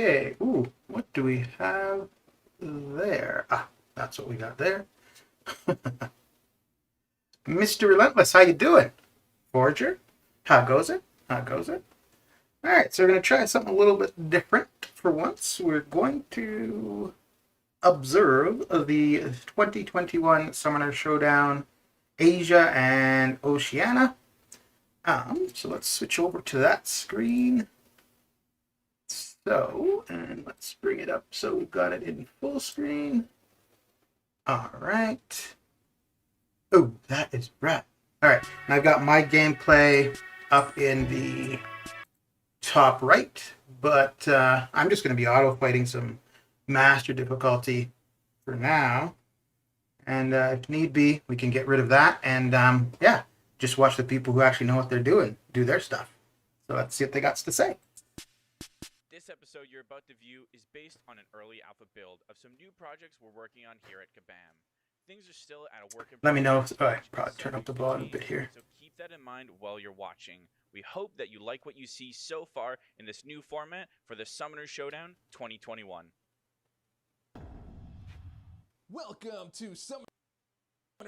Okay. Ooh, what do we have there? Ah, that's what we got there. Mr. Relentless, how you doing? Forger, how goes it? How goes it? All right, so we're going to try something a little bit different for once. We're going to observe the 2021 Summoner Showdown Asia and Oceania. So let's switch over to that screen. So, and let's bring it up so we've got it in full screen. All right. Oh, that is right. All right, and I've got my gameplay up in the top right, but I'm just going to be auto-fighting some master difficulty for now. And if need be, we can get rid of that and, yeah, just watch the people who actually know what they're doing do their stuff. So let's see what they got to say. This episode you're about to view is based on an early alpha build of some new projects we're working on here at Kabam. Things are still at a work in progress. Let me know if I probably turn up the volume a bit here. So keep that in mind while you're watching. We hope that you like what you see so far in this new format for the Summoner Showdown 2021. Welcome to Summoner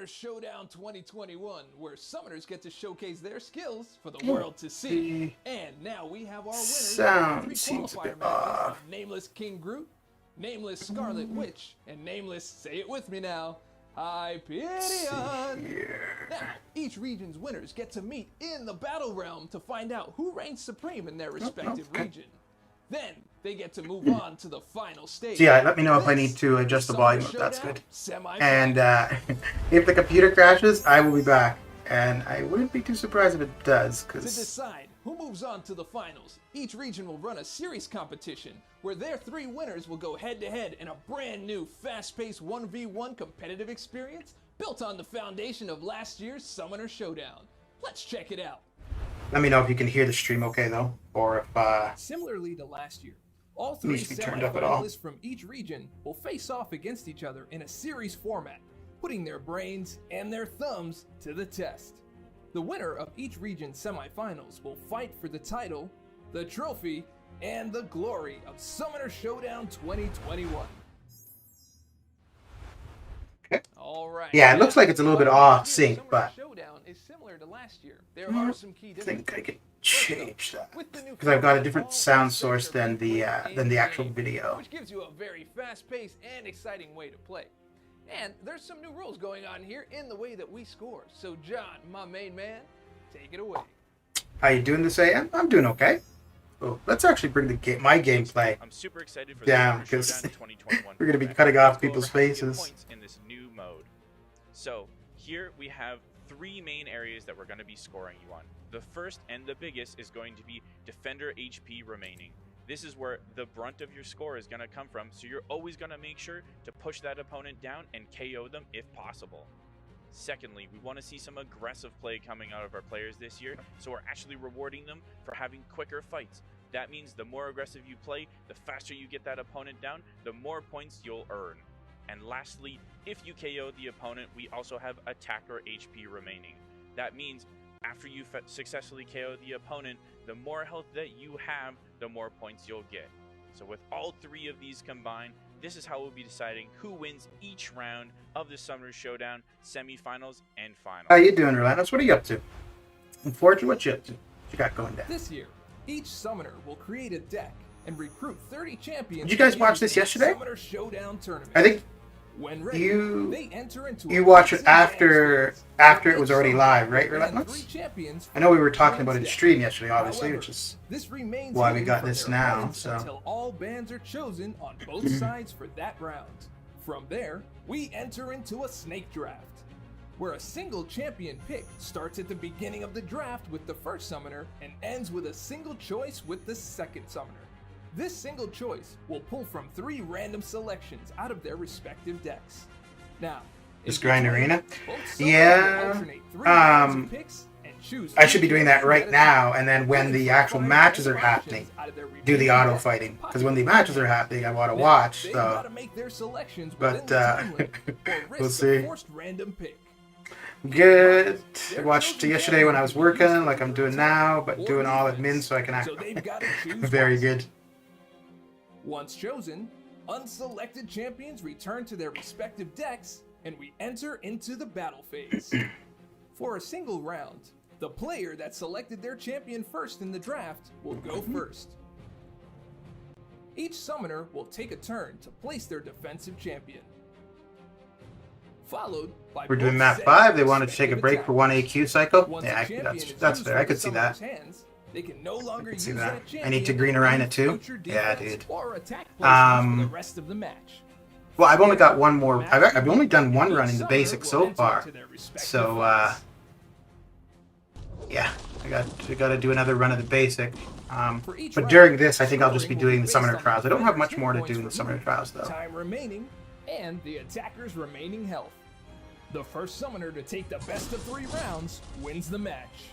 Showdown 2021, where summoners get to showcase their skills for the world to see. And now we have our winners. Sound seems a bit off. Nameless King Groot, Nameless Scarlet Witch, and Nameless, say it with me now, Hyperion. Now, each region's winners get to meet in the battle realm to find out who reigns supreme in their respective region. Then they get to move on to the final stage. So yeah, let me know if I need to adjust the volume if that's good. And if the computer crashes, I will be back. And I wouldn't be too surprised if it does. To decide who moves on to the finals, each region will run a series competition where their 3 winners will go head-to-head in a brand new fast-paced 1v1 competitive experience built on the foundation of last year's Summoner Showdown. Let's check it out. Let me know if you can hear the stream okay, though. Or if, Similarly to last year, all 3 semi-finalists from each region will face off against each other in a series format, putting their brains and their thumbs to the test. The winner of each region's semifinals will fight for the title, the trophy, and the glory of Summoner Showdown 2021. okay. All right. Yeah, it looks like it's a little bit off sync, but Showdown is similar to last year. There are some key I think I can change that with the new because I've got a different sound source than the actual video. which gives you a very fast-paced and exciting way to play. And there's some new rules going on here in the way that we score. So John, my main man, take it away. How you doing this AM? I'm doing okay. Oh, let's actually bring the my gameplay I'm super excited for down the because Showdown 2021 we're going to be format. cutting off Let's go people's over how to get faces. points in this new mode. So here we have 3 main areas that we're going to be scoring you on. The first and the biggest is going to be Defender HP remaining. This is where the brunt of your score is going to come from, so you're always going to make sure to push that opponent down and KO them if possible. Secondly, we want to see some aggressive play coming out of our players this year, so we're actually rewarding them for having quicker fights. That means the more aggressive you play, the faster you get that opponent down, the more points you'll earn. And lastly, if you KO the opponent, we also have attacker HP remaining. That means after you successfully KO the opponent, the more health that you have, the more points you'll get. So with all 3 of these combined, this is how we'll be deciding who wins each round of the Summoner Showdown semifinals and finals. How you doing, Relentless? What are you up to? Unfortunately, what you up to? What you got going down? This year, each summoner will create a deck and recruit 30 champions. Did you guys watch this yesterday? Summoner Showdown tournament. I think when ready, they enter into you watched it after it was already live, right, and Relentless? 3 champions I know we were from talking about it in each stream yesterday, obviously, However, which is this remains why we hidden got from this their now, opponents so. until all bands are chosen on both sides for that round. From there, we enter into a snake draft, where a single champion pick starts at the beginning of the draft with the first summoner and ends with a single choice with the second summoner. This single choice will pull from 3 random selections out of their respective decks. Now, This in grind between, arena? both summoners Yeah, will alternate 3 rounds of picks and choose I should be each doing that champion right at a now, time. and then when the actual Find matches are random happening, options out of their do the remaining auto decks fighting. and Because when the populate matches are them. happening, I want to Now, watch, they've so. gotta make their selections But, within the time limit or we'll risk see. a forced random pick. Good. I watched yesterday when I was working, like I'm doing now, but doing all admin so I can act. So they've gotta choose Very wisely. good. Once chosen, unselected champions return to their respective decks, and we enter into the battle phase. For a single round, the player that selected their champion first in the draft will go first. Each summoner will take a turn to place their defensive champion. Followed by We're doing both map sets 5. They of wanted to take a break respective for one attackers. AQ cycle. Once a Yeah, champion is that's used fair. from I the could see that. summoner's hands, they can no longer use See that. that champion I need to green in Arena any too. future Yeah, defense dude. or attack placements for the Um, rest of the match. Well, I've only got one more. I've only done one run in the Each basic summoner will so enter far. into their respective So, fights. yeah, I got to do another run of the basic. For each But round, during this, I think I'll just be scoring will doing the based summoner on the trials. I don't have defender's much more to hit do in the points summoner removed, trials, though. time remaining, and the attacker's remaining health. The first summoner to take the best of 3 rounds wins the match.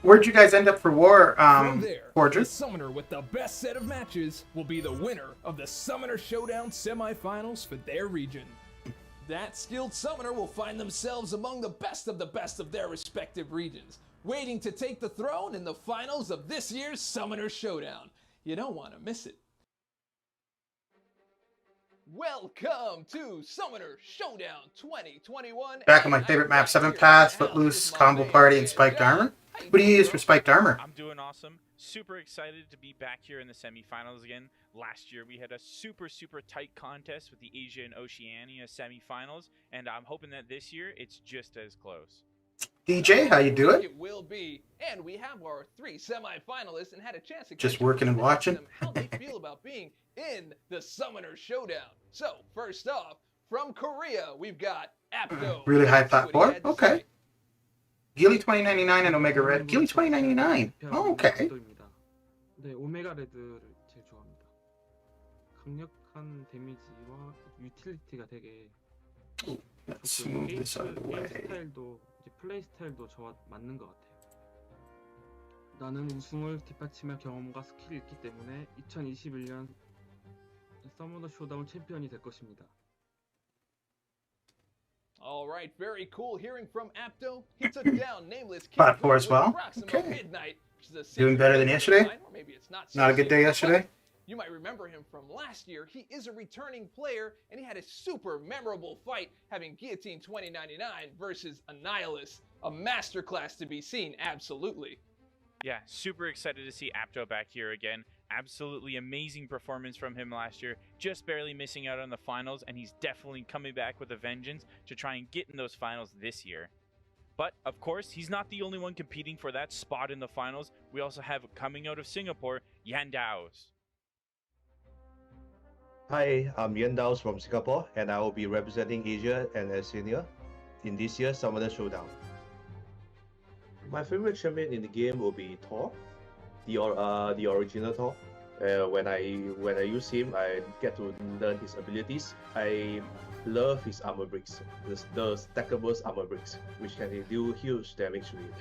Where'd you guys end up for war, From there, the Forger? summoner with the best set of matches will be the winner of the Summoner Showdown semifinals for their region. That skilled summoner will find themselves among the best of their respective regions, waiting to take the throne in the finals of this year's Summoner Showdown. You don't want to miss it. Welcome to Summoner Showdown 2021. Back on my favorite map, 7 Paths, Footloose, Combo Party, and Spiked Armor. What do you use for Spiked Armor? I'm doing awesome. Super excited to be back here in the semifinals again. Last year we had a super tight contest with the Asia and Oceania semifinals, and I'm hoping that this year it's just as close. DJ, how you doing? It will be, and we have our 3 semifinalists and had a chance to Just catch up working and and ask watching. them how they feel about being in the Summoner Showdown. So first off, from Korea, we've got Apto. Really high Let's see what he platform? had to Okay. say. Gilly 2099 and Omega Red. Gilly 2099. Oh, okay. 입니다. 네, 오메가 레드를 제일 좋아합니다. 강력한 데미지와 유틸리티가 되게 Let's 좋고요. move this out of the 게임 way. 스타일도 이제 플레이 스타일도 저와 맞는 것 같아요. 나는 우승을 뒷받침할 경험과 스킬이 있기 때문에 2021년 서머너 쇼다운 챔피언이 될 것입니다. All right, very cool. Hearing from Apto, he took down Nameless Kid Spot 4 as with well. Proximo Okay. Midnight, which is a Doing secret better than name yesterday? of mine, or maybe it's not Not a good day secret, yesterday? but you might remember him from last year. He is a returning player, and he had a super memorable fight having Guillotine 2099 versus Annihilus. A masterclass to be seen, absolutely. Yeah, super excited to see Apto back here again. Absolutely amazing performance from him last year. Just barely missing out on the finals, and he's definitely coming back with a vengeance to try and get in those finals this year. But, of course, he's not the only one competing for that spot in the finals. We also have, coming out of Singapore, Yan Daos. Hi, I'm Yan Daos from Singapore, and I will be representing Asia and Oceania in this year's Summoner Showdown. My favorite champion in the game will be Thor, the original Thor. When I use him, I get to learn his abilities. I love his armor bricks, the stackable armor bricks, which can do huge damage to it.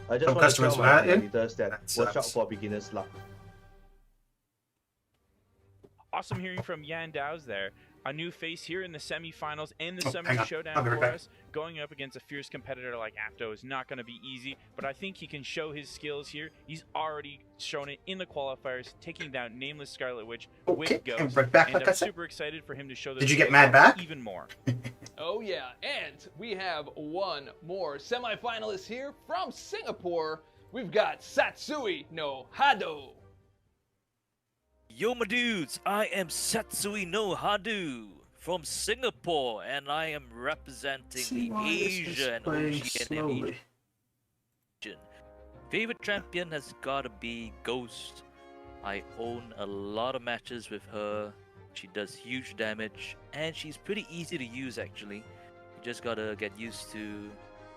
I just Some want to customers tell will my have it. competitors that That watch out sucks. for beginner's luck. Awesome hearing from Yan Daos there. A new face here in the semifinals and the Oh, Summer hang on. Showdown I'll be right for back. us. Going up against a fierce competitor like Apto is not going to be easy, but I think he can show his skills here. He's already shown it in the qualifiers, taking down Nameless Scarlet Witch Okay, with Ghost. and right back and like I I'm said. super excited for him to show this. Did you get mad back? Even more. Oh yeah, and we have one more semifinalist here from Singapore. We've got Satsui no Hado. Yo, my dudes, I am Satsui no Hadu from Singapore, and I am representing See the why this is Asia and playing Oceania slowly. region. Favorite champion has gotta be Ghost. I own a lot of matches with her. She does huge damage, and she's pretty easy to use actually. You just gotta get used to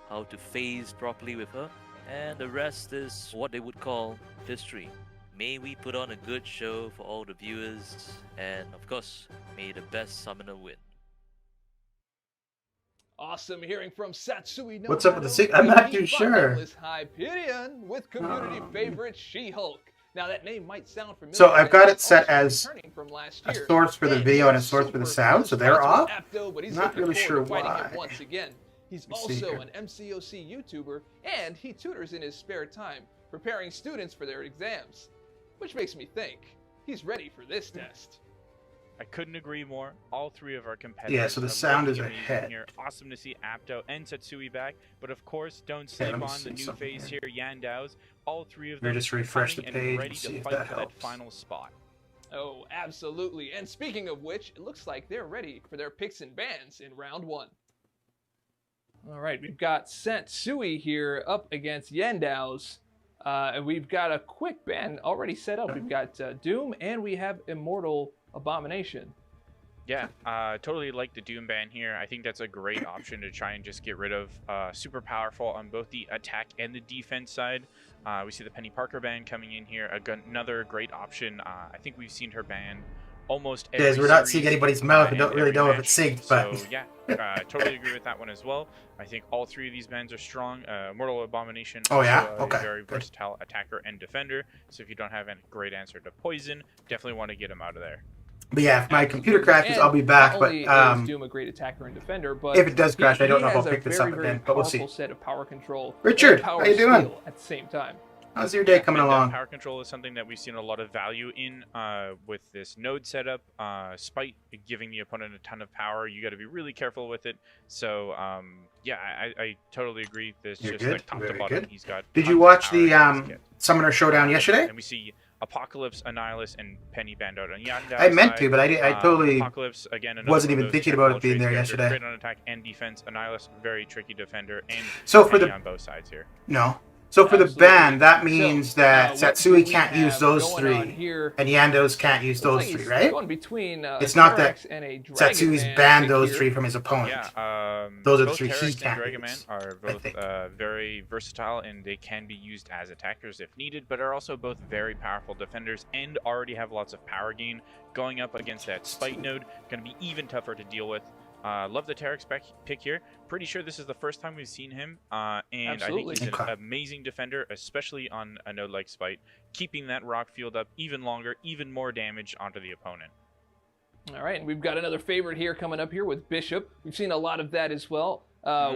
how to phase properly with her, and the rest is what they would call history. May we put on a good show for all the viewers, and of course, may the best summoner win. Awesome hearing from Satsui no What's up with the Hado. sig- I'm not He too fought sure. Nameless Hyperion with community Oh. favorite She-Hulk. Now that name might sound familiar. So I've got but it he's set also as returning from last a year. source for the And video and a he's source for the super sound, so close they're fights with off? Apto, but he's Not looking really forward sure to fighting why. him once again. He's Let's see also here. an MCOC YouTuber, and he tutors in his spare time, preparing students for their exams. Which makes me think, He's ready for this test. I couldn't agree more. All three of our competitors. Yeah, so the are sound looking is amazing ahead. here. Awesome to see Apto and Satsui back, but of course, don't Yeah, sleep let me on the see new something face here. here, Yandao's. All three of We'll them just refresh the coming page and ready and see to if fight that for that helps. final spot. Oh, absolutely. And speaking of which, it looks like they're ready for their picks and bans in round 1. All right, we've got Satsui here up against Yandao's. And we've got a quick ban already set up. We've got Doom and we have Immortal Abomination. Yeah, totally like the Doom ban here. I think that's a great option to try and just get rid of. Super powerful on both the attack and the defense side. We see the Penny Parker ban coming in here. Another great option. I think we've seen her ban almost every Guys, we're not series, seeing anybody's mouth. We and don't really every know if match. it's synced, So but yeah, totally agree with that one as well. I think all three of these bans are strong. Mortal Abomination, Oh, yeah? also a Okay, very good. versatile attacker and defender. So if you don't have a great answer to poison, definitely want to get him out of there. yeah, if my computer crashes, I'll be back. Not But only is Doom a great attacker and defender, but if it does crash, I don't know if has I'll pick a this very, up very again, but we'll see. powerful set of power control. Richard, and power how you doing? skill at the same time. how's your day Yeah, coming and, along? Power control is something that we've seen a lot of value in with this node setup. Spite giving the opponent a ton of power, you got to be really careful with it. So yeah, I totally agree. There's You're just good. like top Very to bottom, good. he's got. Did tons you of watch power the in his kit. Summoner Showdown yesterday? And we see Apocalypse, Annihilus, and Penny banned out on Yandao. I meant to, but I totally Apocalypse again. Another wasn't one of even those thinking jack of about all it being trades there characters, yesterday. Great on attack and defense. Annihilus, very tricky defender, and So for Penny the on both sides here. no. So for the Absolutely. ban, that means So, that what do Satsui we can't use have those going on three, here? and Yando's can't use Looks those like three, he's right? Going between, It's not that Terex and a Dragon Satsui's Man banned pick those here. three from his opponent. Yeah, Those are the both three he Terex and can't Dragon Man use, are I both think. very versatile, and they can be used as attackers if needed, but are also both very powerful defenders and already have lots of power gain. Going up against that Spite node, going to be even tougher to deal with. Love the Terex pick here. Pretty sure this is the first time we've seen him, and I think he's an Okay. amazing defender, especially on a node like Spite, keeping that rock field up even longer, even more damage onto the opponent. All right, and we've got another favorite here coming up here with Bishop. We've seen a lot of that as well.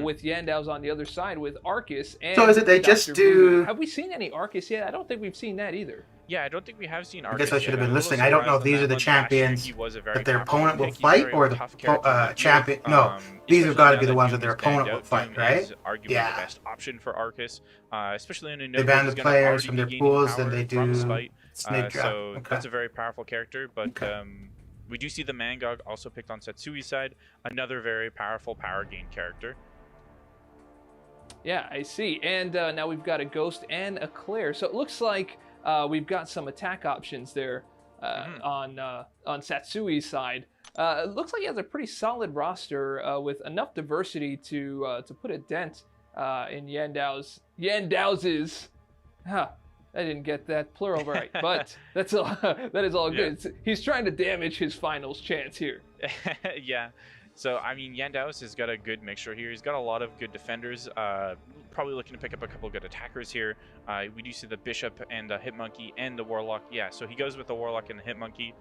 With Yandao's on the other side with Arcus and So is it they Dr. just Voodoo. do- Have we seen any Arcus yet? I don't think we've seen that either. Yeah, I don't think we have seen I Arcus guess I should yet. have been I'm a little listening. I don't know if surprised these on are the that one. Last year, champions he was a very that their powerful opponent will pick. He's fight, very or the tough character to deal with, champion. No, these have especially got to now be the that ones Doom that their is banned opponent will out. fight, Doom right? is arguably Yeah. the best option for Arcus, especially in a They node ban who's the gonna players already from be their gaining pools, then power they from do Spite. snake draft. So Okay. that's a very powerful character, but Okay. we do see the Mangog also picked on Satsui's side, another very powerful power gain character. Yeah, I see. And now we've got a Ghost and a Claire. So it looks like we've got some attack options there on Satsui's side. It looks like he has a pretty solid roster with enough diversity to put a dent in Yandao's. Huh. I didn't get that plural right, but that's all. That is all good. He's trying to damage his finals chance here. Yeah. So, I mean, Yandaos has got a good mixture here. He's got a lot of good defenders. Probably looking to pick up a couple good attackers here. We do see the Bishop and the Hitmonkey and the Warlock. Yeah, so he goes with the Warlock and the Hitmonkey.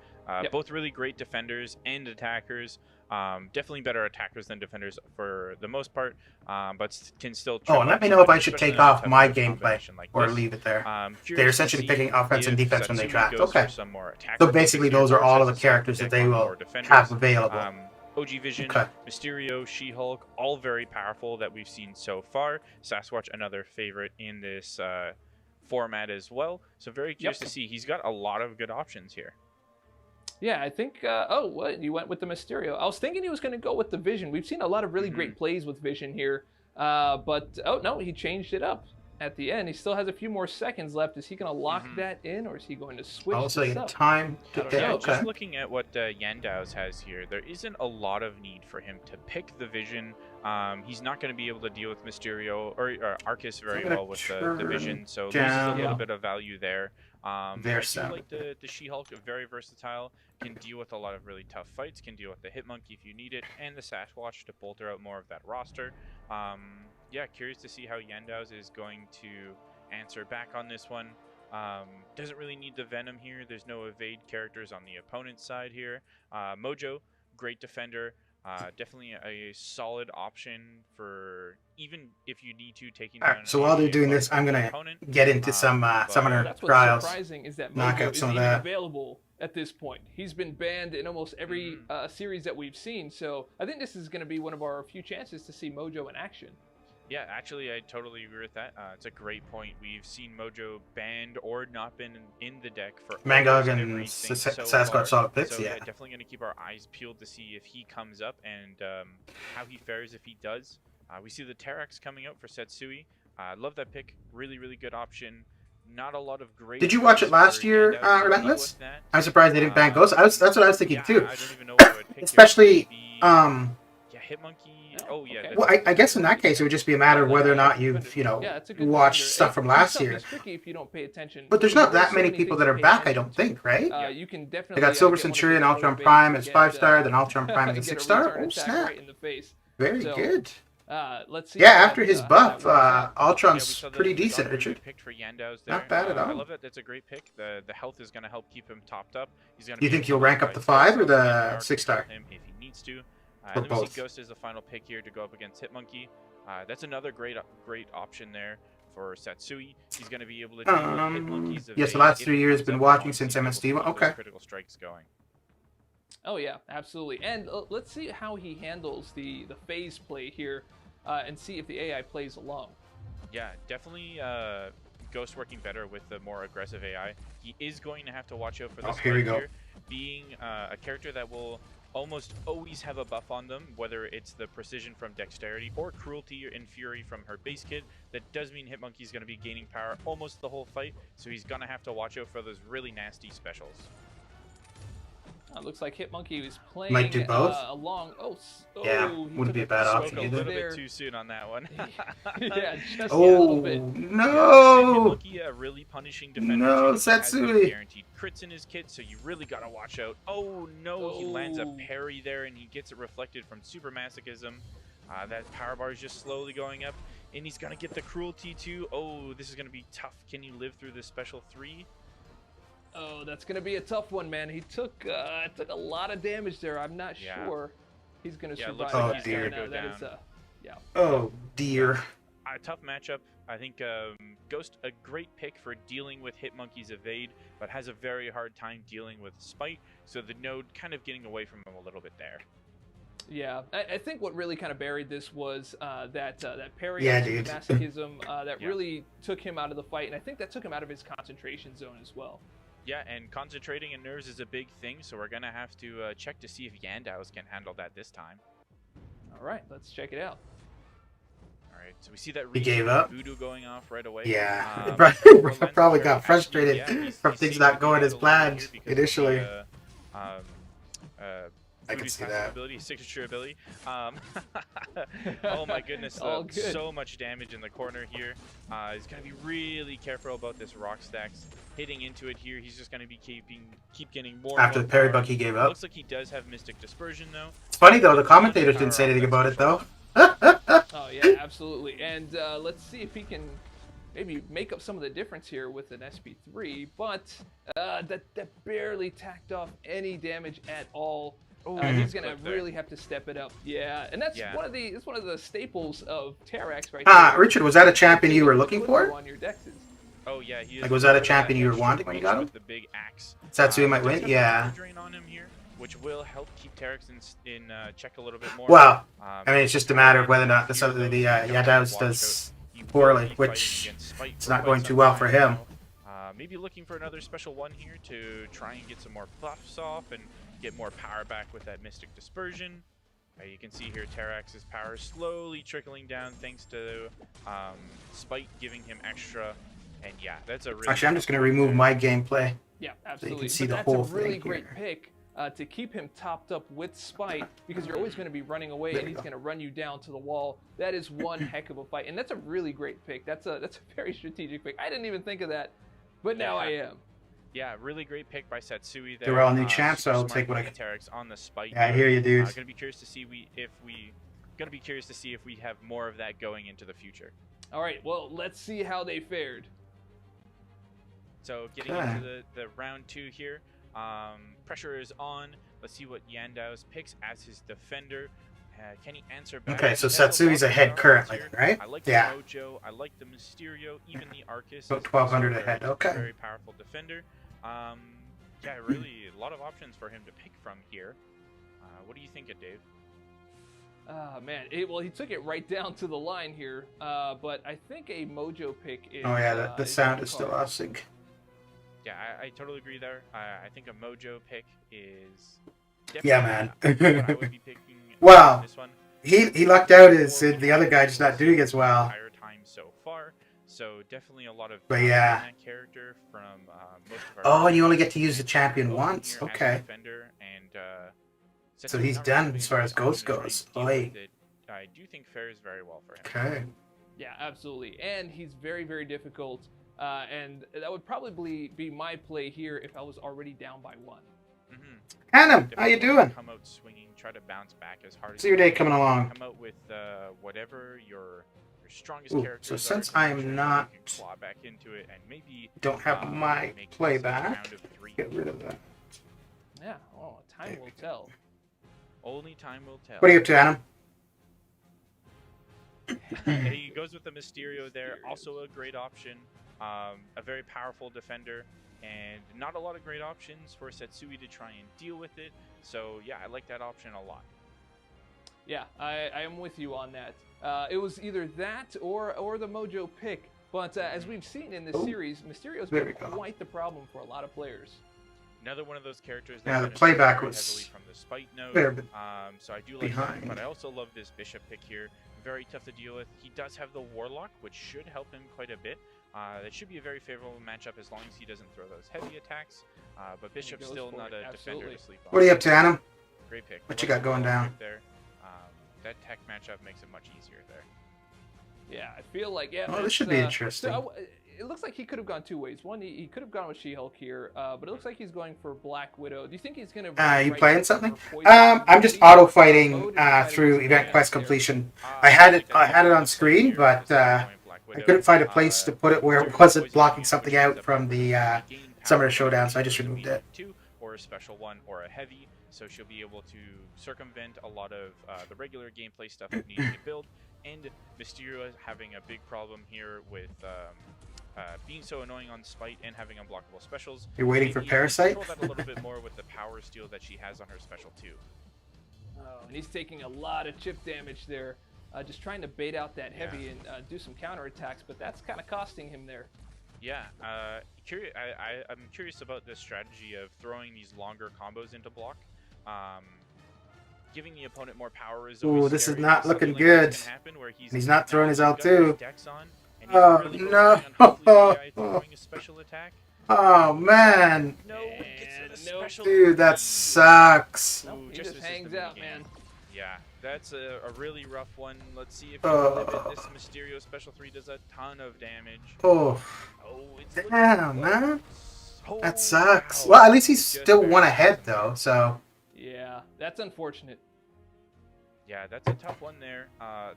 Both really great defenders and attackers. Definitely better attackers than defenders for the most part, but can still... Oh, and let me know if I should take off my gameplay or leave it there. They're essentially picking offense and defense when they draft. Okay. So basically, those are all of the characters that they will have available. OG Vision, Okay. Mysterio, She-Hulk, all very powerful that we've seen so far. Sasquatch, another favorite in this format as well. So very curious to see. He's got a lot of good options here. Yeah, I think. Oh, what? You went with the Mysterio. I was thinking he was going to go with the Vision. We've seen a lot of really great plays with Vision here, but oh no, he changed it up at the end. He still has a few more seconds left. Is he going to lock that in, or is he going to switch? Also, this you up? time to pick. Yeah, Okay. just looking at what Yandaos has here, there isn't a lot of need for him to pick the Vision. He's not going to be able to deal with Mysterio or Arcus very well with the Vision, so there's a little bit of value there. I do like the She-Hulk, very versatile, can deal with a lot of really tough fights, can deal with the Hitmonkey if you need it, and the Sasquatch to bolster out more of that roster. Yeah, curious to see how Yandaos is going to answer back on this one. Doesn't really need the Venom here. There's no evade characters on the opponent's side here. Mojo, great defender. Definitely a solid option for even if you need to taking down. So while they're doing this, I'm gonna get into some summoner That's what's trials. surprising is that Knock Mojo out some isn't of even that. available at this point. He's been banned in almost every series that we've seen, so I think this is going to be one of our few chances to see Mojo in action. Yeah, actually, I totally agree with that. It's a great point. We've seen Mojo banned or not been in the deck for Mangog almost and everything Sasquatch far. solid picks, So yeah. definitely going to keep our eyes peeled to see if he comes up and how he fares if he does. We see the Terax coming out for Setsui. I love that pick. Really, really good option. Not a lot of great. Did you watch it last year, Relentless? I'm surprised they didn't ban Ghost. That's what I was thinking yeah, too. I don't even know what I would pick Especially, yeah, Hitmonkey. Oh yeah. Well, I guess in that case it would just be a matter of whether or not you've, watched stuff from last year. It's tricky if you don't pay attention. But there's not that many people that are back, I don't think, right? You can definitely. They got Silver Centurion, Ultron Prime as 5-star, then Ultron Prime as 6-star. Oh snap! Right in the face. Very good. Let's see. Yeah, after his buff, Ultron's pretty decent, Richard. Picked for Yandao's there. Not bad at all. I love that. That's a great pick. The health is going to help keep him topped up. He's going to. You think he'll rank up the 5 or the 6-star? Him if he needs to. Or and then we both. see Ghost as the final pick here to go up against Hitmonkey. That's another great option there for Satsui. He's going to be able to deal with Hitmonkey's yes, the evade last if 3 he years comes been up watching strong, since he's able to MSD. keep those Okay. critical strikes going. Oh yeah, absolutely. And let's see how he handles the phase play here, and see if the AI plays along. Yeah, definitely Ghost working better with the more aggressive AI. He is going to have to watch out for this here we go. being a character that will almost always have a buff on them, whether it's the precision from dexterity or cruelty and fury from her base kit. That does mean Hitmonkey's going to be gaining power almost the whole fight, so he's going to have to watch out for those really nasty specials. Looks like Hitmonkey was playing Might do both. along. Yeah, he wouldn't took be a bad Spoke option a either. little bit too soon on that one. Yeah, just a Oh little bit. no! Hitmonkey, a really punishing defender. No, too. He has those Satsui. guaranteed crits in his kit, so you really gotta watch out. Oh no, he lands a parry there, and he gets it reflected from Super Masochism. That power bar is just slowly going up, and he's gonna get the cruelty too. Oh, this is gonna be tough. Can you live through this special 3? Oh, that's gonna be a tough one, man. He took a lot of damage there. I'm not sure he's gonna survive. Looks like he's dear. gonna go down. Oh dear. A tough matchup. I think Ghost, a great pick for dealing with Hitmonkey's evade, but has a very hard time dealing with Spite, so the node kind of getting away from him a little bit there. Yeah, I think what really kind of buried this was that parry Yeah, on dude. masochism that really took him out of the fight, and I think that took him out of his concentration zone as well. Yeah, and concentrating in nerves is a big thing, so we're going to have to check to see if Yandaos can handle that this time. All right, let's check it out. All right, so we see that He gave up. Voodoo going off right away. Yeah, Len's probably very got frustrated from things not going as planned initially. I can Voodoo's see passive that. ability, signature ability. Oh my goodness, All good. so much damage in the corner here. He's gonna be really careful about this rock stacks. Hitting into it here, he's just gonna be keep getting more. After and the more parry power. buck he gave up. Looks like he does have Mystic Dispersion though. It's funny though, the commentators didn't say anything about it though. Oh yeah, absolutely. And let's see if he can maybe make up some of the difference here with an SP3. But that barely tacked off any damage at all. He's gonna really have to step it up. Yeah, and that's one of the staples of Terax right there. Richard, was that a champion you were looking for? On your dexes. Oh yeah, he is. Like, was that a champion you were wanting when you got him? With the big axe. Satsui might He does win? have Yeah. Power Drain on him here, which will help keep Terax in check a little bit more. Well, I mean, it's just a matter of whether or not the Yandaos does poorly, which it's not going too well for him. Maybe looking for another special one here to try and get some more buffs off and get more power back with that Mystic Dispersion. You can see here Terax's power slowly trickling down thanks to Spite giving him extra. And yeah, that's a really... Actually, I'm just going to remove my gameplay. Yeah, absolutely. see the that's whole a really thing great here. pick to keep him topped up with Spite, because you're always going to be running away and he's going to run you down to the wall. That is one heck of a fight, and that's a really great pick. That's a very strategic pick. I didn't even think of that, but now I am. Yeah, really great pick by Satsui there. They're all new champs, so I'll smart take what I playing can. Terax on the Spite. Yeah, I hear you, dude. Gonna be curious to see if we have more of that going into the future. All right, well, let's see how they fared. So getting into the round 2 here, pressure is on. Let's see what Yandaos picks as his defender. Can he answer back? Okay, so He has a Satsui's lot of ahead power currently, here. right? I like Yeah. the Mojo, I like the Mysterio, even the Arcus. About is 1,200 also ahead, a okay. Very powerful defender. Yeah, really a lot of options for him to pick from here. What do you think, Dave? Man, well, he took it right down to the line here, but I think a Mojo pick is. Oh yeah, the is sound in is the still cards. off sync. Yeah, I totally agree there. I think a Mojo pick is Yeah, definitely what I man. would be picking. Wow. This one. He lucked out as Before we the other have guy just not doing as the well. entire time so far. So definitely a lot of But value yeah. in that character from most of our. Oh, and you only get to players. use the champion Owen once. here as a Okay. defender, and So Setsu's he's not really done having as a far great as Ghost option to try goes. and deal Oi. with it. I do think fares very well for him. Okay. Yeah, absolutely, and he's very, very difficult. And that would probably be my play here if I was already down by 1. Hannah, how you doing? Come out swinging, try to bounce back as hard as See your you day can. coming along. Come out with whatever your strongest Ooh, characters so are. since to make I'm sure you not- can claw back into it and maybe Don't have my make this a playback. round of 3. Get rid of that. Yeah, time will tell. Only time will tell. What are you up to, Adam? He goes with the Mysterio there, also a great option. A very powerful defender, and not a lot of great options for Setsui to try and deal with it. So yeah, I like that option a lot. Yeah, I am with you on that. It was either that or the Mojo pick, but as we've seen in this Oh, series, Mysterio's there been we go. quite the problem for a lot of players. Another one of those characters that Yeah, the benefits playback very was heavily from the spite node. there, but So I do like behind. that, but I also love this Bishop pick here. Very tough to deal with. He does have the Warlock, which should help him quite a bit. That should be a very favorable matchup as long as he doesn't throw those heavy attacks. But Bishop's goes still for not it, a defender absolutely. to sleep on. What are you up to, Adam? Great pick. What I you like got the going Warlock down? pick there. That tech matchup makes it much easier there. Yeah, I feel like Oh, this it's, should be interesting. So it looks like he could have gone 2 ways. One, he could have gone with She-Hulk here, but it looks like he's going for Black Widow. Do you think he's going to? You playing something? I'm just auto fighting through event quest completion. I had it on screen, but I couldn't find a place to put it where it wasn't blocking something out from the Summer Showdown, so I just removed it. Or a special one or a heavy, so she'll be able to circumvent a lot of the regular gameplay stuff that needs to build. And Mysterio is having a big problem here with being so annoying on Spite and having unblockable specials. You're waiting for Maybe Parasite? Control that a little bit more with the power steal that she has on her special too. Oh, and he's taking a lot of chip damage there, just trying to bait out that heavy and do some counterattacks, but that's kind of costing him there. Yeah, I'm curious about the strategy of throwing these longer combos into block. Giving the opponent more power is always Ooh, this is scary. not Something looking like this good. can happen where He's not throwing his now L2. got Dex on, and he's Oh, really no. focusing on hopefully throwing a special attack. Oh, man. No, it gets to the nope. special. Dude, that sucks. Nope, he just misses hangs the out, minigame. man. Yeah, that's a really rough one. Let's see if he can live it. This Mysterio Special 3 does a ton of damage. Oh, Oh, it's damn, looking man. close. That sucks. wow. Well, at least he's Just still barely one ahead, missed. though, so. Yeah, that's unfortunate. Yeah, that's a tough one there.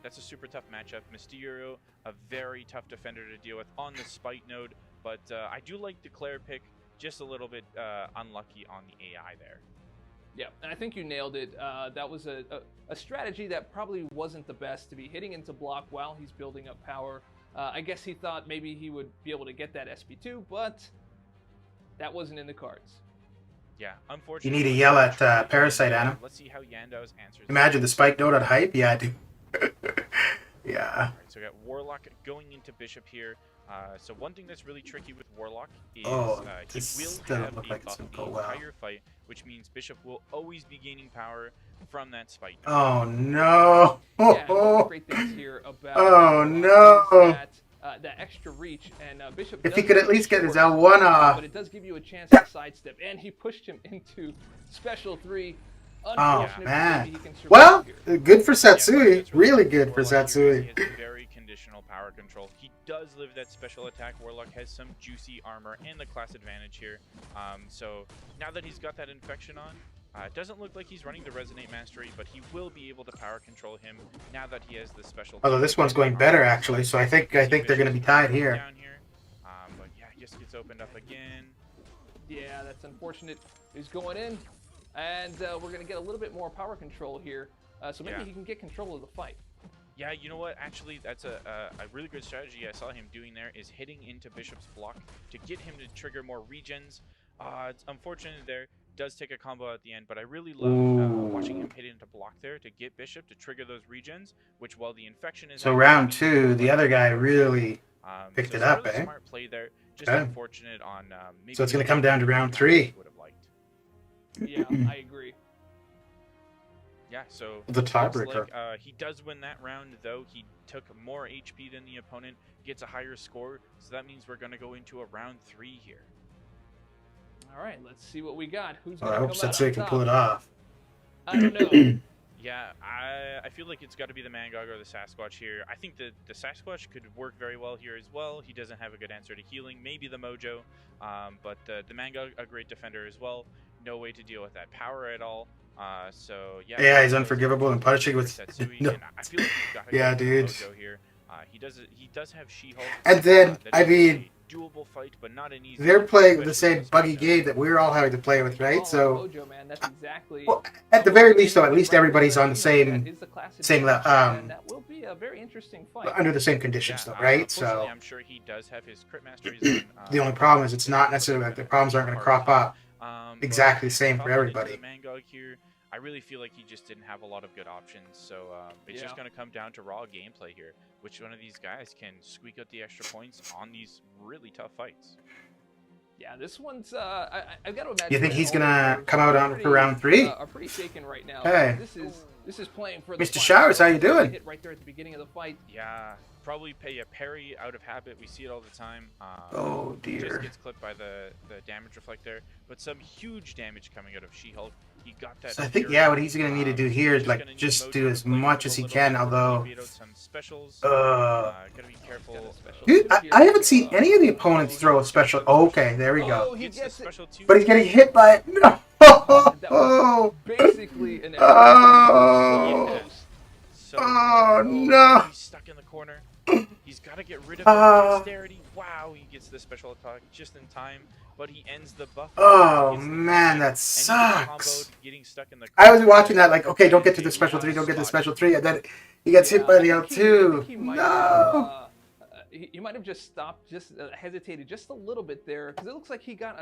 That's a super tough matchup. Mysterio, a very tough defender to deal with on the Spite node, but I do like the Claire pick, just a little bit unlucky on the AI there. Yeah, and I think you nailed it. That was a strategy that probably wasn't the best, to be hitting into block while he's building up power. I guess he thought maybe he would be able to get that SP2, but that wasn't in the cards. Yeah, You unfortunately. need to yell at Parasite, Adam. Let's see how Yando's answers. Imagine the spike note on hype? Yeah, dude. Yeah. Alright, so we got Warlock going into Bishop here. So one thing that's really tricky with Warlock is this he will doesn't have look a like it's buff gonna the go well. entire fight, which means Bishop will always be gaining power from that spike. Oh, no. Yeah, and one of the great things here about Oh, Warlock no. is that extra reach, and Bishop If does he could at have least get his short, L1 off. but it does give you a chance to sidestep, and he pushed him into Special 3. Oh, Unfortunate, man. maybe he can survive Well, here. good for Yeah, Satsui. that's Really cool good for Warlock here. Satsui. He has very conditional power control. He does live that special attack. Warlock has some juicy armor and the class advantage here. So now that he's got that infection on, it doesn't look like he's running the Resonate Mastery, but he will be able to power control him now that he has the special. Although this one's going better, actually, so I think they're going to be tied here. Down here. But yeah, he just gets opened up again. Yeah, that's unfortunate. He's going in, and we're going to get a little bit more power control here, so maybe Yeah. he can get control of the fight. Yeah, you know what? Actually, that's a really good strategy I saw him doing there, is hitting into Bishop's block to get him to trigger more regens. It's unfortunate there. Does take a combo at the end, but I really love watching him hit into block there to get Bishop to trigger those regens, which while the infection is So active, round he 2, the other guy really picked so it some up, really eh? smart play there. Just Okay. unfortunate on maybe So it's going to the come down to round 3. would have liked. Yeah, I agree. Yeah, so The looks tiebreaker. like, he does win that round, though. He took more HP than the opponent, gets a higher score, so that means we're going to go into a round 3 here. All right, let's see what we got. Who's Well, I going hope to come out Setsui on can top? pull it off. I don't know. Yeah, I feel like it's got to be the Mangog or the Sasquatch here. I think the Sasquatch could work very well here as well. He doesn't have a good answer to healing. Maybe the Mojo, but the Mangog, a great defender as well. No way to deal with that power at all. So yeah. Yeah, he's those unforgivable and options punishing for with Setsui, no. and I feel like he's got to Yeah, go for dude. the Mojo here. He does have She-Hulk. And then, that I is mean, a doable fight, but not an easy. they're one, playing with the especially same against buggy Mojo. game that we're all having to play with, right? Oh, So, Mojo, man, that's exactly. well, at the very least, though, at least Right, everybody's on the that same, is the class same, advantage, and that will be a very interesting fight. under the same conditions, though, right? Unfortunately, So, I'm sure he does have his crit masteries on, the only problem is it's not necessarily like the problems aren't going to crop up but exactly the same for popping into everybody. the Mangog here, I really feel like he just didn't have a lot of good options. So it's just going to come down to raw gameplay here. Which one of these guys can squeak out the extra points on these really tough fights? Yeah, this one's. I've got to imagine. You think that he's all the gonna players come out are on pretty, for round 3? Are pretty shaken right now. Hey. This is playing for the Mr. final Showers, how you score. doing? Hit right there at the beginning of the fight. Yeah, probably pay a parry out of habit. We see it all the time. Oh, Just dear. gets clipped by the damage reflect there, but some huge damage coming out of She-Hulk. He got that. So I think, fury. yeah, what he's going to need to do here is, He's like, gonna need just Mojo do to as play much with as a he little can, bit, although, beat out some specials. uh, Gotta be careful. dude, I haven't seen any of the opponents throw a special. Oh, okay, there we go. Oh, he Gets the gets it. special two. But he's getting hit by it. No. That was basically an. Oh. So Oh, close. no. He's stuck in the corner. He's got to get rid of the dexterity. Wow, he gets the special attack just in time, but he ends the buff. Oh, Gets the man, kick, that and he gets sucks. comboed, getting stuck in the I was corner. watching that like, okay, don't get to the special 3, don't get to the special 3, and then he gets hit by the I think L2. he might No. have, he might have just stopped, just hesitated just a little bit there, because it looks like he got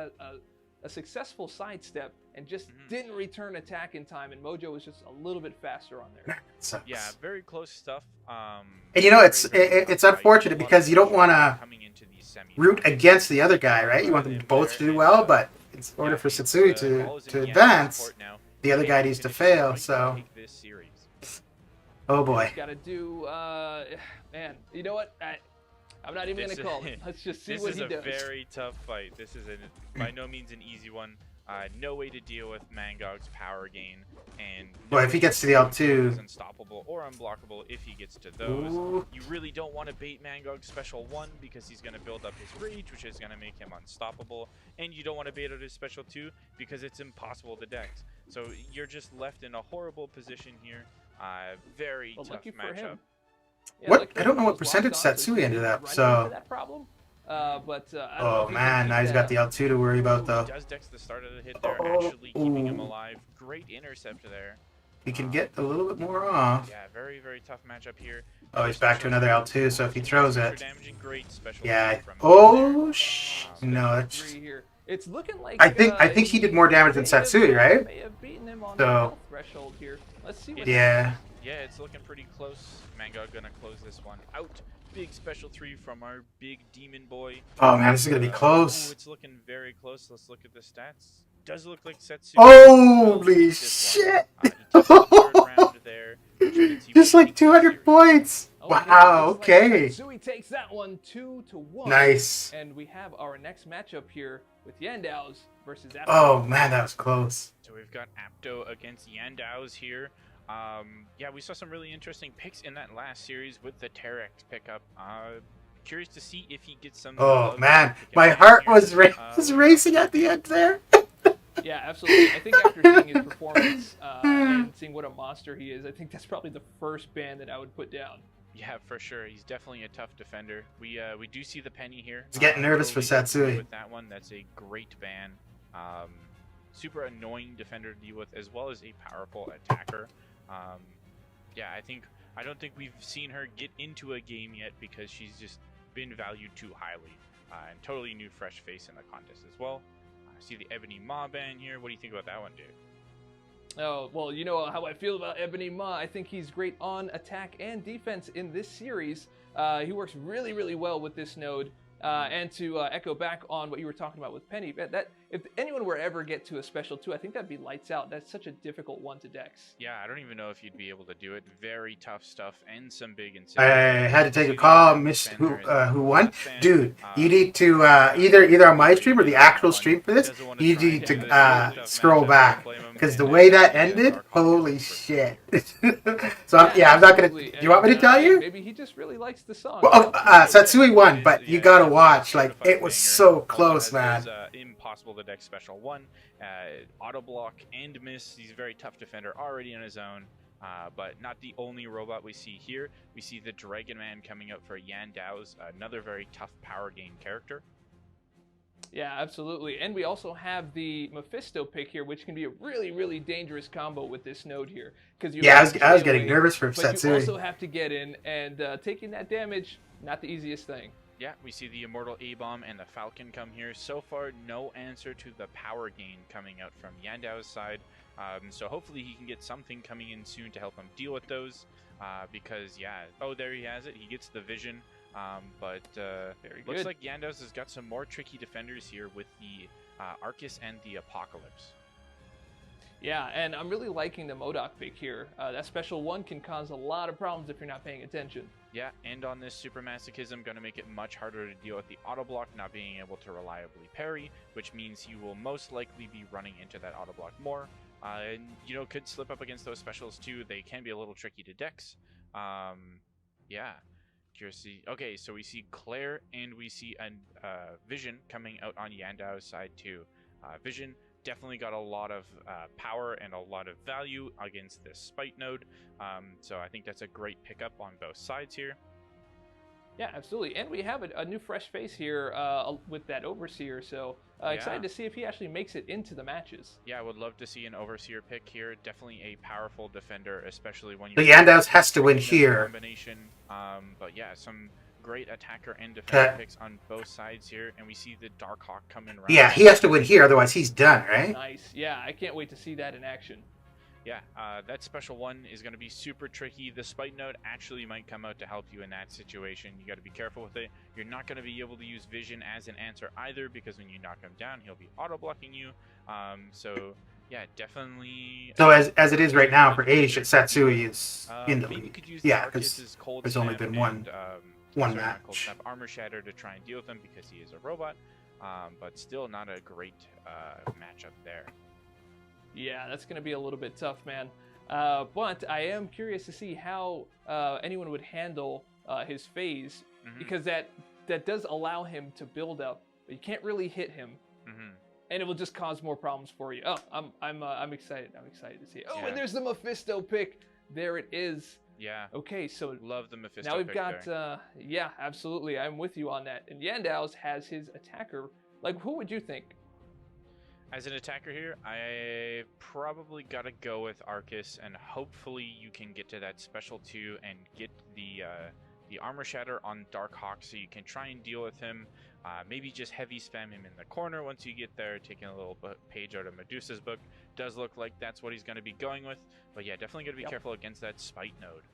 a successful sidestep and just didn't return attack in time, and Mojo was just a little bit faster on there. Sucks. Yeah, very close stuff. And you know, it's very, very it's tough fight. unfortunate A lot because of you don't pressure want to coming into these semis. root against the other guy, right? You want them both to do well, but in order for Setsui to advance, the other guy needs to fail. So, oh boy. Got to do, man. You know what? I'm not even gonna call it. Let's just see what he does. This is a very tough fight. This is by no means an easy one. No way to deal with Mangog's power gain, and Well, if he gets to the L2, is unstoppable or unblockable. If he gets to those, ooh. you really don't want to bait Mangog's special 1 because he's going to build up his rage, which is going to make him unstoppable, and you don't want to bait out his special 2 because it's impossible to dex. So you're just left in a horrible position here. Very tough lucky for matchup. him. Yeah, What? lucky I for don't know him, what was percentage locked on, Setsui he ended didn't up, run so- into that problem. I don't know Oh if he man, can now keep he's got the that L2 to worry about though. He does dex the start of the hit there, Oh, actually keeping him ooh. alive. Great intercept there. He can get a little bit more off. Yeah, very, very tough matchup here. Oh, he's back to another L2, so if he throws Extra it. damage and great special Yeah. from Oh, there. no, that's. three here. It's looking like I think he did more damage than may have, Setsui, right? May have beaten him on So- the health threshold here. Let's see what Yeah. Yeah, it's looking pretty close. Mangog gonna close this one out. Big special 3 from our big demon boy. Oh man, this is gonna be Ooh, close. it's looking very close. Let's look at the stats. Does look like Setsui. Holy this one. shit! He took the third round there, which means he Just will like take the 200 series. points. Oh, Wow. yeah, looks like Okay. Setsui takes that one 2-1. Nice. And we have our next matchup here with Yandao's versus Apto. Oh man, that was close. So we've got Apto against Yandao's here. Yeah, we saw some really interesting picks in that last series with the Terex pickup. Curious to see if he gets some. Oh love man, to get my back heart here. was racing at the end there. Yeah, absolutely. I think after seeing his performance and seeing what a monster he is, I think that's probably the first ban that I would put down. Yeah, for sure. He's definitely a tough defender. We do see the penny here. He's getting nervous for totally agree Setsui. with that one. That's a great ban. Super annoying defender to deal with, as well as a powerful attacker. Yeah, I don't think we've seen her get into a game yet because she's just been valued too highly. And totally new fresh face in the contest as well. See the Ebony Maw ban here. What do you think about that one, dude? Oh, well, you know how I feel about Ebony Maw. I think he's great on attack and defense in this series. He works really, really well with this node. And to echo back on what you were talking about with Penny, that if anyone were ever get to a special 2, I think that'd be lights out. That's such a difficult one to dex. Yeah, I don't even know if you'd be able to do it. Very tough stuff and some big I had to take a call, missed who won. Dude, you need to either on my stream or the actual stream for this, you need to scroll back. Because the way that ended, holy shit. So, I'm not going to... Do you want me to tell you? Maybe he just really likes the song. Well, Satsui won, but you got to watch. Like, it was so close, man. Impossible to deck special 1. Auto block and miss. He's a very tough defender already on his own. But not the only robot we see here. We see the Dragon Man coming out for Yandao's, another very tough power gain character. Yeah, absolutely. And we also have the Mephisto pick here, which can be a really, really dangerous combo with this node here. Because I was getting nervous for Satsui. But you Satsui. also have to get in, and taking that damage, not the easiest thing. Yeah, we see the Immortal A-Bomb and the Falcon come here. So far, no answer to the power gain coming out from Yandao's side. So hopefully he can get something coming in soon to help him deal with those. Because, yeah, oh, there he has it. He gets the vision. But looks like Yandao's has got some more tricky defenders here with the Arcus and the Apocalypse. Yeah, and I'm really liking the MODOK pick here. That special 1 can cause a lot of problems if you're not paying attention. Yeah, and on this Super Masochism, going to make it much harder to deal with the auto block, not being able to reliably parry, which means he will most likely be running into that auto block more. And, you know, could slip up against those specials too. They can be a little tricky to dex. Yeah. Curiosity. Okay, so we see Claire and we see a Vision coming out on Yandao's side too. Vision definitely got a lot of power and a lot of value against this Spite node. So I think that's a great pickup on both sides here. Yeah, absolutely. And we have a new fresh face here with that Overseer, so excited to see if he actually makes it into the matches. Yeah, I would love to see an Overseer pick here. Definitely a powerful defender, especially when you... The Yandao's has to win here. Combination. But yeah, some great attacker and defender picks on both sides here, and we see the Darkhawk coming around. Yeah, he has to win here, otherwise he's done, right? Nice. Yeah, I can't wait to see that in action. Yeah, that special 1 is going to be super tricky. The Spite node actually might come out to help you in that situation. You got to be careful with it. You're not going to be able to use Vision as an answer either, because when you knock him down, he'll be auto-blocking you. So, yeah, definitely... So as it is right now for Asia, Satsui is in the lead. Yeah, because there's only been one match. Armor Shatter to try and deal with him because he is a robot, but still not a great matchup there. Yeah, that's going to be a little bit tough, man. But I am curious to see how anyone would handle his phase, because that does allow him to build up, but you can't really hit him, and it will just cause more problems for you. Oh, I'm excited. I'm excited to see it. Oh, yeah. And there's the Mephisto pick. There it is. Yeah. Okay, so love the Mephisto. Now we've got yeah, absolutely. I'm with you on that. And Yandao's has his attacker. Like, who would you think? As an attacker here, I probably got to go with Arcus, and hopefully you can get to that special 2 and get the Armor Shatter on Darkhawk so you can try and deal with him. Maybe just heavy spam him in the corner once you get there, taking a little page out of Medusa's book. Does look like that's what he's going to be going with. But yeah, definitely going to be careful against that Spite node.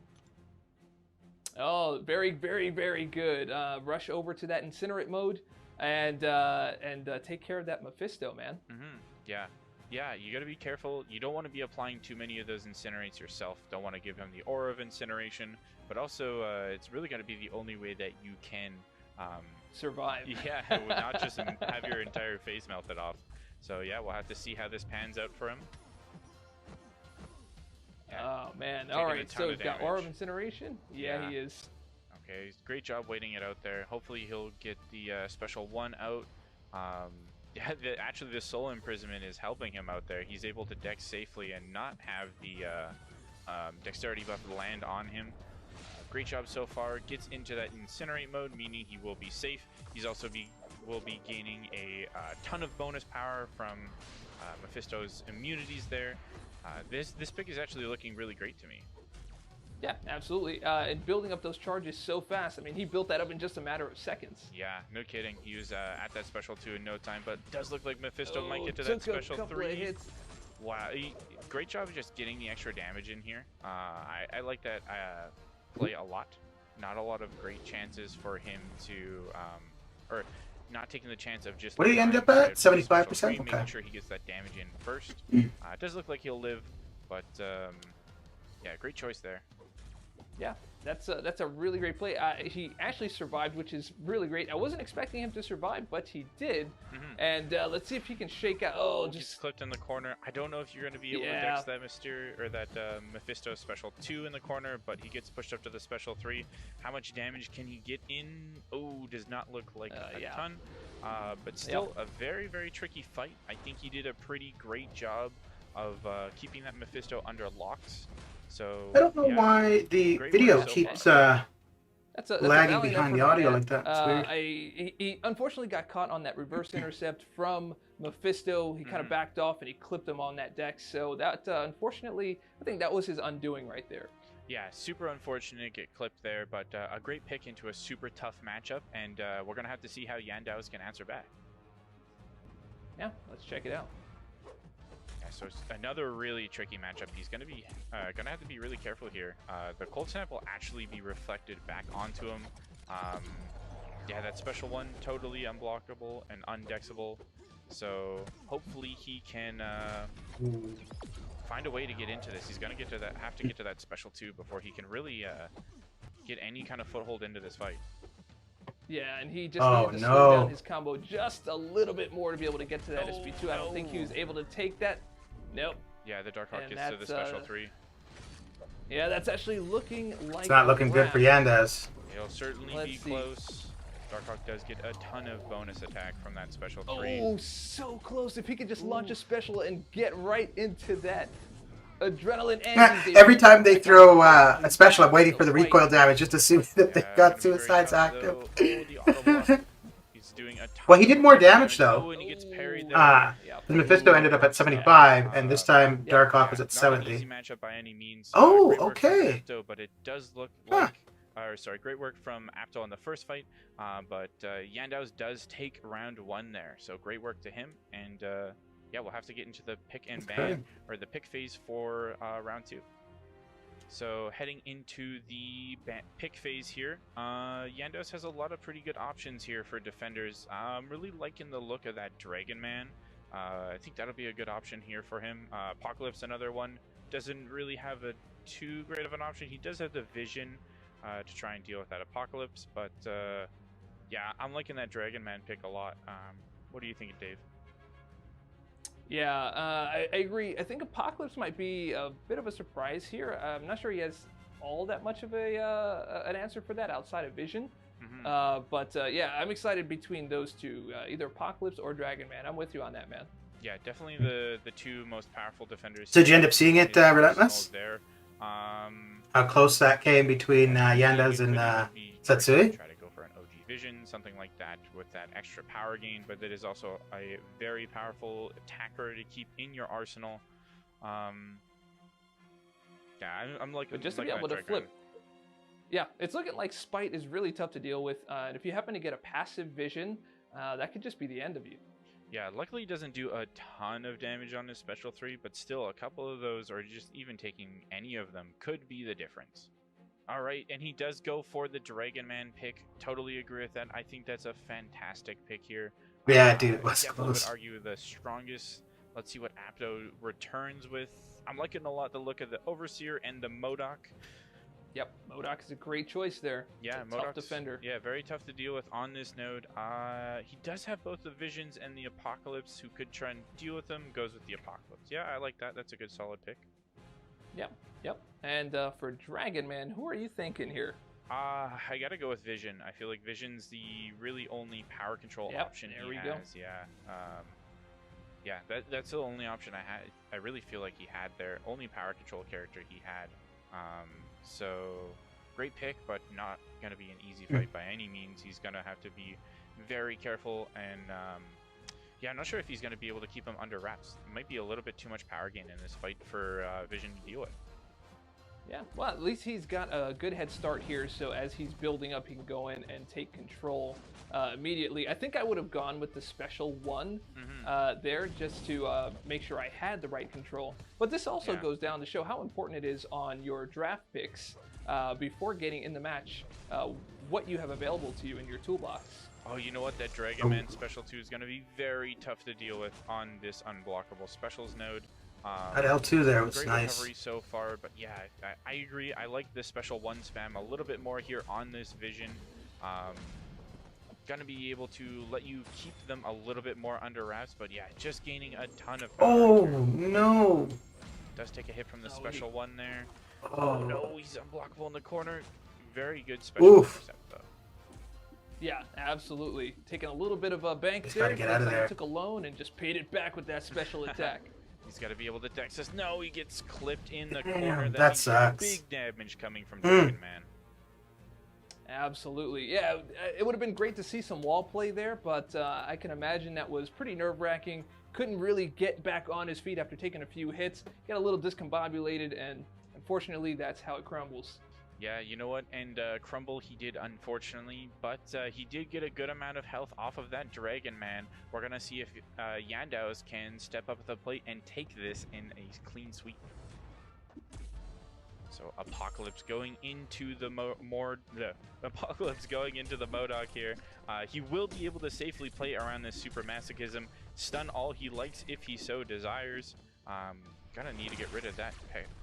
Oh, very, very, very good. Rush over to that Incinerate mode. And take care of that Mephisto, man. Yeah, you gotta be careful. You don't want to be applying too many of those Incinerates yourself. Don't want to give him the aura of incineration, but also it's really gotta be the only way that you can survive. Yeah, not just have your entire face melted off. So yeah, we'll have to see how this pans out for him. Yeah, oh man! All right, so he's got aura of incineration. Yeah, he is. Okay, great job waiting it out there. Hopefully he'll get the special 1 out. Yeah, actually the Soul Imprisonment is helping him out there. He's able to dex safely and not have the dexterity buff land on him. Great job so far. Gets into that Incinerate mode, meaning he will be safe. He's also will be gaining a ton of bonus power from Mephisto's immunities there. This pick is actually looking really great to me. Yeah, absolutely. And building up those charges so fast. I mean, he built that up in just a matter of seconds. Yeah, no kidding. He was at that special 2 in no time, but does look like Mephisto might get to took that special a couple 3. of hits. Wow, great job of just getting the extra damage in here. I like that play a lot. Not a lot of great chances for him to, or not taking the chance of just. What did he end dying up at? to the special 75%? three, Okay. Making sure he gets that damage in first. Mm. It does look like he'll live, but yeah, great choice there. Yeah, that's a really great play. He actually survived, which is really great. I wasn't expecting him to survive, but he did. And let's see if he can shake out. Oh, Gets just clipped in the corner. I don't know if you're going to be able to dex that Mysterio or that Mephisto special 2 in the corner, but he gets pushed up to the special 3. How much damage can he get in? Oh, does not look like a ton. But still a very, very tricky fight. I think he did a pretty great job of keeping that Mephisto under locks. So I don't know why the Great video work so keeps far. that's a lagging valiant behind the effort, audio man. like that. It's weird. He unfortunately got caught on that reverse intercept from Mephisto. He kind of backed off and he clipped him on that deck. So that unfortunately, I think that was his undoing right there. Yeah, super unfortunate get clipped there, but a great pick into a super tough matchup, and we're going to have to see how Yandaos can answer back. Yeah, let's check it out. Yeah, so it's another really tricky matchup. He's going to be have to be really careful here. The cold snap will actually be reflected back onto him. Yeah, that special one totally unblockable and undexable. So hopefully he can find a way to get into this. He's going to have to get to that special 2 before he can really get any kind of foothold into this fight. Yeah, and he just needed to slow down his combo just a little bit more to be able to get to that SP2. I don't think he was able to take that. Nope. Yeah, the Darkhawk gets to the special 3. Yeah, that's actually looking like It's not looking good for Yandas. It'll certainly be close. Darkhawk does get a ton of bonus attack from that special 3. Oh, so close. If he could just launch a special and get right into that adrenaline and every time they throw a special, I'm waiting for the recoil damage just to see that they got suicides active. He's doing a ton Well, he did more damage though. Oh, and he gets parried there. Mephisto ended up at 75, and this time Darkhawk was at Not an 70. easy matchup by any means. Oh, Great work from okay. Mephisto, but it does look like, great work from Apto in the first fight. But Yandaos does take round 1 there, so great work to him. And yeah, we'll have to get into the pick and ban or the pick phase for round 2. So heading into the pick phase here, Yandaos has a lot of pretty good options here for defenders. I'm really liking the look of that Dragon Man. I think that'll be a good option here for him. Apocalypse, another one, doesn't really have a too great of an option. He does have the vision to try and deal with that Apocalypse, but yeah, I'm liking that Dragon Man pick a lot. What do you think, Dave? Yeah, I agree. I think Apocalypse might be a bit of a surprise here. I'm not sure he has all that much of an answer for that outside of Vision. But yeah, I'm excited between those two, either Apocalypse or Dragon Man. I'm with you on that, man. Yeah, definitely the 2 most powerful defenders. So did you end up seeing it, Relentless? There. How close that came between Yandas and Satsui? Try to go for an OG Vision, something like that, with that extra power gain, but that is also a very powerful attacker to keep in your arsenal. Yeah, I'm like, but just to be able to flip. Yeah, it's looking like Spite is really tough to deal with. And if you happen to get a passive Vision, that could just be the end of you. Yeah, luckily he doesn't do a ton of damage on his special 3, but still a couple of those, or just even taking any of them, could be the difference. All right, and he does go for the Dragon Man pick. Totally agree with that. I think that's a fantastic pick here. Yeah, dude, it was definitely close. Would argue the strongest. Let's see what Apto returns with. I'm liking a lot the look of the Overseer and the MCOC. Yep, MCOC is a great choice there. Yeah, tough defender. Yeah, very tough to deal with on this node. He does have both the Visions and the Apocalypse, who could try and deal with them. Goes with the Apocalypse. Yeah, I like that. That's a good solid pick. Yep. And for Dragon Man, who are you thinking here? I gotta go with Vision. I feel like Vision's the really only power control option he has. Yeah, that's the only option I had. I really feel like he had there. Only power control character he had. So great pick, but not gonna be an easy fight by any means. He's gonna have to be very careful, and yeah, I'm not sure if he's gonna be able to keep him under wraps. It might be a little bit too much power gain in this fight for Vision to deal with. Yeah, well, at least he's got a good head start here, so as he's building up, he can go in and take control immediately. I think I would have gone with the special one there just to make sure I had the right control. But this also goes down to show how important it is on your draft picks before getting in the match, what you have available to you in your toolbox. Oh, you know what? That Dragon Man Special 2 is going to be very tough to deal with on this unblockable specials node. That L2 there was great nice. recovery so far, but yeah, I agree. I like the special 1 spam a little bit more here on this Vision. Gonna be able to let you keep them a little bit more under wraps, but yeah, just gaining a ton of power. Oh, no. Does take a hit from the special 1 there. Oh, Oh no, he's unblockable in the corner. Very good special intercept though. Yeah, absolutely. Taking a little bit of a bank He's there. gotta get out of Looks like there. he took a loan and just paid it back with that special attack. He's got to be able to dex us. No, he gets clipped in the Damn, corner. that means sucks. Big damage coming from Dragon Man. Absolutely. Yeah, it would have been great to see some wall play there, but I can imagine that was pretty nerve-wracking. Couldn't really get back on his feet after taking a few hits. Got a little discombobulated, and unfortunately, that's how it crumbles. Yeah, you know what? And Crumble he did, unfortunately, but he did get a good amount of health off of that Dragon Man. We're going to see if Yandaos can step up at the plate and take this in a clean sweep. So Apocalypse going into the Apocalypse going into the Modok here. He will be able to safely play around this Super Masochism, stun all he likes if he so desires. Gonna need to get rid of that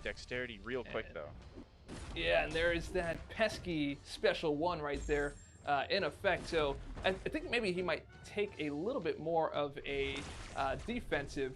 dexterity real quick though. Yeah, and there is that pesky special 1 right there in effect. So I think maybe he might take a little bit more of a defensive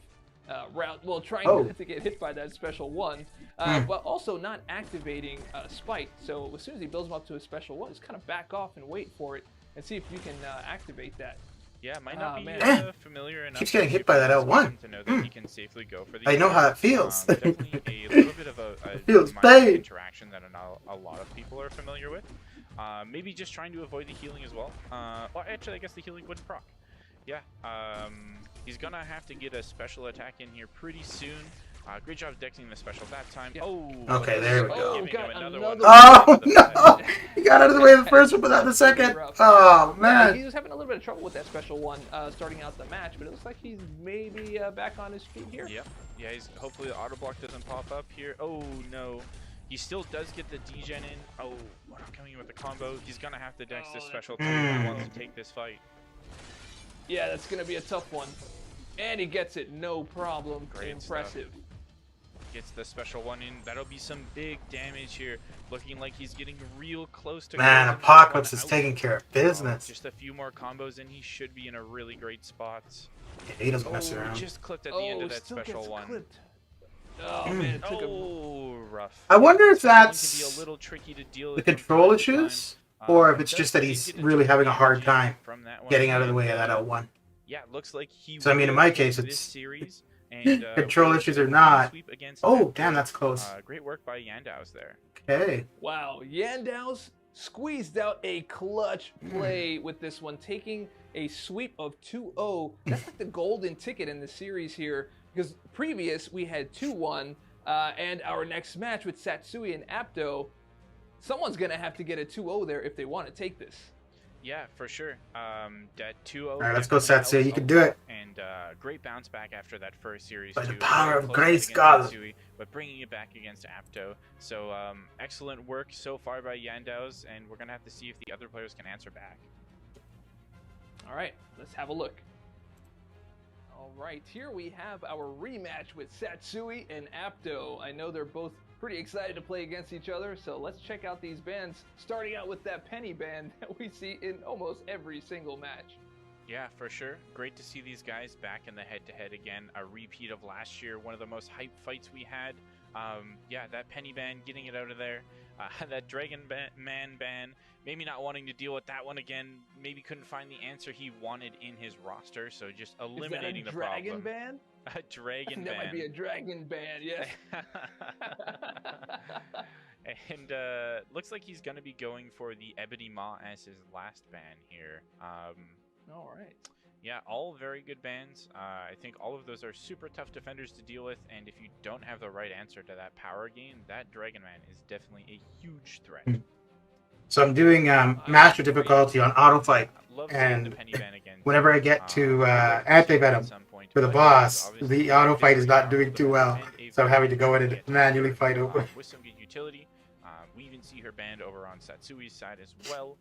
route. Well, trying not to get hit by that special 1, but also not activating Spite. So as soon as he builds him up to a special 1, just kind of back off and wait for it and see if you can activate that. Yeah, might not be familiar enough. Keeps getting hit by that L1. To know that he can safely go for the I know how it feels. Definitely a little bit of a feels minor pain. interaction that a lot of people are familiar with. Maybe just trying to avoid the healing as well. Well, actually, I guess the healing wouldn't proc. Yeah, he's gonna have to get a special attack in here pretty soon. Great job dexing the special that time. Yeah. Oh, okay, there we go. Got another one. Oh, no! He got out of the way of the first one, but not the second. Oh, man. He was having a little bit of trouble with that special 1 starting out the match, but it looks like he's maybe back on his feet here. Yep. Yeah, he's hopefully the auto block doesn't pop up here. Oh, no. He still does get the degen in. Oh, coming in with the combo. He's going to have to dex this special too if he wants to take this fight. Yeah, that's going to be a tough one. And he gets it, no problem. Great Impressive. Stuff. Gets the special 1 in. That'll be some big damage here. Looking like he's getting real close to... Man, Apocalypse is taking care of business. Just a few more combos and he should be in a really great spot. Yeah, he doesn't mess around. Just clipped at the end of that special 1. Clipped. Oh, man, it took rough. I wonder if that's be a little tricky to deal the with control issues, or if it's just that he's really having a hard time getting out of the way of that L1. Yeah, it looks like he... So, I mean, in my case, it's... series. And, control issues or not. Oh, damn, that's close. Great work by Yandaos there. Okay. Wow, Yandaos squeezed out a clutch play with this one, taking a sweep of 2-0. That's like the golden ticket in the series here, because previous we had 2-1, and our next match with Satsui and Apto, someone's going to have to get a 2-0 there if they want to take this. Yeah, for sure. That 2-0. All right, let's go, Satsui. You can do it. And great bounce back after that first series. By the too. power Very of close grace, against God. Satsui, but bringing it back against Apto. So excellent work so far by Yandaos, and we're gonna have to see if the other players can answer back. All right, let's have a look. All right, here we have our rematch with Satsui and Apto. I know they're both pretty excited to play against each other, so let's check out these bands, starting out with that penny band that we see in almost every single match. Yeah, for sure. Great to see these guys back in the head-to-head again. A repeat of last year, one of the most hyped fights we had. Yeah, that penny band, getting it out of there. That Dragon Man ban, maybe not wanting to deal with that one again. Maybe couldn't find the answer he wanted in his roster, so just eliminating the problem. Dragon ban? A dragon ban. That might be a dragon ban, yes. And looks like he's going to be going for the Ebony Maw as his last ban here. All right. Yeah, all very good bans. I think all of those are super tough defenders to deal with, and if you don't have the right answer to that power game, that Dragon Man is definitely a huge threat. So I'm doing master difficulty on auto fight, Love seeing and the penny ban again. whenever I get to I'd like to see anti it at venom some point, for the but boss, obviously the a auto fight is very not doing powerful too well. defender and a So I'm very having to go in easy and get manually to, fight over. with some good utility. We even see her banned over on Satsui's side as well,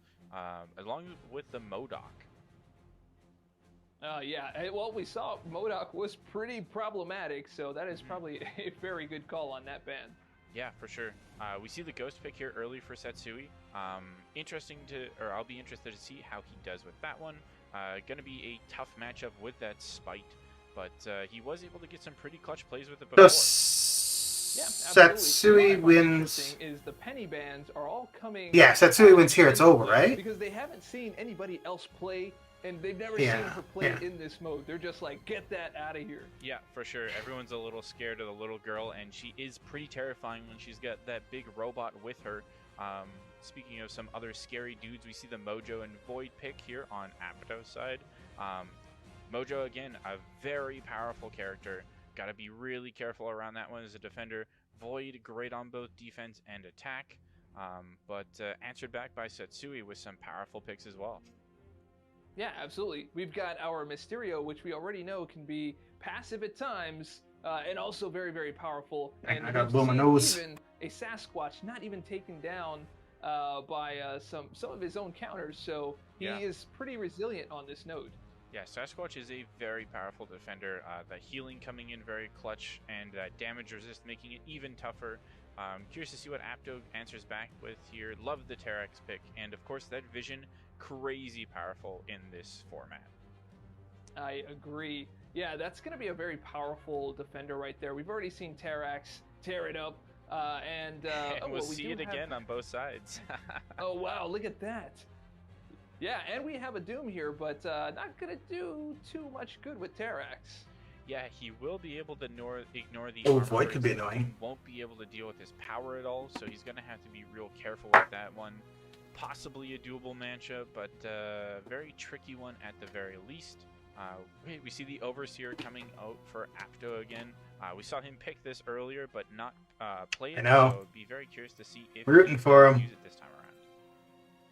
along with the Modok. Yeah, well, we saw MODOK was pretty problematic, so that is probably a very good call on that ban. Yeah, for sure. We see the Ghost pick here early for Satsui. I'll be interested to see how he does with that one. Gonna be a tough matchup with that Spite, but he was able to get some pretty clutch plays with it before. Yeah, Satsui wins. Is the penny bans are all coming. Yeah, Satsui wins here. It's over, right? Because they haven't seen anybody else play, and they've never Yeah, seen her play yeah. in this mode. They're just like, get that out of here. Yeah, for sure. Everyone's a little scared of the little girl, and she is pretty terrifying when she's got that big robot with her. Speaking of some other scary dudes, we see the Mojo and Void pick here on Apato's side. Mojo, again, a very powerful character. Got to be really careful around that one as a defender. Void, great on both defense and attack, but answered back by Satsui with some powerful picks as well. Yeah, absolutely. We've got our Mysterio, which we already know can be passive at times, and also very, very powerful. And I got we've blow my seen nose. even a Sasquatch not even taken down by some of his own counters, so he is pretty resilient on this node. Yeah, Sasquatch is a very powerful defender. The healing coming in very clutch, and damage resist making it even tougher. Curious to see what Apto answers back with here. Love the Terax pick, and of course that Vision, crazy powerful in this format. I agree. Yeah, that's going to be a very powerful defender right there. We've already seen Terax tear it up, and we'll see it again on both sides. Oh wow, look at that. Yeah, and we have a Doom here, but not going to do too much good with Terax. Yeah, he will be able to ignore the Oh, armor Void could be rates, but annoying. Won't be able to deal with his power at all, so he's going to have to be real careful with that one. Possibly a doable matchup, but very tricky one at the very least. We see the Overseer coming out for Apto again. We saw him pick this earlier, but not play it. I know. So be very curious to see if Rooting he for will him. use it this time around.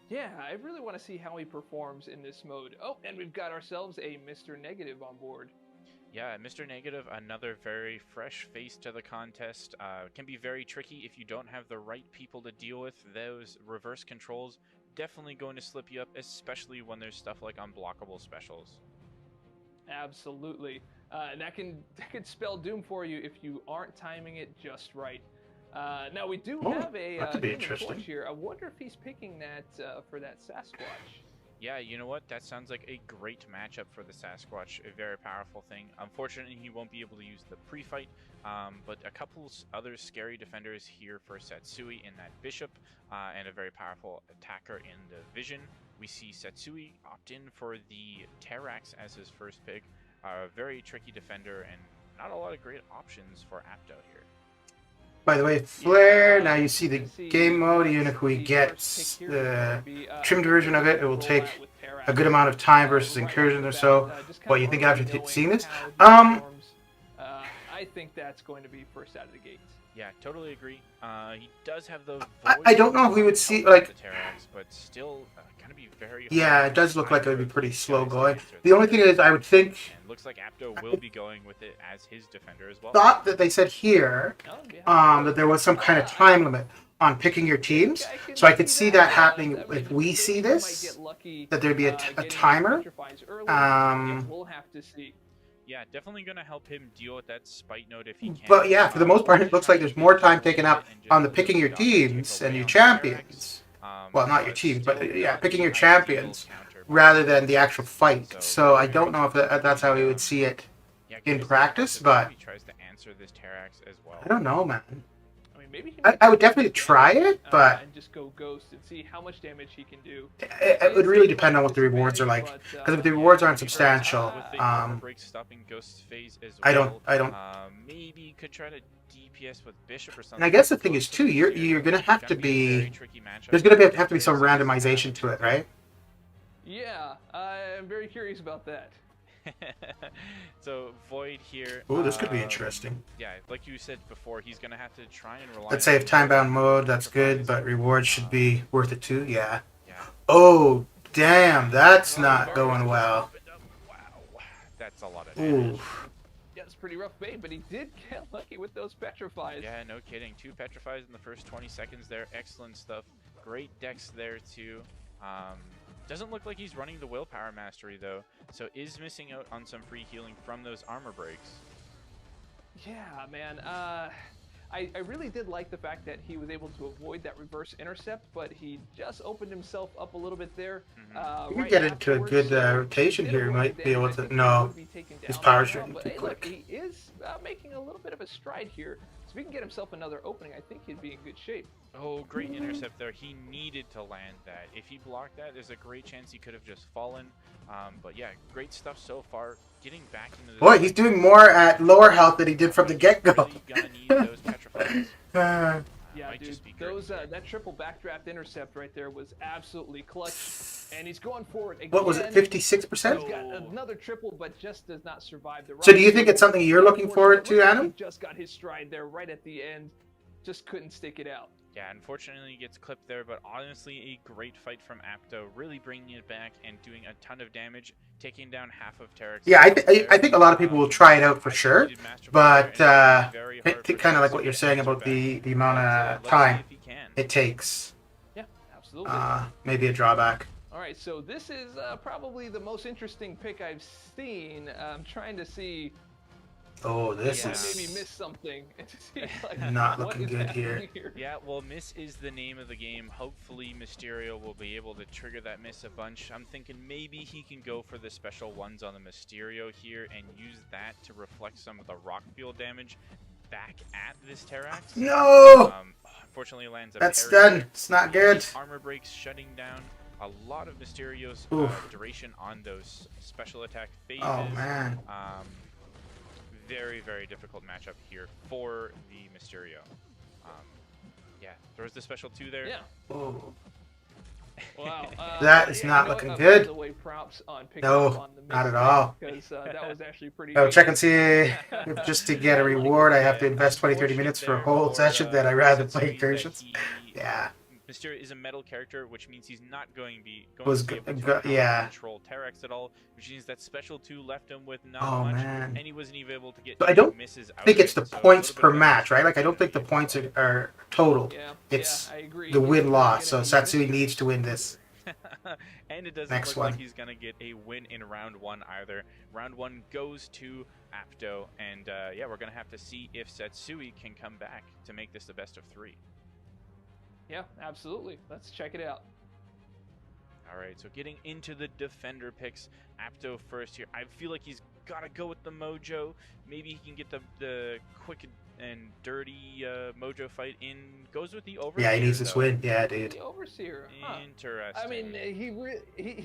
Yeah, I really want to see how he performs in this mode. Oh, and we've got ourselves a Mr. Negative on board. Yeah, Mr. Negative, another very fresh face to the contest. Can be very tricky if you don't have the right people to deal with. Those reverse controls definitely going to slip you up, especially when there's stuff like unblockable specials. Absolutely. That can spell doom for you if you aren't timing it just right. Now we do have a that could be Human interesting. Torch here. I wonder if he's picking that for that Sasquatch. Yeah, you know what? That sounds like a great matchup for the Sasquatch. A very powerful thing. Unfortunately, he won't be able to use the pre-fight, but a couple other scary defenders here for Satsui in that Bishop, and a very powerful attacker in the Vision. We see Satsui opt in for the Terax as his first pick. A very tricky defender and not a lot of great options for Apto here. By the way, Flare, now you see the game mode, even if we get the trimmed version of it, it will take a good amount of time versus incursions or so. What you think after seeing this? I think that's going to be first out of the gate. Yeah, totally agree. He does have the. I don't know if we would see, the like, Terax, but still gonna be very. yeah, hard it does look like it would be for pretty these slow guys to going. answer The that. only thing is, I would think, And looks like Apto will be going with it as his defender as well. thought that they said here, that there was some kind of time limit on picking your teams. So I could see that happening if we see this, that there'd be a timer. We'll have to see. Yeah, definitely gonna help him deal with that spite node if he can. But yeah, for the most part, it looks like there's more time taken up on the picking your teams and your champions. Well, not your teams, but yeah, picking your champions rather than the actual fight. So I don't know if that's how we would see it in practice, but he tries to answer this Terax as well. I don't know, man. I mean, maybe he I would definitely try it, but and just go ghost and see how much damage he can do. it would really depend on what the rewards are like. Because if the rewards aren't substantial, With the break stopping ghost phase as I well, don't. maybe you could try to DPS with Bishop or something. And I guess the thing is too, you're gonna have to Gonna a very be. tricky matchup. There's gonna have to be some randomization to it, right? Yeah, I'm very curious about that. So Void here. Ooh, this could be interesting. Yeah, like you said before, he's gonna have to try and rely. Let's say on if time-bound mode, that's good, sacrifice. but rewards should be worth it too. Yeah. Yeah. Oh, damn, that's not going well. Wow, that's a lot of damage. Ooh. Yeah, it's pretty rough bait, but he did get lucky with those petrifies. Yeah, no kidding. 2 petrifies in the first 20 seconds there. Excellent stuff. Great decks there too. Doesn't look like he's running the willpower mastery though, so is missing out on some free healing from those armor breaks. Yeah, man. I really did like the fact that he was able to avoid that reverse intercept, but he just opened himself up a little bit there. You can get into a good rotation here. Might be able to. No, his power's shooting but too hey, look, quick. he is making a little bit of a stride here. So if he can get himself another opening, I think he'd be in good shape. Oh, great intercept there. He needed to land that. If he blocked that, there's a great chance he could have just fallen. But yeah, great stuff so far. Getting back into the... Boy, he's doing more at lower health than he did from the get-go. Really gonna need those petrifies. Yeah, Might dude, just be great. those that triple backdraft intercept right there was absolutely clutch, and he's going for it again. What was it, 56%? He's got another triple, but just does not survive the run. So do you think it's something you're looking forward to, Adam? He just got his stride there right at the end, just couldn't stick it out. Yeah, unfortunately he gets clipped there, but honestly a great fight from Apto, really bringing it back and doing a ton of damage, taking down half of Tarek's. Yeah, I think a lot of people will try it out for sure, but kind of like what you're saying about the amount of time it takes. Yeah, absolutely. Maybe a drawback. All right, so this is probably the most interesting pick I've seen. I'm trying to see. Oh, this if I is maybe missed something. To see, like, not what looking is good here. happening Yeah, well, miss is the name of the game. Hopefully Mysterio will be able to trigger that miss a bunch. I'm thinking maybe he can go for the special ones on the Mysterio here and use that to reflect some of the rock field damage back at this Terax. No! Unfortunately lands a That's parry done. there. It's not good. Armor breaks shutting down a lot of Mysterio's duration on those special attack phases. Oh, man. Very, very difficult matchup here for the Mysterio. Yeah, throws the special 2 there. Yeah. Oh. Wow. That is not looking good. By the way, props on picking No, up on the not miss at all. Because that was actually pretty. Oh, check and see if just to get a reward I have to invest 20-30 minutes for a whole session that I rather play versions. Yeah. Mysterio is a metal character, which means he's not going to be able to control Terex at all, which means that special 2 left him with not much, and he wasn't even able to get But I don't misses out think it's the so points per match, right? Like, I don't think the points are total. Yeah, it's I agree. the win-loss, so Satsui needs to win this. And it doesn't Next look one. like he's going to get a win in round 1 either. Round 1 goes to Apto, and yeah, we're going to have to see if Satsui can come back to make this the best of 3. Yeah, absolutely. Let's check it out. All right, so getting into the defender picks, Apto first here. I feel like he's got to go with the Mojo. Maybe he can get the quick and dirty Mojo fight in. Goes with the Overseer. Yeah, he needs this win. Yeah, dude. The Overseer. Huh. Interesting. I mean, he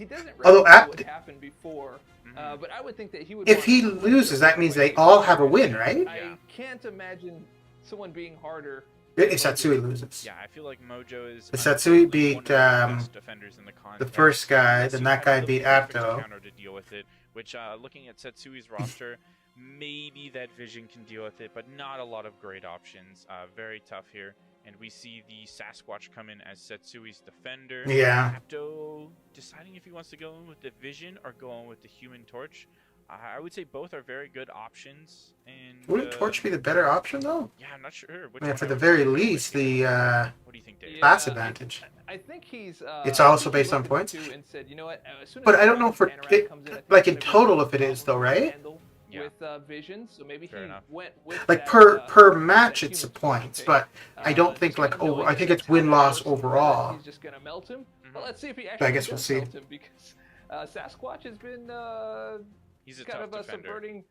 doesn't really Although know what happened before, but I would think that he would. If he loses, that means they all have a win, right? I can't imagine someone being harder. If Satsui loses. Yeah, I feel like Mojo is. If Satsui undoubtedly one beat of the best defenders in the the contest. first guy, Satsui then that guy has the beat perfect Apto. counter to deal with it, which looking at Satsui's roster, maybe that Vision can deal with it, but not a lot of great options. Very tough here. And we see the Sasquatch come in as Satsui's defender. Yeah. Apto deciding if he wants to go in with the Vision or go in with the Human Torch. I would say both are very good options. And Wouldn't Torch be the better option, though? Yeah, I'm not sure. Which I mean, one for I the would very say. least, the What do you think, Dave? class advantage. I think he's. It's also he based on looked at points? the 2 and said, you know what, as soon as But I don't know for Anorak comes in, I think like in it's gonna be total if it is though, right? handle Yeah. With Vision, so maybe Fair he enough. went with Like that, per that match it's the Human Torch points, pick. but I don't think Just like kinda knowing over. I think that it's win loss Tyler Wilson, overall. He's just gonna melt him. Mhm. Well, let's see if he actually guess we'll does see. melt him, because Sasquatch has been He's a kind tough of defender.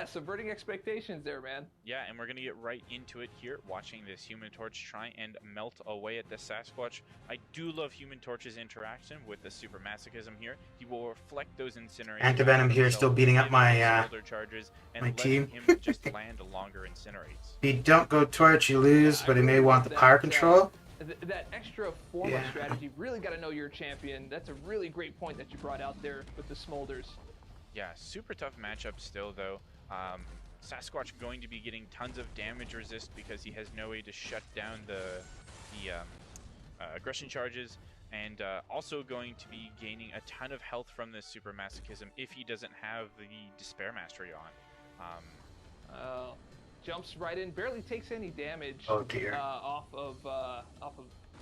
subverting expectations there, man. Yeah, and we're going to get right into it here, watching this Human Torch try and melt away at the Sasquatch. I do love Human Torch's interaction with the Super Masochism here. He will reflect those incinerators. Antivenom here still beating up my shoulder charges and my letting team. him just land longer incinerates. If you don't go Torch, you lose, Yeah, I but he may really want the love power that, control. That extra form Yeah. of strategy, really got to know your champion. That's a really great point that you brought out there with the Smolders. Yeah, super tough matchup still, though. Sasquatch going to be getting tons of damage resist because he has no way to shut down the aggression charges, and also going to be gaining a ton of health from this super masochism if he doesn't have the Despair Mastery on. Jumps right in, barely takes any damage. Oh dear. Off of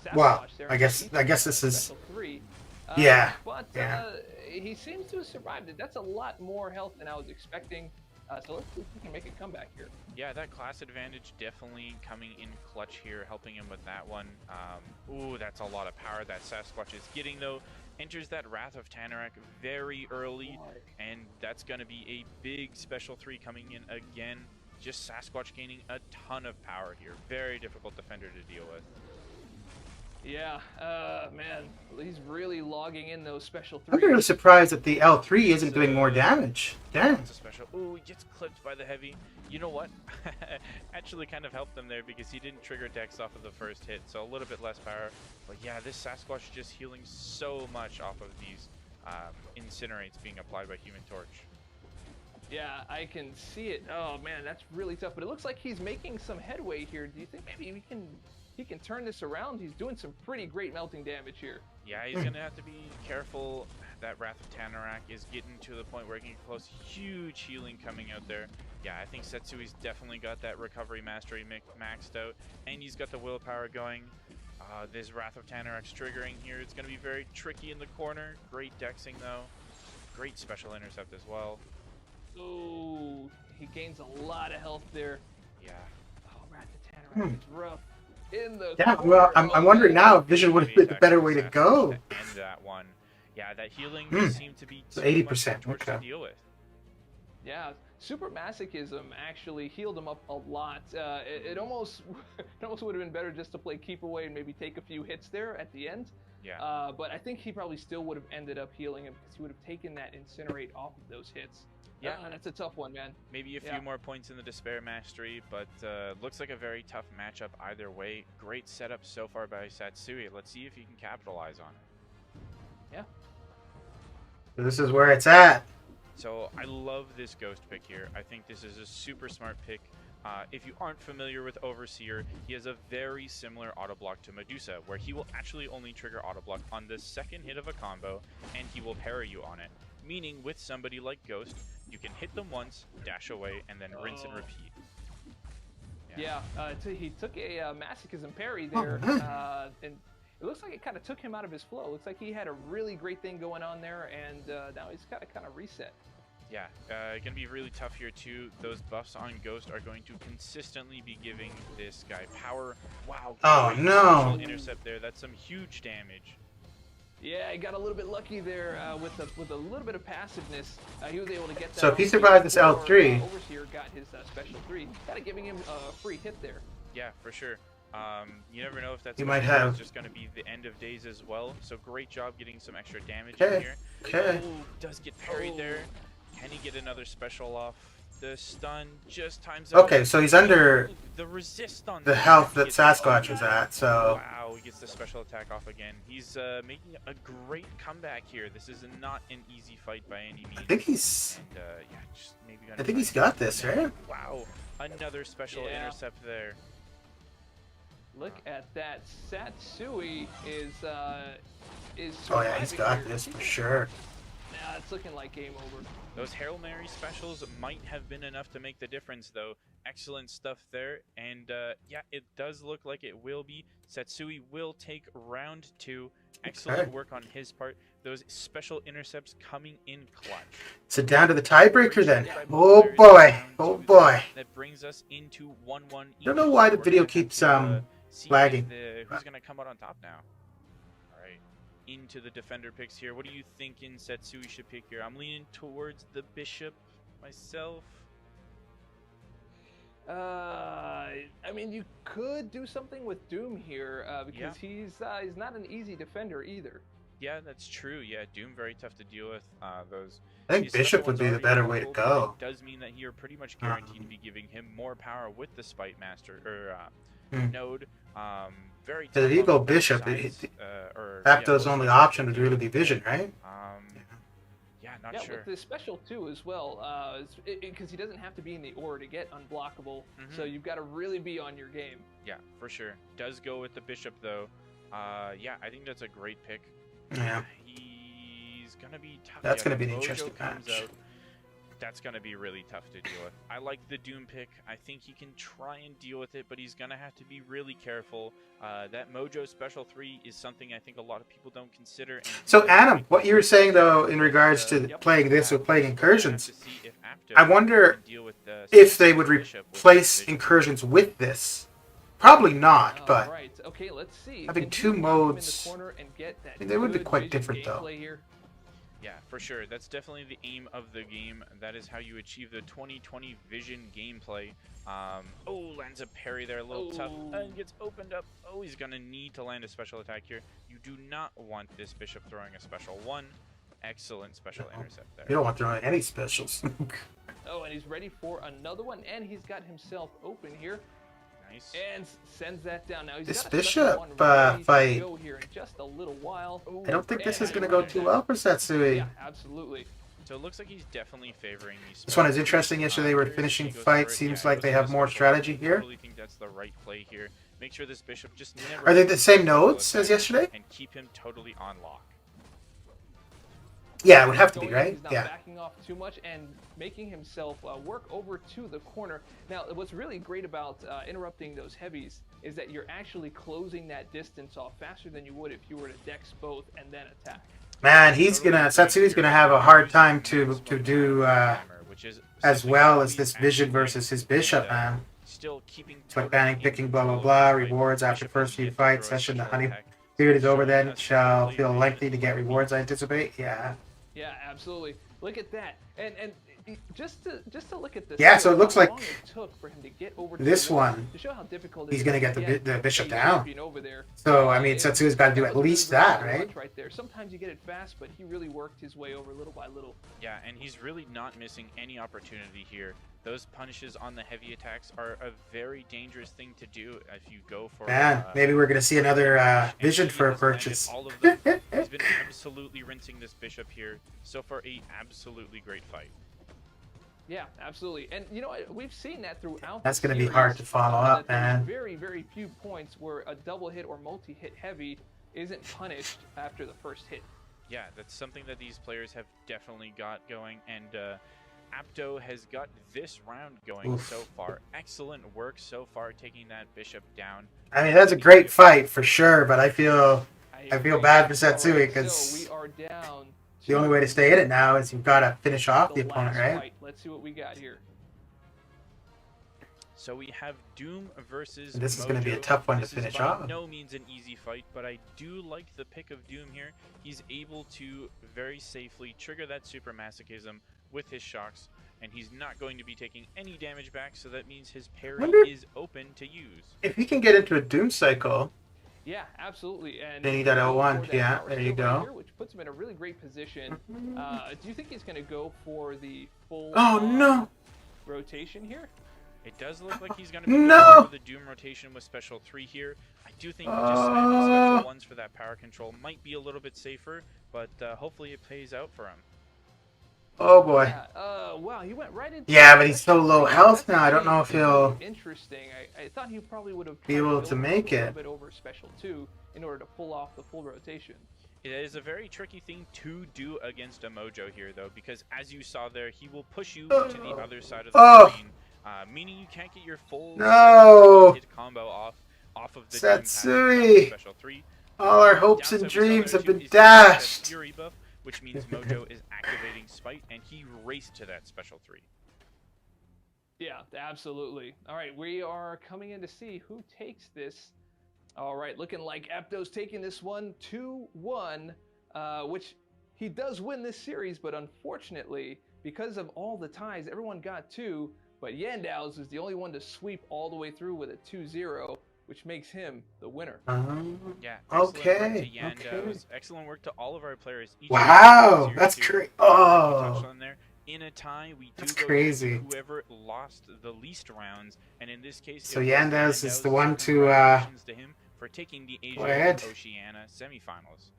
Sasquatch Wow. there. I guess this is. Special 3. Yeah. But Yeah. he seems to have survived it. That's a lot more health than I was expecting. So let's see if we can make a comeback here. Yeah, that class advantage definitely coming in clutch here, helping him with that one. Ooh, that's a lot of power that Sasquatch is getting, though. Enters that Wrath of Tanarak very early, and that's going to be a big special 3 coming in again. Just Sasquatch gaining a ton of power here. Very difficult defender to deal with. Yeah, man, he's really logging in those special 3s. I'm really surprised that the L3 isn't doing more damage. Damn. It's a special. Ooh, he gets clipped by the heavy. You know what? Actually kind of helped him there because he didn't trigger Dex off of the first hit, so a little bit less power. But yeah, this Sasquatch just healing so much off of these incinerates being applied by Human Torch. Yeah, I can see it. Oh man, that's really tough. But it looks like he's making some headway here. Do you think maybe he can turn this around? He's doing some pretty great melting damage here. Yeah, he's gonna have to be careful. That Wrath of Tanarak is getting to the point where he can get close. Huge healing coming out there. Yeah, I think Setsui's definitely got that recovery mastery maxed out, and he's got the willpower going. This Wrath of Tanarak's triggering here. It's gonna be very tricky in the corner. Great dexing though. Great special intercept as well. Oh, he gains a lot of health there. Yeah. Oh, Wrath of Tanarak is rough. In the Yeah, corner. well, I'm wondering now if Vision would have been the better way to go. To end that one. Yeah, that healing seemed to be So too 80%, much Torch to okay. deal with. Yeah, super masochism actually healed him up a lot. It almost would have been better just to play keep away and maybe take a few hits there at the end. Yeah. But I think he probably still would have ended up healing him because he would have taken that incinerate off of those hits. Yeah. That's a tough one, man. Maybe a few more points in the Despair Mastery, but looks like a very tough matchup either way. Great setup so far by Satsui. Let's see if he can capitalize on it. Yeah. So this is where it's at. So I love this Ghost pick here. I think this is a super smart pick. If you aren't familiar with Overseer, he has a very similar auto block to Medusa, where he will actually only trigger auto block on the second hit of a combo, and he will parry you on it. Meaning with somebody like Ghost, you can hit them once, dash away, and then rinse and repeat. Yeah, he took a masochism parry there, and it looks like it kind of took him out of his flow. Looks like he had a really great thing going on there, and now he's got to kind of reset. Yeah, gonna be really tough here too. Those buffs on Ghost are going to consistently be giving this guy power. Wow. Oh, great no. special intercept there. That's some huge damage. Yeah, he got a little bit lucky there with a little bit of passiveness. He was able to get that. So if he survives this L3, Overseer got his special 3, kind of giving him a free hit there. Yeah, for sure. You never know if that's You might have- just going to be the end of days as well. So great job getting some extra damage Okay, in here. okay. Ooh, does get parried there. Can he get another special off? The stun just times out. Okay, so he's under the resist on the that health that gets- Sasquatch was at, so... Wow, he gets the special attack off again. He's making a great comeback here. This is not an easy fight by any means. I think he's... And, yeah, just maybe I think he's got this, right? Wow, another special intercept there. Look at that. Satsui is Oh yeah, he's surviving got here. this for sure. Yeah, it's looking like game over. Those Hail Mary specials might have been enough to make the difference, though. Excellent stuff there, and yeah, it does look like it will be. Satsui will take round 2. Excellent Okay. work on his part. Those special intercepts coming in clutch. So down to the tiebreaker then. Great shot by Oh both boy, players. oh Round 2 boy. That brings us into 1-1. Don't know why the We're video gonna have keeps, to, see lagging. who's gonna come out on top now? All right, into the defender picks here. What do you think Satsui should pick here? I'm leaning towards the bishop myself. I mean, you could do something with Doom here because he's not an easy defender either. Yeah, that's true. Yeah, Doom very tough to deal with. Those. I think his special Bishop would ones be the already better way to powerful, go. but it does mean that you're pretty much guaranteed to be giving him more power with the Spite Master or node. Very. So if tough you on go both Bishop, sides, or, Apto's both only sides of option the would really field. be Vision, right? Yeah, not Yeah, sure. with the special too as well, because he doesn't have to be in the aura to get unblockable. So you've got to really be on your game. Yeah, for sure. Does go with the bishop though. Yeah, I think that's a great pick. Yeah. He's gonna be tough. That's Yeah, gonna be the an Mojo interesting comes match. out. That's gonna be really tough to deal with. I like the Doom pick. I think he can try and deal with it, but he's gonna have to be really careful. That Mojo special 3 is something I think a lot of people don't consider. And So Adam, what you were saying though in regards to Yep. playing this or playing we're gonna have incursions, to see if Apto I wonder can deal with the if they would bishop with replace vision. incursions with this. Probably not, but Right. Okay, let's see. having Can two he lock him in modes, the corner and get that I mean, they would be good quite vision different, though. gameplay here? Yeah, for sure. That's definitely the aim of the game. That is how you achieve the 2020 vision gameplay. Oh, lands a parry there, a little tough. And gets opened up. Oh, he's going to need to land a special attack here. You do not want this bishop throwing a special 1. Excellent special intercept there. you don't want to throw any specials. Oh, and he's ready for another one, and he's got himself open here. Nice. And sends that down. Now he's This got a special bishop, one ready to fight. go here in just a little while. I don't think this And is going to go too well for Satsui. Yeah, absolutely. So it looks like he's definitely favoring these. This one is interesting. Yesterday they were finishing fights. Seems like they have more strategy I here. totally think that's the right play here. Make sure this bishop just never. Are they the same nodes as yesterday? And keep him totally on lock. Yeah, it would have to be, Going in, right? He's not Yeah. backing off too much and making himself work over to the corner. Now, what's really great about interrupting those heavies is that you're actually closing that distance off faster than you would if you were to dex both and then attack. Man, Satsui's gonna have a hard time to do as well as this vision versus his bishop, man. Still keeping It's like banning, picking, blah blah blah. Rewards after first few fights. Session. The honey period is over. Then it shall feel lengthy to get rewards. I anticipate. Yeah. Yeah, absolutely. Look at that, and just to look at this. Yeah, so it looks how like long it took for him to get over to this the wall, one, to show how difficult it he's is gonna to get the bishop a down. champion over there. So I mean, It- Satsu's got to do that at was a least very that, good right? punch right there. Sometimes you get it fast, but he really worked his way over little by little. Yeah, and he's really not missing any opportunity here. Those punishes on the heavy attacks are a very dangerous thing to do if you go for. Man, maybe we're gonna see another and vision he for a has landed purchase. all of them. He's been absolutely rinsing this bishop here. So far, a absolutely great fight. Yeah, absolutely. And you know what? We've seen that throughout. That's the gonna be series, hard to follow up, that there's man. Very, very few points where a double hit or multi-hit heavy isn't punished after the first hit. Yeah, that's something that these players have definitely got going, and Apto has got this round going Oof. so far. Excellent work so far, taking that bishop down. I mean, that's a great fight for sure, but I feel agree. bad for Satsui, All right, 'cause so we are down the only way to stay in it now is you've got to finish off the the opponent, last right? fight. Let's see what we got here. So we have Doom versus This is gonna be a Mojo. tough one to This is finish by off. no means an easy fight, but I do like the pick of Doom here. He's able to very safely trigger that super masochism with his shocks, and he's not going to be taking any damage back, so that means his parry Wonder- is open to use. If he can get into a Doom cycle, Yeah, absolutely. And Then you got going L1, for that yeah, power there you shield right go. here, which puts him in a really great position. Do you think he's going to go for the full oh no! rotation here? It does look like he's going to be No! going for the Doom rotation with special 3 here. I do think just spamming special 1s for that power control might be a little bit safer, but hopefully it pays out for him. Oh boy. Yeah, wow, he went right into. Yeah, but he's so low That's health now. I don't actually know if he'll really interesting. I thought he probably would have be tried able build to up make a little it. bit over special 2 in order to pull off the full rotation. It is a very tricky thing to do against a Mojo here, though, because as you saw there, he will push you to the other side of the Oh. screen, meaning you can't get your full No. hit combo off of the Satsui. special 3. All our hopes Downside and we saw dreams there have too been is he has that dashed. Fury buff, which means Mojo is activating Spite, and he raced to that special 3. Yeah, absolutely. All right, we are coming in to see who takes this. All right, looking like Apto's taking this one 2-1, which he does win this series, but unfortunately, because of all the ties, everyone got 2, but Yandao's is the only one to sweep all the way through with a 2-0, which makes him the winner. Yeah. Excellent work to Okay, Yandos. Excellent work to all of our players. Each Wow, series that's here, great. touched Oh, on there. In a tie, we do That's go crazy. to whoever lost the least rounds, and in this case, So it was Yandos is the Yandos. one to, Congratulations to him for taking the go Asia ahead. and Oceania semifinals.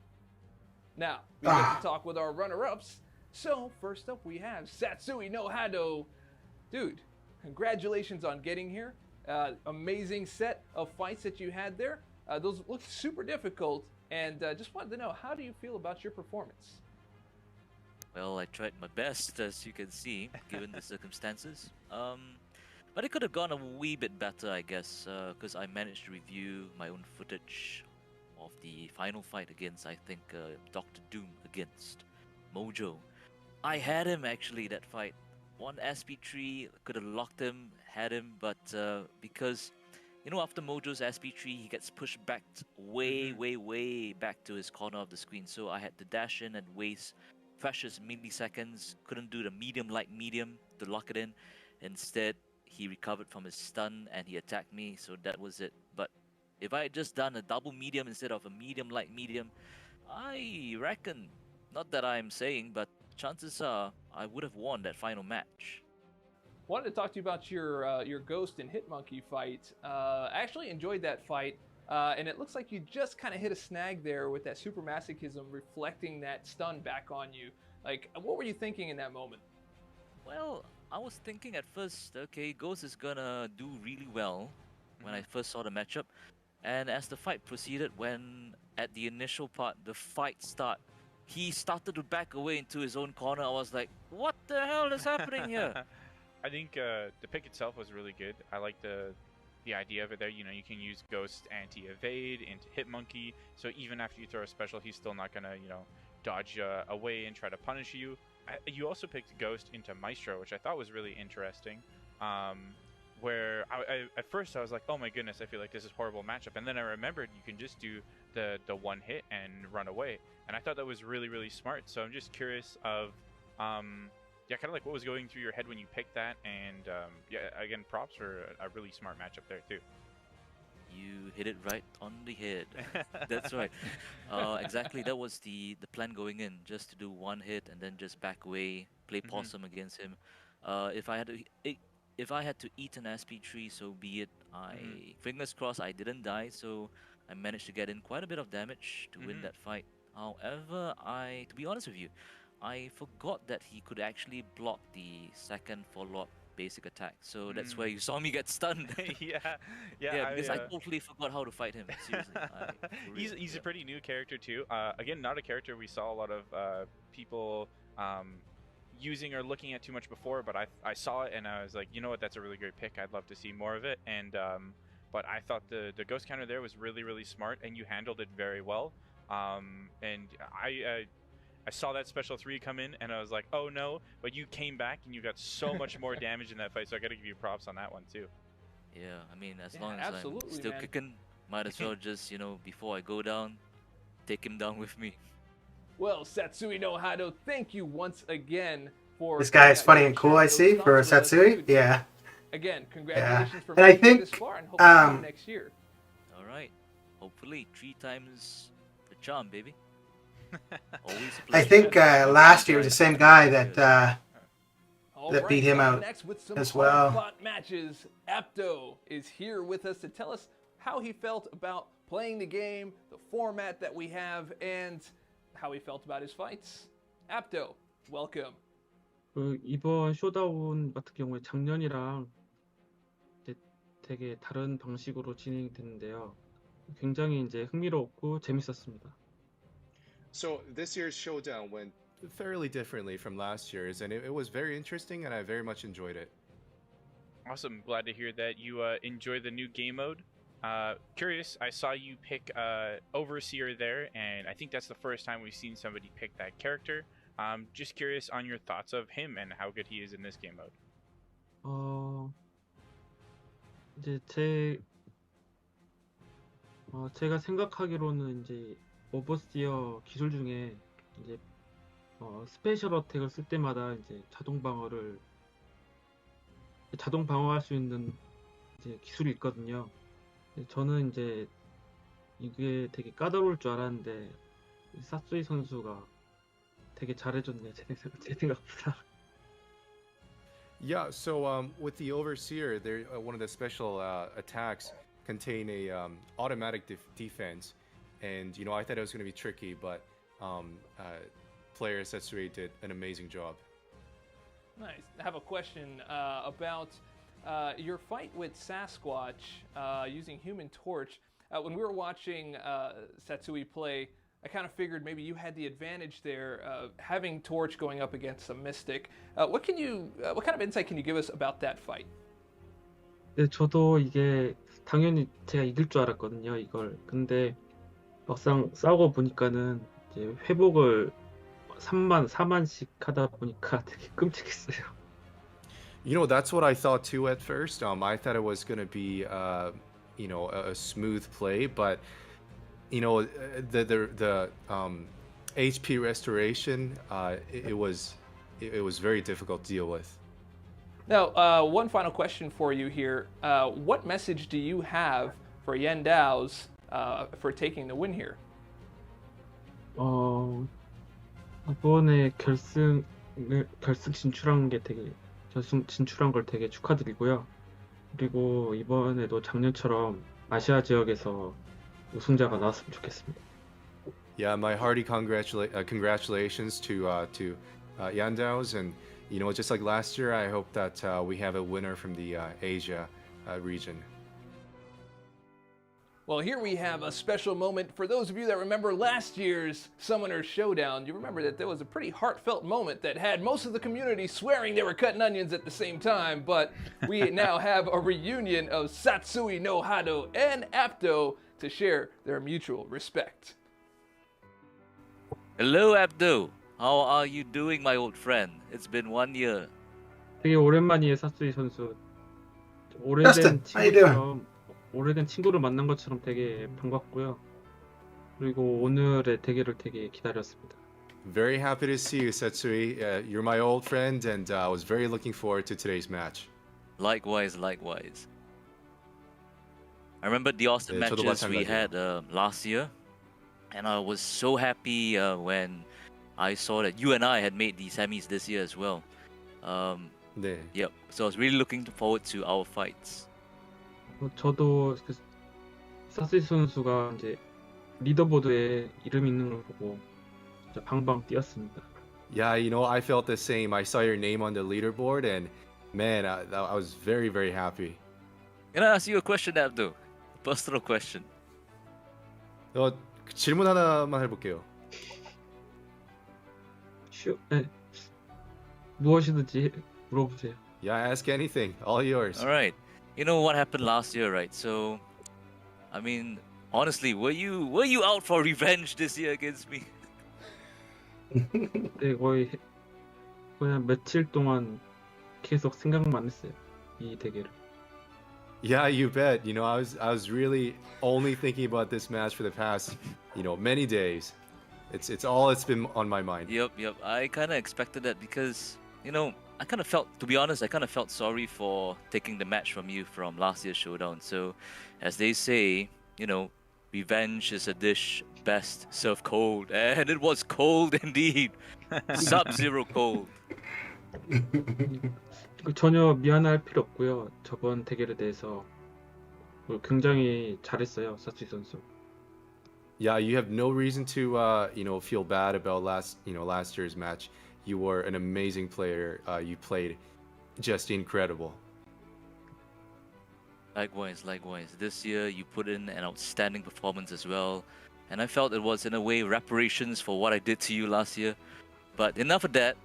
Now, we get to talk with our runner-ups. So, first up we have Satsui no Hado. Dude, congratulations on getting here. Amazing set of fights that you had there. Those looked super difficult, and just wanted to know, how do you feel about your performance? Well, I tried my best, as you can see, given the circumstances. But it could have gone a wee bit better, I guess, because I managed to review my own footage of the final fight against, I think, Dr. Doom against Mojo. I had him actually that fight. One SP3 could have locked him, had him, but because after Mojo's SP3, he gets pushed back way back to his corner of the screen. So I had to dash in and waste precious milliseconds. Couldn't do the medium to lock it in. Instead, he recovered from his stun and he attacked me. So that was it. But if I had just done a double medium instead of a medium, I reckon, not that I'm saying, but chances are I would have won that final match. Wanted to talk to you about your Ghost and Hitmonkey fight. I actually enjoyed that fight, and it looks like you just kind of hit a snag there with that super masochism reflecting that stun back on you. Like, what were you thinking in that moment? Well, I was thinking at first, okay, Ghost is gonna do really well when I first saw the matchup. And as the fight proceeded, when at the initial part, the fight he started to back away into his own corner. I was like, what the hell is happening here? I think the pick itself was really good. I like the idea of it there. You can use Ghost anti-evade into Hitmonkey, so even after you throw a special, he's still not gonna dodge away and try to punish you. You also picked Ghost into Maestro, which I thought was really interesting. Where at first I was like, oh my goodness, I feel like this is a horrible matchup, and then I remembered you can just do the one hit and run away, and I thought that was really smart. So I'm just curious of kind of like what was going through your head when you picked that, and again, props for a really smart matchup there too. You hit it right on the head. That's right. Exactly, that was the plan going in, just to do one hit and then just back away, play possum against him. If I had to eat an SP3, so be it. Fingers crossed I didn't die, so I managed to get in quite a bit of damage to win that fight. However, to be honest with you, I forgot that he could actually block the second follow-up basic attack. So that's where you saw me get stunned. yeah. Because I totally forgot how to fight him. Seriously. He's a pretty new character too. Again, not a character we saw a lot of people using or looking at too much before, but I saw it and I was like, you know what, that's a really great pick. I'd love to see more of it. And but I thought the ghost counter there was really smart, and you handled it very well. And I saw that special 3 come in and I was like, oh no, but you came back and you got so much more damage in that fight, so I gotta give you props on that one too. Yeah, I mean, as long as I'm still man. kicking, might as well just, before I go down, take him down with me. Well, Satsui no Hado, thank you once again for... This guy is funny and cool, I see, for Satsui. Yeah. Again, congratulations for and I making it this think, far, and hope to see you next year. Alright, hopefully 3 times the charm, baby. Always a I pleasure. think last year was the same guy that beat him out next with some as well. hard-fought matches. Apto is here with us to tell us how he felt about playing the game, the format that we have, and how he felt about his fights. Apto, welcome. 이번 쇼다운 같은 경우에 작년이랑 이제 되게 다른 방식으로 진행됐는데요. 굉장히 이제 흥미롭고 재밌었습니다. So this year's Showdown went fairly differently from last year's, and it was very interesting, and I very much enjoyed it. Awesome, glad to hear that you enjoy the new game mode. Curious, I saw you pick Overseer there, and I think that's the first time we've seen somebody pick that character. Just curious on your thoughts of him and how good he is in this game mode. 이제 제가 생각하기로는 이제 오버스티어 기술 중에 이제 스페셜 어택을 쓸 때마다 이제 자동 방어할 수 있는 이제 기술이 있거든요. 저는 이제 이게 되게 까다로울 줄 알았는데 사스이 선수가 되게 잘해줬네요. 제 생각보다. Yeah, so with the Overseer, there one of the special attacks contain a automatic defense, and I thought it was going to be tricky, but player Setsui did an amazing job. Nice. I have a question about your fight with Sasquatch using Human Torch. When we were watching Satsui play, I kind of figured maybe you had the advantage there, having Torch going up against a Mystic. What kind of insight can you give us about that fight? 네, 저도 이게 당연히 제가 이길 줄 알았거든요, 이걸. 근데 막상 싸우고 보니까는 이제 회복을 4만씩 하다 보니까 되게 끔찍했어요. You know, that's what I thought too at first. I thought it was gonna be, you know, a smooth play, but you know, the HP restoration, it was very difficult to deal with. Now, one final question for you here. What message do you have for Yendao's for taking the win here? 이번에 결승 진출한 게 되게 진출한 걸 되게 축하드리고요. 그리고 이번에도 작년처럼 아시아 지역에서 우승자가 나왔으면 좋겠습니다. Yeah, my hearty congratulations to Yandao's, and you know, just like last year, I hope that we have a winner from the Asia region. Well, here we have a special moment for those of you that remember last year's Summoner Showdown. You remember that there was a pretty heartfelt moment that had most of the community swearing they were cutting onions at the same time, but we now have a reunion of Satsui no Hado and Apto to share their mutual respect. Hello, Abdo. How are you doing, my old friend? It's been 1 year. 되게 오랜만이에요, 사스이 선수. Justin, how you doing? 오래된 친구를 만난 것처럼 되게 반갑고요. 그리고 오늘의 대결을 되게 기다렸습니다. Very happy to see you, Setsui. You're my old friend, and I was very looking forward to today's match. Likewise. I remember the awesome matches we had last year, and I was so happy when I saw that you and I had made the semis this year as well. 네. Yep. So I was really looking forward to our fights. 저도 사스이 선수가 이제 리더보드에 이름 있는 걸 보고 진짜 방방 뛰었습니다. Yeah, you know, I felt the same. I saw your name on the leaderboard, and man, I was very, very happy. Can I ask you a question, Abdo? A personal question. 질문 하나만 해볼게요. 네. 무엇이든지 물어보세요. Yeah, ask anything. All yours. All right. You know what happened last year, right? So, I mean, honestly, were you out for revenge this year against me? 네, 거의 그냥 며칠 동안 계속 생각만 했어요. 이 대결을. Yeah, you bet. You know, I was really only thinking about this match for the past, you know, many days. It's been on my mind. Yep. I kind of expected that because, you know, to be honest, I kind of felt sorry for taking the match from you from last year's Showdown. So, as they say, you know, revenge is a dish best served cold. And it was cold indeed. Sub-zero cold. 전혀 미안할 필요 없고요. 저번 대결에 대해서 굉장히 잘했어요, 사스이 선수. Yeah, you have no reason to, you know, feel bad about last year's match. You were an amazing player. You played just incredible. Likewise. This year, you put in an outstanding performance as well. And I felt it was, in a way, reparations for what I did to you last year. But enough of that.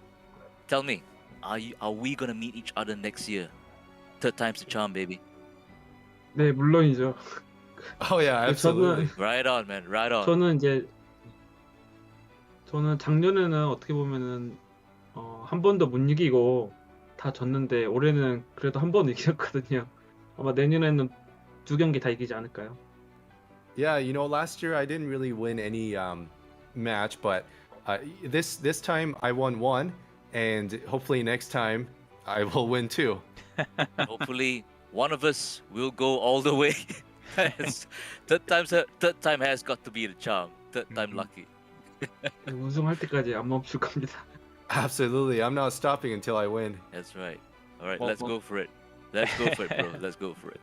Tell me, are we going to meet each other next year? Third time's the charm, baby. 네, 물론이죠. Oh yeah, absolutely. Right on, man. Right on. 저는 작년에는 어떻게 보면은 한 번도 못 이기고 다 졌는데 올해는 그래도 한 번 이겼거든요. 아마 내년에는 2경기 다 이기지 않을까요? Yeah, you know, last year I didn't really win any match, but this time I won one, and hopefully next time I will win two. Hopefully one of us will go all the way. third time has got to be the charm. Third time lucky. 우승할 때까지 안 멈출 겁니다. Absolutely, I'm not stopping until I win. That's right. All right, let's go for it. Let's go for it, bro. Let's go for it.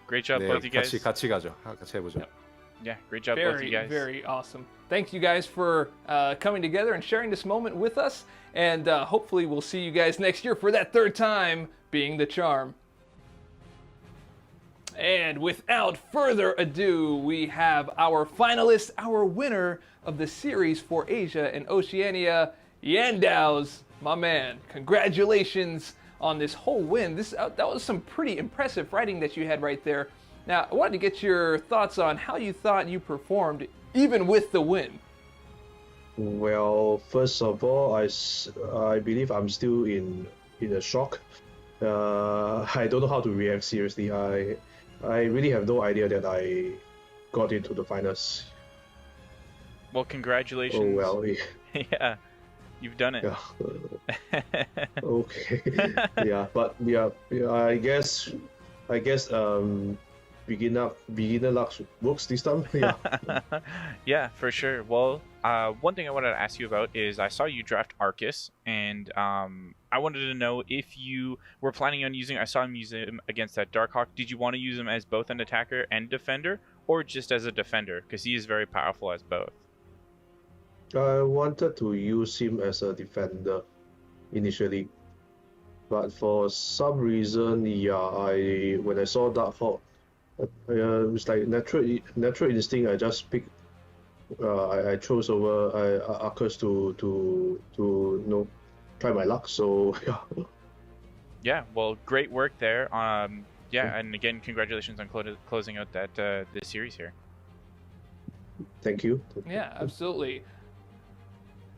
Great job, 네, both you guys. 같이 가죠. 같이 해보죠. Yep. Yeah, great job, both of Very, you guys. very awesome. Thanks, you guys, for coming together and sharing this moment with us. And hopefully we'll see you guys next year for that third time being the charm. And without further ado, we have our finalist, our winner of the series for Asia and Oceania, Yandao's, my man. Congratulations on this whole win. That was some pretty impressive fighting that you had right there. Now, I wanted to get your thoughts on how you thought you performed, even with the win. Well, first of all, I believe I'm still in a shock. I don't know how to react seriously. I really have no idea that I got into the finals. Well, Oh congratulations. well, Yeah, you've done it. yeah. Okay. Yeah, but yeah, I guess beginner luck works this time. Yeah. Yeah, for sure. Well, one thing I wanted to ask you about is I saw you draft Arcus, and I wanted to know if you were planning on using. I saw him use him against that Darkhawk. Did you want to use him as both an attacker and defender, or just as a defender? Because he is very powerful as both. I wanted to use him as a defender initially, but for some reason, yeah, when I saw Darkhawk, it's like natural instinct. I just picked. I chose over Arcus to try my luck. So yeah. Yeah, well, great work there. Yeah, and again, congratulations on closing out that this series here. Thank you. Yeah, absolutely.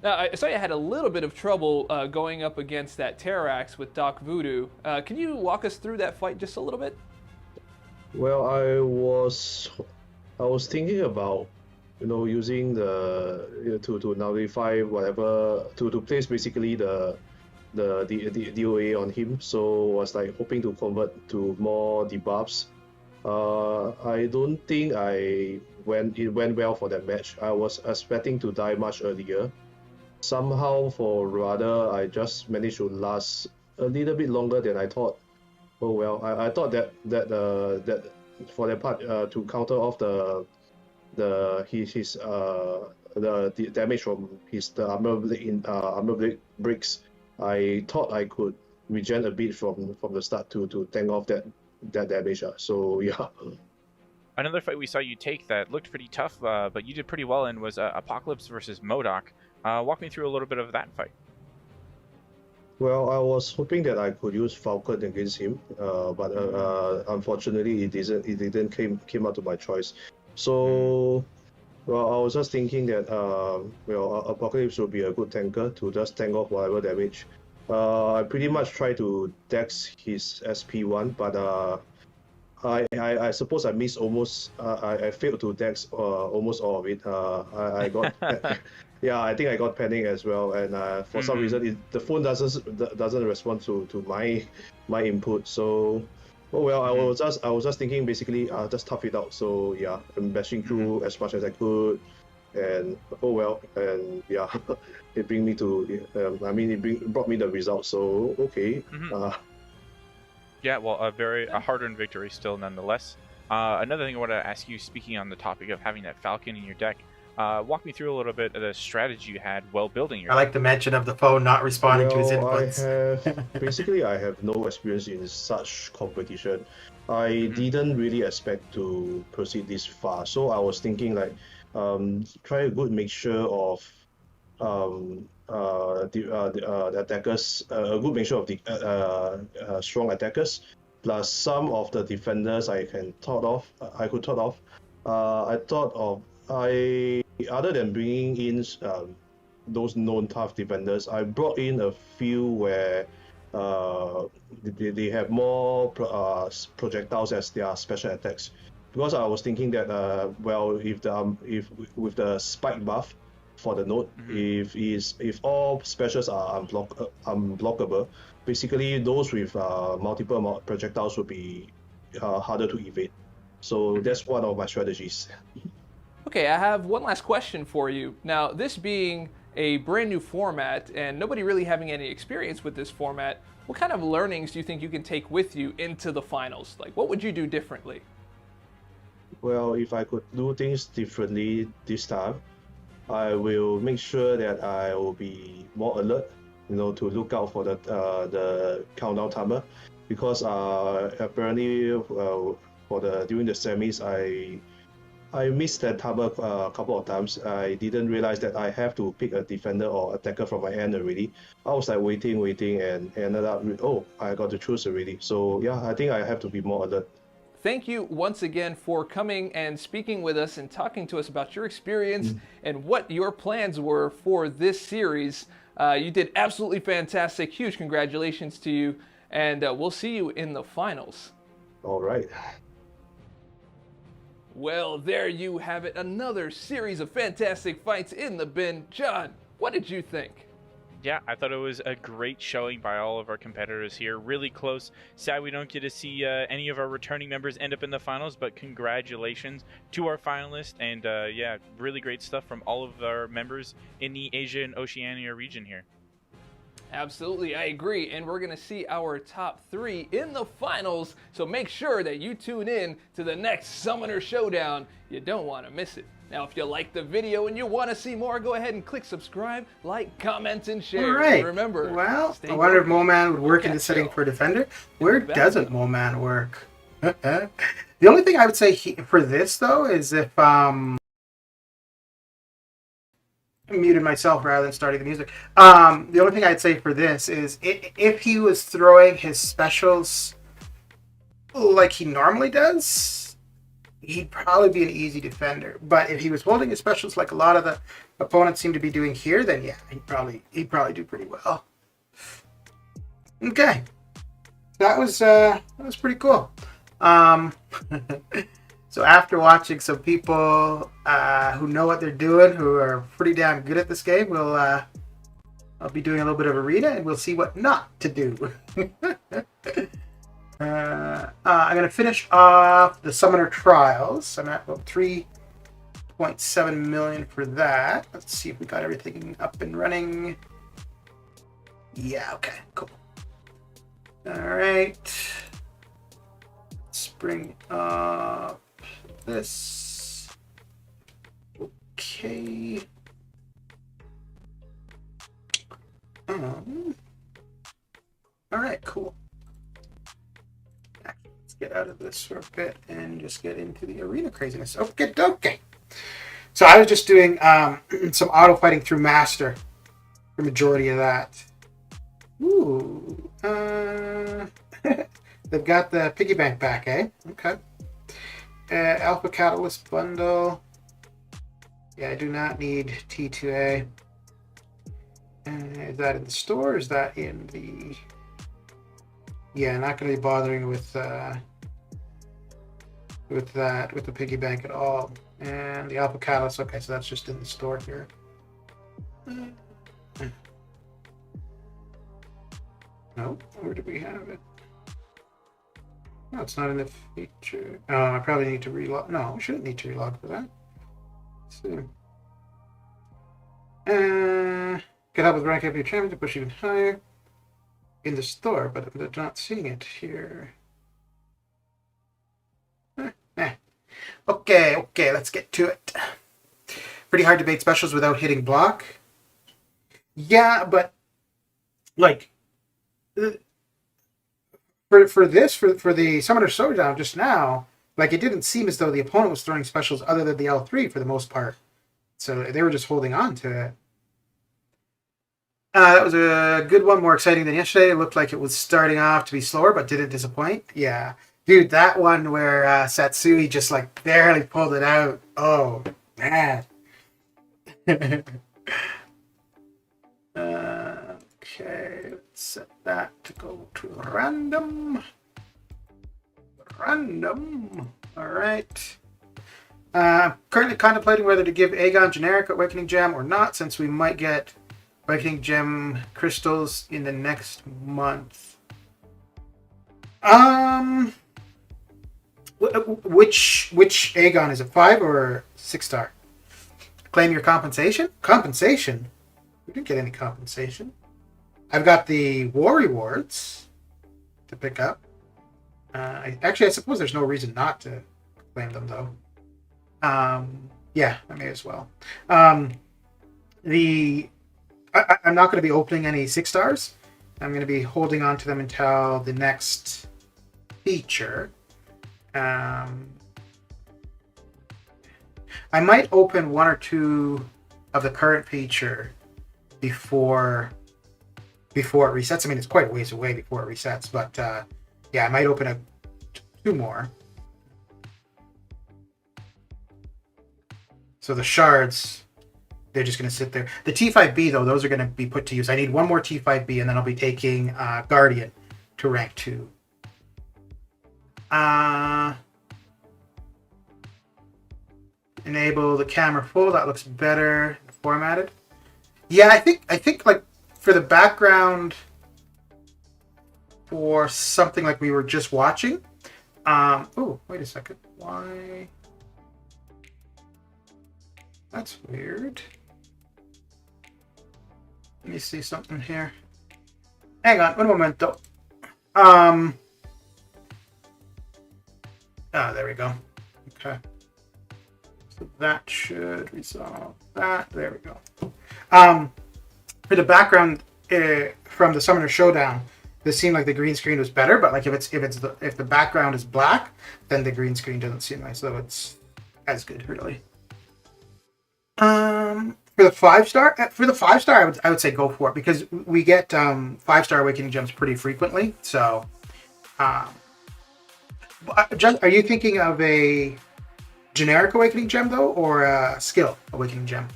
Now, I saw you had a little bit of trouble going up against that Terrax with Doc Voodoo. Can you walk us through that fight just a little bit? Well, I was thinking about using the to nullify whatever to place basically the DOA on him. So was like hoping to convert to more debuffs. I don't think it went well for that match. I was expecting to die much earlier. Somehow, for rather, I just managed to last a little bit longer than I thought. Oh well, I thought that for that part to counter off the damage from the armor blade breaks, I thought I could regen a bit from the start to tank off that damage. So yeah. Another fight we saw you take that looked pretty tough, but you did pretty well in was Apocalypse versus MCOC. Walk me through a little bit of that fight. Well, I was hoping that I could use Falcon against him, but unfortunately, it didn't came out to my choice. So, well, I was just thinking that Apocalypse would be a good tanker to just tank off whatever damage. I pretty much tried to dex his SP1, but I suppose I missed almost. I failed to dex almost all of it. I got. Yeah, I think I got panic as well, and for some reason the phone doesn't respond to my input. So, oh well, I was just thinking basically just tough it out. So yeah, I'm bashing through as much as I could, and oh well, and yeah, it bring me to it brought me the result. So okay. Yeah, well, a hard-earned victory still nonetheless. Another thing I wanted to ask you, speaking on the topic of having that Falcon in your deck, walk me through a little bit of the strategy you had while building your I like the mention of the phone not responding to his inputs. I have no experience in such competition. I didn't really expect to proceed this far, so I was thinking like try a good mixture of the attackers, a good mixture of the strong attackers, plus some of the defenders I could thought of. Other than bringing in those known tough defenders, I brought in a few where they have more projectiles as their special attacks. Because I was thinking that if with the spike buff for the node, if all specials are unblockable, basically those with multiple projectiles would be harder to evade. So that's one of my strategies. Okay, I have one last question for you. Now, this being a brand new format and nobody really having any experience with this format, what kind of learnings do you think you can take with you into the finals? Like, what would you do differently? well, if I could do things differently this time, I will make sure that I will be more alert, to look out for the countdown timer, because apparently for the during the semis I missed that timer a couple of times. I didn't realize that I have to pick a defender or attacker from my end already. I was like waiting, and ended up, oh, I got to choose already. So yeah, I think I have to be more alert. Thank you once again for coming and speaking with us and talking to us about your experience and what your plans were for this series. You did absolutely fantastic. Huge congratulations to you, and we'll see you in the finals. All right. Well, there you have it. Another series of fantastic fights in the bin. John, what did you think? Yeah, I thought it was a great showing by all of our competitors here. Really close. Sad we don't get to see any of our returning members end up in the finals, but congratulations to our finalists. And yeah, really great stuff from all of our members in the Asia and Oceania region here. Absolutely, I agree. And we're going to see our top 3 in the finals. So make sure that you tune in to the next Summoner Showdown. You don't want to miss it. Now, if you like the video and you want to see more, go ahead and click subscribe, like, comment, and share. All right. And remember, well, stay I wonder if focused. Moman would work in the Catch setting y'all for Defender. Where back. doesn't Moman work? The only thing I would say for this, though, is if... I muted myself rather than starting the music. The only thing I'd say for this is if he was throwing his specials like he normally does, he'd probably be an easy defender. But if he was holding his specials like a lot of the opponents seem to be doing here, then yeah, he'd probably do pretty well. Okay, that was pretty cool. So after watching some people who know what they're doing, who are pretty damn good at this game, I'll be doing a little bit of arena, and we'll see what not to do. I'm going to finish off the Summoner Trials. I'm at about 3.7 million for that. Let's see if we got everything up and running. Yeah, okay, cool. All right. Let's bring up this. Okay. All right, cool. Let's get out of this for a bit and just get into the arena craziness. Okay. So I was just doing some auto fighting through Master, the majority of that. Ooh. They've got the piggy bank back, eh? Okay. Alpha Catalyst bundle. Yeah, I do not need T2A. Is that in the store? Is that in the... Yeah, not going to be bothering with the piggy bank at all. And the Alpha Catalyst, okay, so that's just in the store here. No, where do we have it? No, it's not in the feature. Oh, I probably need to relog. No, I shouldn't need to relog for that. Let's see. Get help with rank up your champion to push even higher in the store, but I'm not seeing it here. Okay, let's get to it. Pretty hard to bait specials without hitting block. Yeah, but like for the Summoner Showdown just now, like it didn't seem as though the opponent was throwing specials other than the L3 for the most part. So they were just holding on to it. That was a good one, more exciting than yesterday. It looked like it was starting off to be slower, but didn't disappoint. Yeah. Dude, that one where Satsui just like barely pulled it out. Oh, man. Okay, let's set that to go to random. All right. Currently contemplating whether to give Aegon generic Awakening Gem or not, since we might get Awakening Gem crystals in the next month. Which Aegon is it? 5 or 6 star? Claim your compensation? Compensation? We didn't get any compensation. I've got the war rewards to pick up. I suppose there's no reason not to claim them though. Yeah, I may as well. The I'm not going to be opening any 6-stars. I'm going to be holding on to them until the next feature. I might open 1 or 2 of the current feature before it resets. I mean, it's quite a ways away before it resets, but yeah, I might open 2 more. So the shards, they're just going to sit there. The T5B, though, those are going to be put to use. I need 1 more T5B, and then I'll be taking Guardian to rank 2. Enable the camera full. That looks better formatted. Yeah, I think like for the background for something like we were just watching. Oh, wait a second. Why? That's weird. Let me see something here. Hang on, un momento. There we go. Okay. So that should resolve that. There we go. For the background from the Summoner Showdown, this seemed like the green screen was better, but like if the background is black, then the green screen doesn't seem nice, so it's as good really. For the 5-star, I would say go for it because we get 5-star awakening gems pretty frequently. So, are you thinking of a generic awakening gem though, or a skill awakening gem?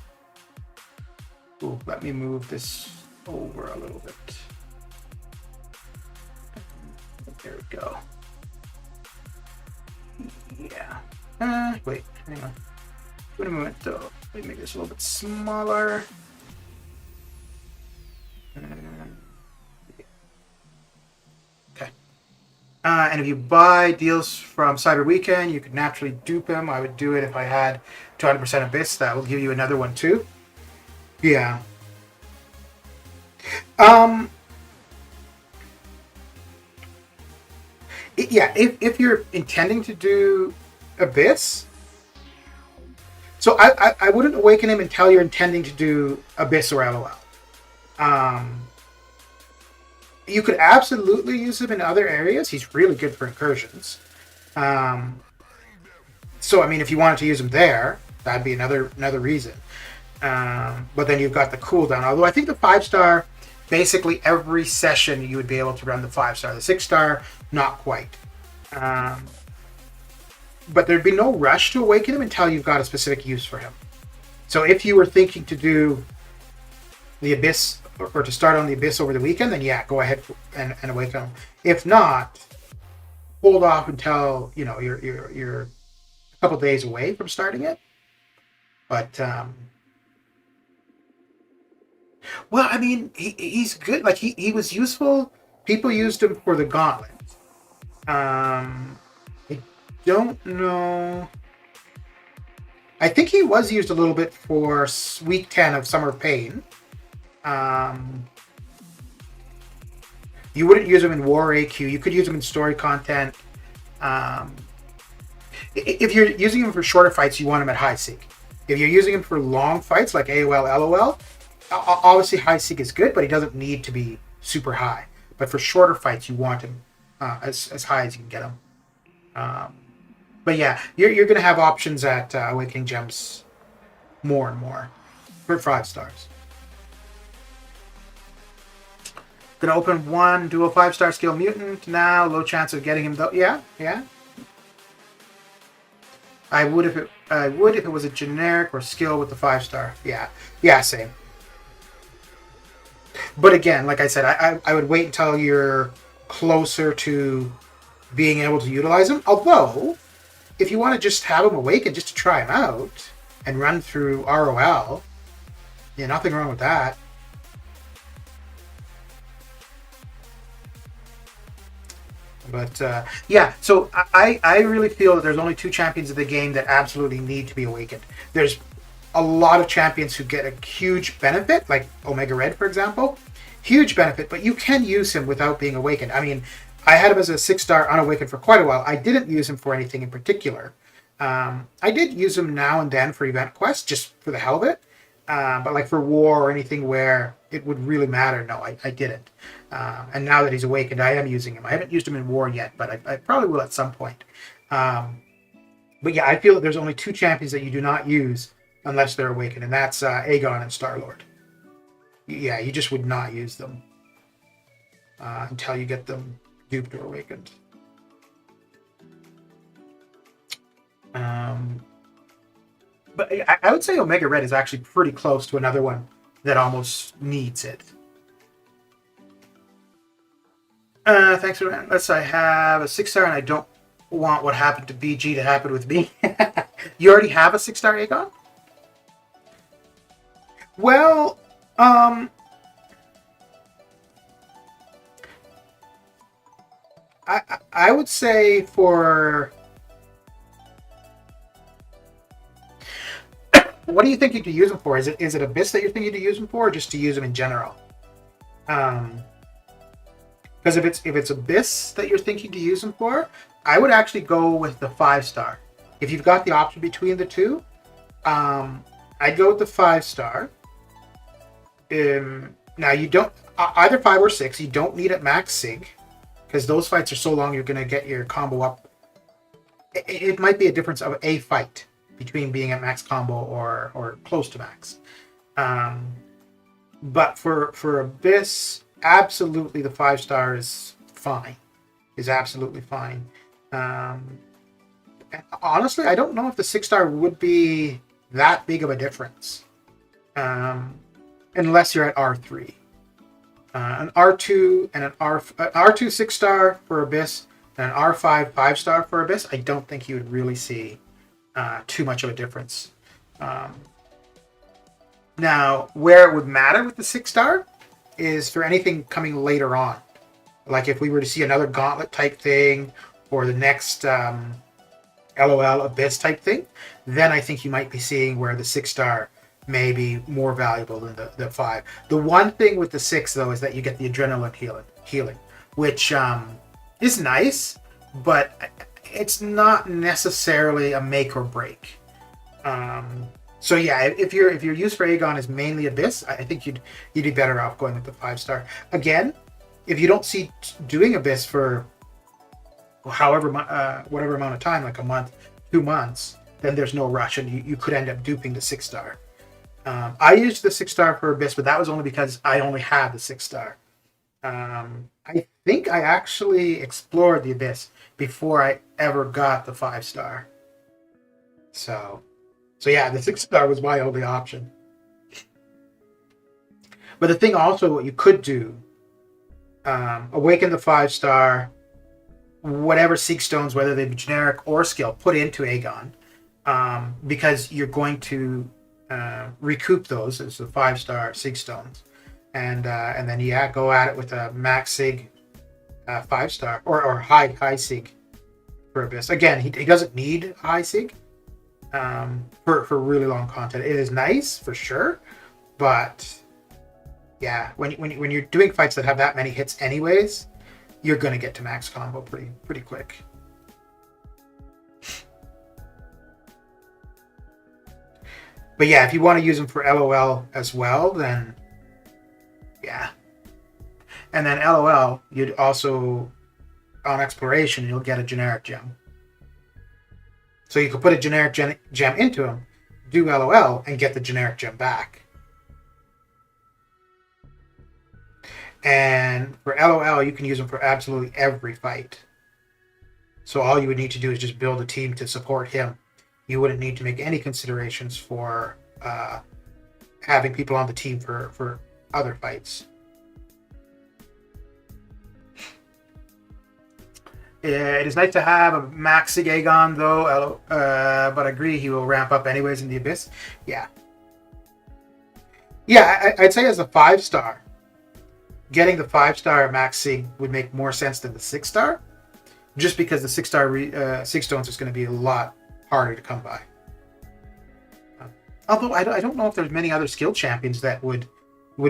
Ooh, let me move this over a little bit. There we go. Yeah. Wait, hang on. Wait a moment though. Let me make this a little bit smaller. Okay. And if you buy deals from Cyber Weekend, you could naturally dupe him. I would do it if I had 200% Abyss. That will give you another one too. Yeah. If you're intending to do Abyss, so I wouldn't awaken him until you're intending to do Abyss or LOL. You could absolutely use him in other areas. He's really good for incursions. So I mean, if you wanted to use him there, that'd be another reason. But then you've got the cooldown. Although I think the 5-star, basically every session you would be able to run the 5-star. The 6-star, not quite. But there'd be no rush to awaken him until you've got a specific use for him. So if you were thinking to do the Abyss or to start on the Abyss over the weekend, then yeah, go ahead and awaken him. If not, hold off until you're a couple days away from starting it. But well, I mean, he's good. Like he was useful. People used him for the gauntlet. I don't know. I think he was used a little bit for week 10 of Summer of Pain. You wouldn't use him in War AQ. You could use him in story content. If you're using him for shorter fights, you want him at high seek. If you're using him for long fights like AOL, LOL, obviously high seek is good, but he doesn't need to be super high. But for shorter fights, you want him as high as you can get him. But yeah, you're going to have options at Awakening Gems more and more for 5-stars. Going to open 1 dual 5-star skill mutant now. Low chance of getting him though. Yeah. I would if it was a generic or skill with the 5-star. Yeah, same. But again, like I said, I would wait until you're closer to being able to utilize him. Although, if you want to just have him awaken just to try him out and run through ROL, yeah, nothing wrong with that. But yeah, so I really feel that there's only 2 champions of the game that absolutely need to be awakened. There's a lot of champions who get a huge benefit, like Omega Red, for example. Huge benefit, but you can use him without being awakened. I mean, I had him as a 6-star unawakened for quite a while. I didn't use him for anything in particular. I did use him now and then for event quests, just for the hell of it. But like for war or anything where it would really matter, no, I didn't. And now that he's awakened, I am using him. I haven't used him in war yet, but I probably will at some point. But yeah, I feel that there's only 2 champions that you do not use unless they're awakened, and that's Aegon and Star-Lord. Yeah, you just would not use them until you get them duped or awakened. But I would say Omega Red is actually pretty close to another one that almost needs it. Thanks for that. Unless I have a 6-star and I don't want what happened to BG to happen with me. You already have a 6-star Aegon? Well, I would say for... What do you think you could use them for? Is it Abyss that you're thinking to use them for, or just to use them in general? Because if it's Abyss that you're thinking to use them for, I would actually go with the 5-star. If you've got the option between the two, I'd go with the 5-star. Now you don't either 5 or 6. You don't need it max sig, because those fights are so long. You're going to get your combo up. It might be a difference of a fight between being at max combo or close to max. But for Abyss, absolutely the 5-star is fine. Is absolutely fine. Honestly, I don't know if the 6-star would be that big of a difference, unless you're at R3. An R2 and an R2 6-star for Abyss and an R5 5-star for Abyss, I don't think you would really see too much of a difference. Now, where it would matter with the 6-star is for anything coming later on. Like if we were to see another gauntlet type thing, or the next LOL Abyss type thing, then I think you might be seeing where the 6-star may be more valuable than the 5. The one thing with the 6, though, is that you get the adrenaline healing, which is nice, but it's not necessarily a make or break. So yeah, if your use for Aegon is mainly Abyss, I think you'd be better off going with the 5-star. Again, if you don't see doing Abyss for whatever amount of time, like a month, 2 months, then there's no rush, and you could end up duping the 6-star. I used the 6-star for Abyss, but that was only because I only had the 6-star. I think I actually explored the Abyss before I ever got the 5-star. So yeah, the 6-star was my only option. But the thing also, what you could do, awaken the 5-star, whatever Seek Stones, whether they be generic or skill, put into Aegon, because you're going to recoup those as the 5-star Sig Stones, and then go at it with a max Sig 5-star or high Sig for Abyss. Again, he doesn't need high Sig for really long content. It is nice for sure, but yeah, when you're doing fights that have that many hits anyways, you're going to get to max combo pretty quick. But yeah, if you want to use them for LOL as well, then yeah. And then LOL, you'd also, on exploration, you'll get a generic gem. So you could put a generic gem into him, do LOL, and get the generic gem back. And for LOL, you can use them for absolutely every fight. So all you would need to do is just build a team to support him. You wouldn't need to make any considerations for having people on the team for other fights. It is nice to have a max Sig Aegon, though, but I agree he will ramp up anyways in the Abyss. Yeah. Yeah, I'd say as a 5-star, getting the 5-star max Sig would make more sense than the 6-star, just because the 6-star Sig Stones is going to be a lot harder to come by. Although I don't know if there's many other skill champions that would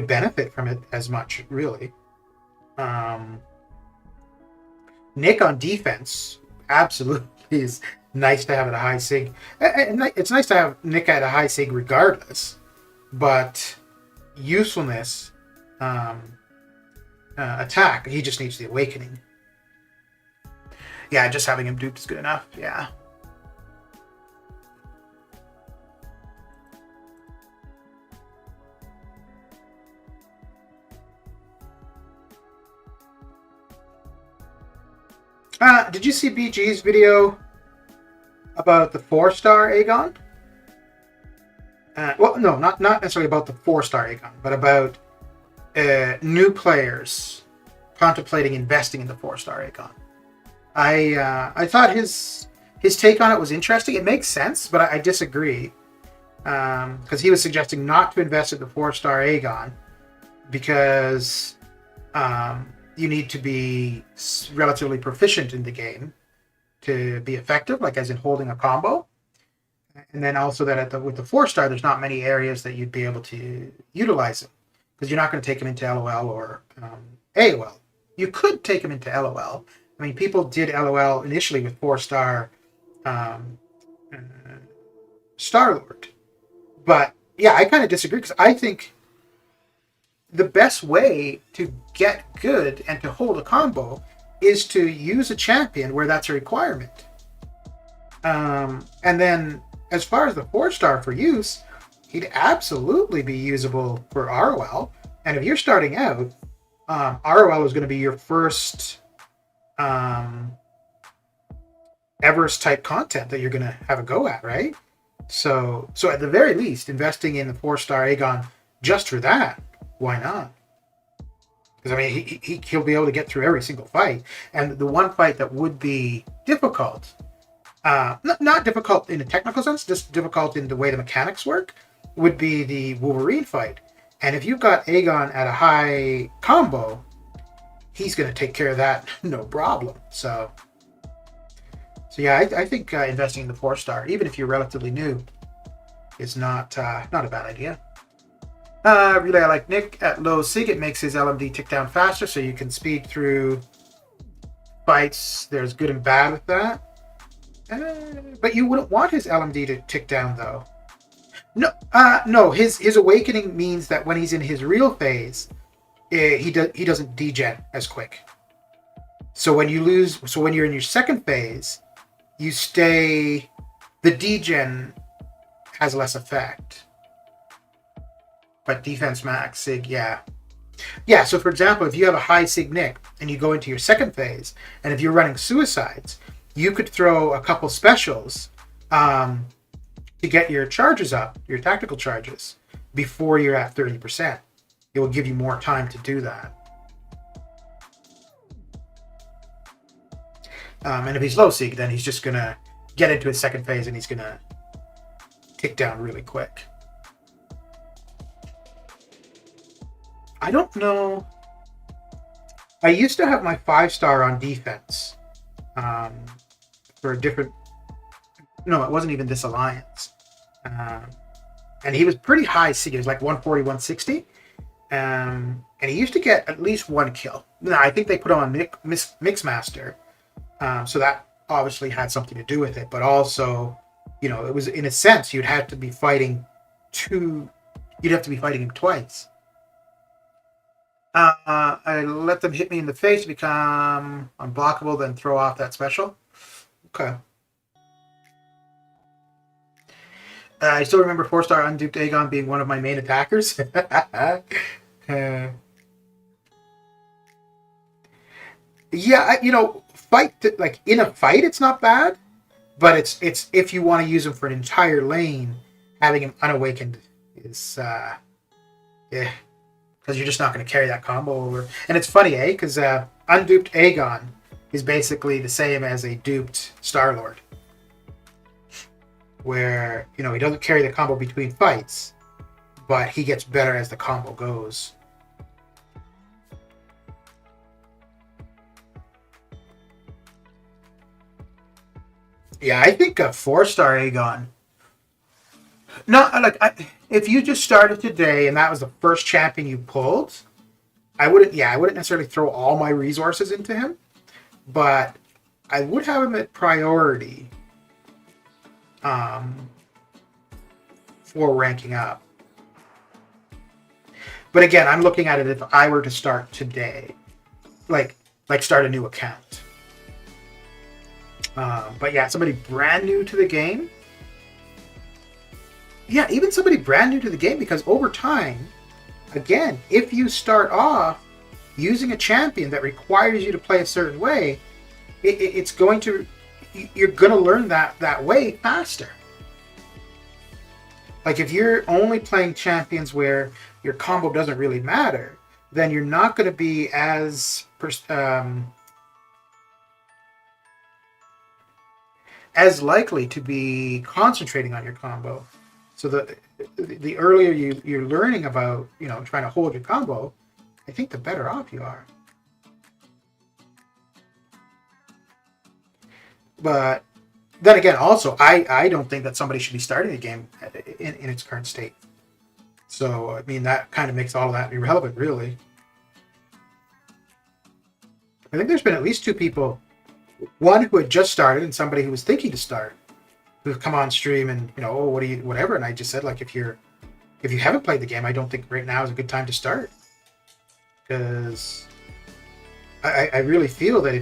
benefit from it as much, really. Nick on defense absolutely nice to have at a high sig. And it's nice to have Nick at a high sig regardless, but usefulness, attack, he just needs the awakening. Yeah, just having him duped is good enough. Yeah. Did you see BG's video about the 4-star Aegon? Well, no, not necessarily about the 4-star Aegon, but about new players contemplating investing in the 4-star Aegon. I thought his take on it was interesting. It makes sense, but I disagree, because he was suggesting not to invest in the 4-star Aegon because you need to be relatively proficient in the game to be effective, like as in holding a combo. And then also that with the 4-star, there's not many areas that you'd be able to utilize him, because you're not going to take him into LOL or AOL. You could take him into LOL. I mean, people did LOL initially with 4-star Star-Lord. But yeah, I kind of disagree, because I think the best way to get good and to hold a combo is to use a champion where that's a requirement. And then as far as the 4-star for use, he'd absolutely be usable for ROL. And if you're starting out, ROL is going to be your first Everest type content that you're going to have a go at, right? So at the very least, investing in the 4-star Aegon just for that, why not? Because I mean, he'll be able to get through every single fight. And the one fight that would be difficult, not difficult in a technical sense, just difficult in the way the mechanics work, would be the Wolverine fight. And if you've got Aegon at a high combo, he's going to take care of that no problem. So yeah, I think investing in the 4-star, even if you're relatively new, is not a bad idea. Really, I like Nick at low sig. It makes his LMD tick down faster, so you can speed through fights. There's good and bad with that. But you wouldn't want his LMD to tick down, though. No. His awakening means that when he's in his real phase, he doesn't degen as quick. So when you're in your second phase, you stay. The degen has less effect. But defense max sig, yeah. Yeah, so for example, if you have a high sig Nick and you go into your second phase, and if you're running suicides, you could throw a couple specials to get your charges up, your tactical charges, before you're at 30%. It will give you more time to do that. And if he's low sig, then he's just going to get into his second phase and he's going to tick down really quick. I don't know. I used to have my 5-star on defense for a different... No, it wasn't even this alliance. And he was pretty high sig. He was like 140, 160. And he used to get at least one kill. Now, I think they put him on Mixmaster. So that obviously had something to do with it. But also, it was, in a sense, you'd have to be fighting him twice. I let them hit me in the face to become unblockable, then throw off that special. Okay. I still remember 4-star unduped Aegon being one of my main attackers. Yeah, in a fight, it's not bad, but it's if you want to use him for an entire lane, having him unawakened is yeah. Because you're just not going to carry that combo over. And it's funny, because unduped Aegon is basically the same as a duped Star-Lord. Where, he doesn't carry the combo between fights, but he gets better as the combo goes. Yeah, I think a 4-star Aegon. No, if you just started today and that was the first champion you pulled, I wouldn't necessarily throw all my resources into him, but I would have him at priority for ranking up. But again, I'm looking at it if I were to start today, like start a new account. But yeah, somebody brand new to the game. Yeah, even somebody brand new to the game, because over time, again, if you start off using a champion that requires you to play a certain way, it's going to, you're going to learn that way faster. Like if you're only playing champions where your combo doesn't really matter, then you're not going to be as likely to be concentrating on your combo. So the earlier you're learning about, trying to hold your combo, I think the better off you are. But then again, also, I don't think that somebody should be starting the game in its current state. So, I mean, that kind of makes all of that irrelevant, really. I think there's been at least two people, one who had just started and somebody who was thinking to start, who've come on stream and, oh, whatever. And I just said, like, if you haven't played the game, I don't think right now is a good time to start. Because I really feel that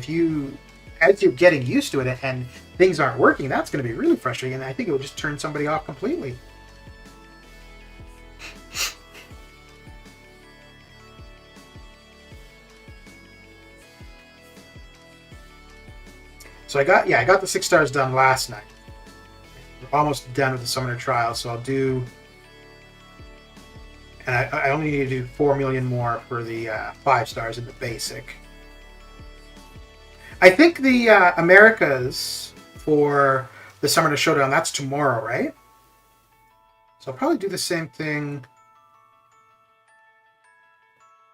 as you're getting used to it and things aren't working, that's going to be really frustrating, and I think it would just turn somebody off completely. So I got the 6 stars done last night. We're almost done with the summoner trial, so I'll do, and I only need to do 4 million more for the 5 stars in the basic. I think the Americas for the Summoner Showdown, that's tomorrow, right? So I'll probably do the same thing.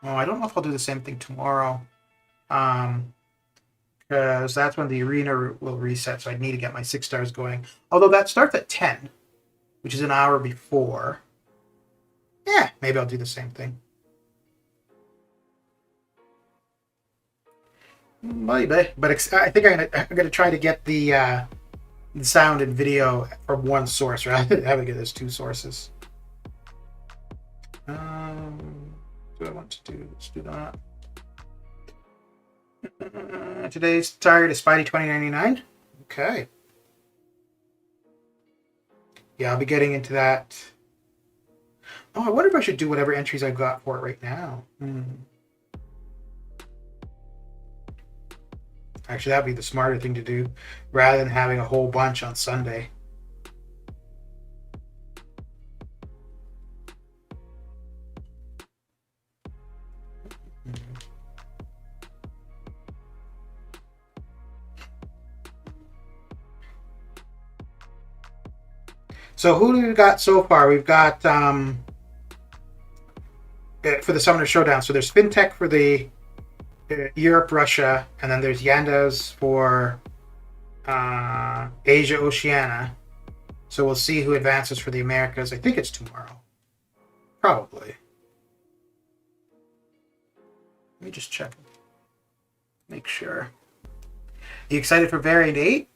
Oh, I don't know if I'll do the same thing tomorrow. Because that's when the arena will reset, so I need to get my 6 stars going. Although that starts at 10, which is an hour before. Yeah, maybe I'll do the same thing. Maybe, but I think I'm gonna try to get the sound and video from one source rather than having it as 2 sources. What do I want to do? Let's do that. Today's target is Spidey 2099. Okay. Yeah, I'll be getting into that. Oh, I wonder if I should do whatever entries I've got for it right now. Actually, that'd be the smarter thing to do, rather than having a whole bunch on Sunday. So who do we got so far? We've got for the Summoner Showdown. So there's FinTech for the Europe, Russia, and then there's Yandos for Asia, Oceania. So we'll see who advances for the Americas. I think it's tomorrow. Probably. Let me just check. Make sure. You excited for Variant 8?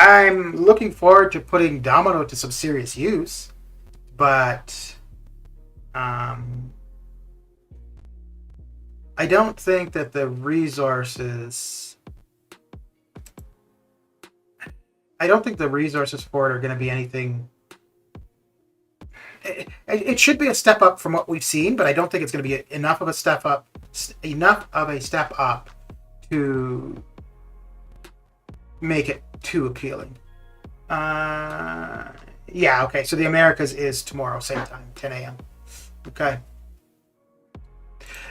I'm looking forward to putting Domino to some serious use, but I don't think that the resources for it are going to be anything. It should be a step up from what we've seen, but I don't think it's going to be enough of a step up to make it too appealing. Yeah, okay. So the Americas is tomorrow, same time, 10 a.m. Okay.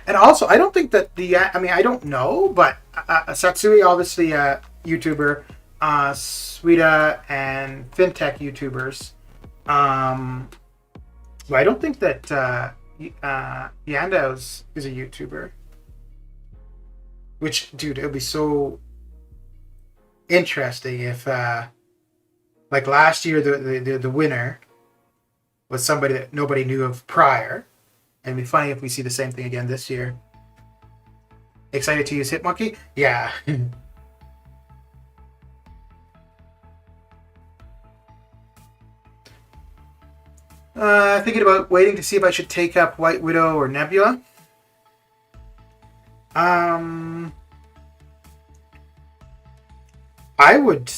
And also, I don't think that I don't know, but Satsui, obviously a YouTuber, Suida and FinTech YouTubers. But I don't think that Yandos is a YouTuber. Which, dude, it would be so interesting if, like last year, the winner was somebody that nobody knew of prior. And it'd be funny if we see the same thing again this year. Excited to use Hitmonkey? Yeah. Thinking about waiting to see if I should take up White Widow or Nebula. I would.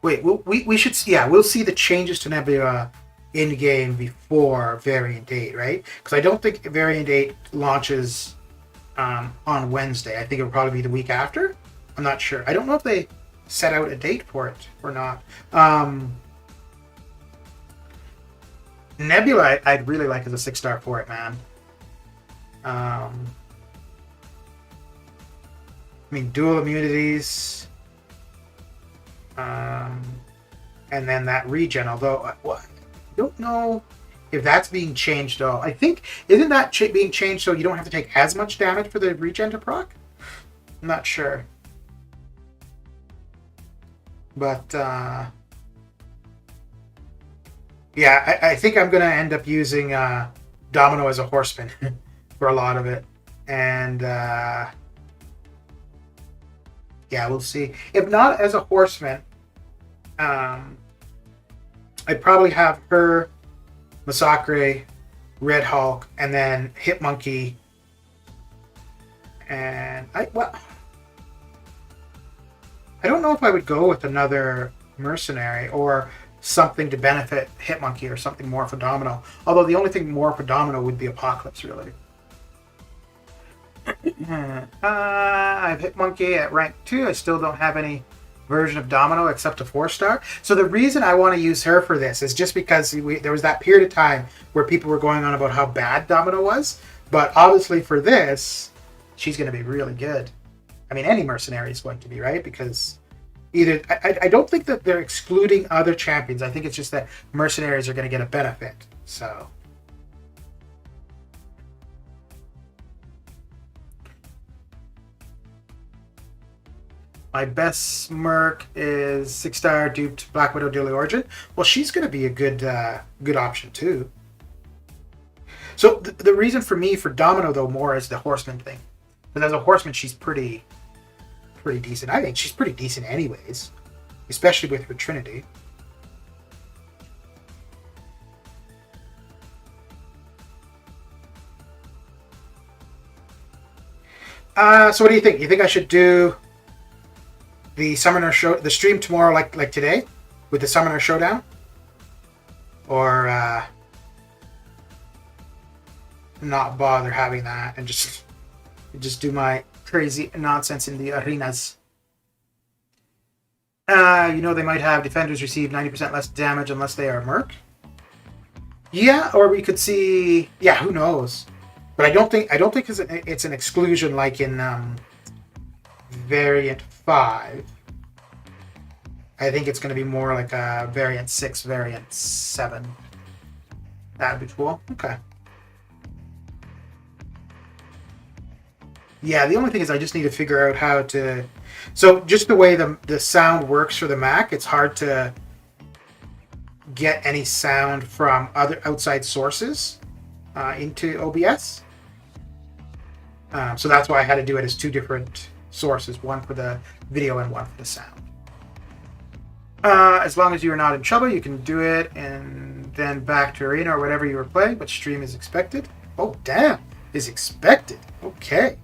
Wait, we should see, yeah, we'll see the changes to Nebula in game before Variant 8, right? Because I don't think Variant 8 launches on Wednesday. I think it'll probably be the week after. I'm not sure. I don't know if they set out a date for it or not. Nebula, I'd really like as a 6-star for it, man. I mean, dual immunities. And then that regen, although I don't know if that's being changed though. I think, isn't that being changed so you don't have to take as much damage for the regen to proc? I'm not sure. But, yeah, I think I'm going to end up using Domino as a horseman for a lot of it. And, yeah, we'll see. If not as a horseman, I'd probably have her, Massacre, Red Hulk, and then Hit Monkey. And I don't know if I would go with another mercenary or something to benefit Hit Monkey or something more for Domino. Although the only thing more for Domino would be Apocalypse, really. I have Hit Monkey at rank 2. I still don't have any version of Domino except a 4-star. So the reason I want to use her for this is just because there was that period of time where people were going on about how bad Domino was. But obviously for this, she's going to be really good. I mean, any mercenary is going to be, right? Because either I don't think that they're excluding other champions. I think it's just that mercenaries are going to get a benefit. So my best Merc is 6-star duped Black Widow Dual Origin. Well, she's going to be a good option too. So the reason for me for Domino though more is the Horseman thing. Because as a Horseman, she's pretty decent. I think she's pretty decent anyways, especially with her Trinity. So what do you think? You think I should do the Summoner show, the stream tomorrow, like today, with the Summoner Showdown, or not bother having that and just do my crazy nonsense in the arenas? You know, they might have defenders receive 90% less damage unless they are Merc. Yeah, or we could see. Yeah, who knows? But I don't think it's an exclusion like in Variant 5. I think it's going to be more like a Variant 6, Variant 7. That'd be cool. Okay. Yeah, the only thing is I just need to figure out how to... So just the way the sound works for the Mac, it's hard to get any sound from other outside sources into OBS. So that's why I had to do it as 2 different sources, one for the video and one for the sound. As long as you are not in trouble, you can do it and then back to arena or whatever you were playing, but stream is expected. Oh, damn. Is expected. Okay.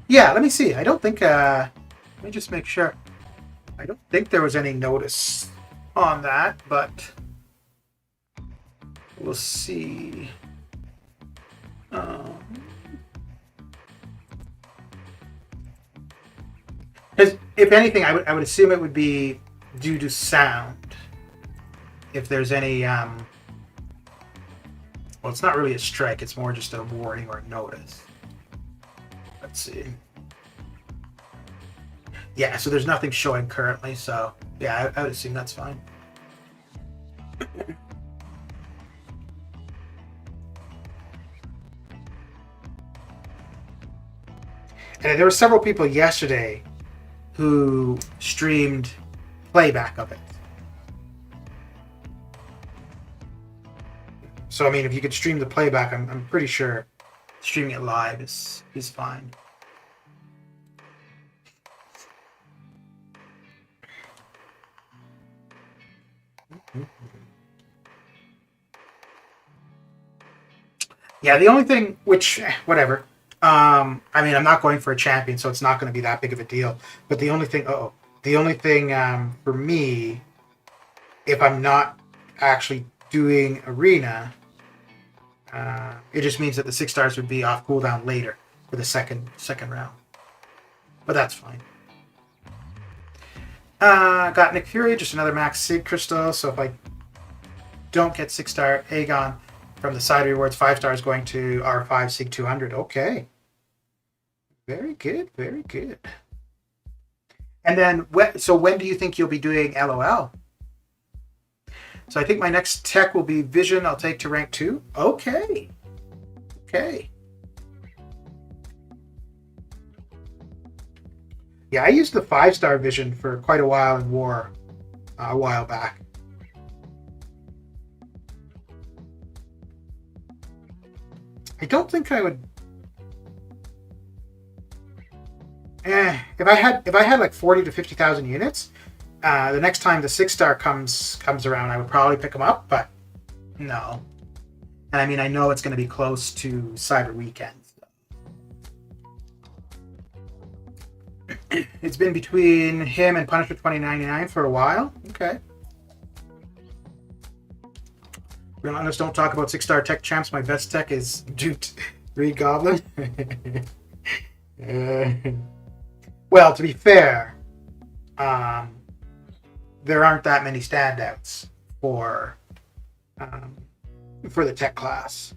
Yeah, let me see. I don't think... let me just make sure. I don't think there was any notice on that, but... We'll see. If anything, I would assume it would be due to sound. If there's any... well, it's not really a strike. It's more just a warning or a notice. Let's see. Yeah, so there's nothing showing currently, so... Yeah, I would assume that's fine. And there were several people yesterday who streamed playback of it. So, I mean, if you could stream the playback, I'm pretty sure streaming it live is fine. Yeah, the only thing, which, whatever. I mean, I'm not going for a champion, so it's not going to be that big of a deal. But the only thing for me, if I'm not actually doing arena, it just means that the 6 stars would be off cooldown later for the second round. But that's fine. Got Nick Fury, just another max Sig crystal. So if I don't get 6-star Aegon from the side rewards, 5 stars going to R5 Sig 200. Okay. Very good, very good. And then, when do you think you'll be doing LOL? So I think my next tech will be Vision. I'll take to rank 2. Okay. Okay. Yeah, I used the 5-star Vision for quite a while in War, a while back. I don't think I would. If I had like 40 to 50,000 units, the next time the 6-star comes around, I would probably pick them up. But no, and I mean I know it's going to be close to Cyber Weekend. So. It's been between him and Punisher 2099 for a while. Okay. Relentless, don't talk about 6-star tech champs. My best tech is Jute Reed Goblin. Well, to be fair, there aren't that many standouts for the tech class.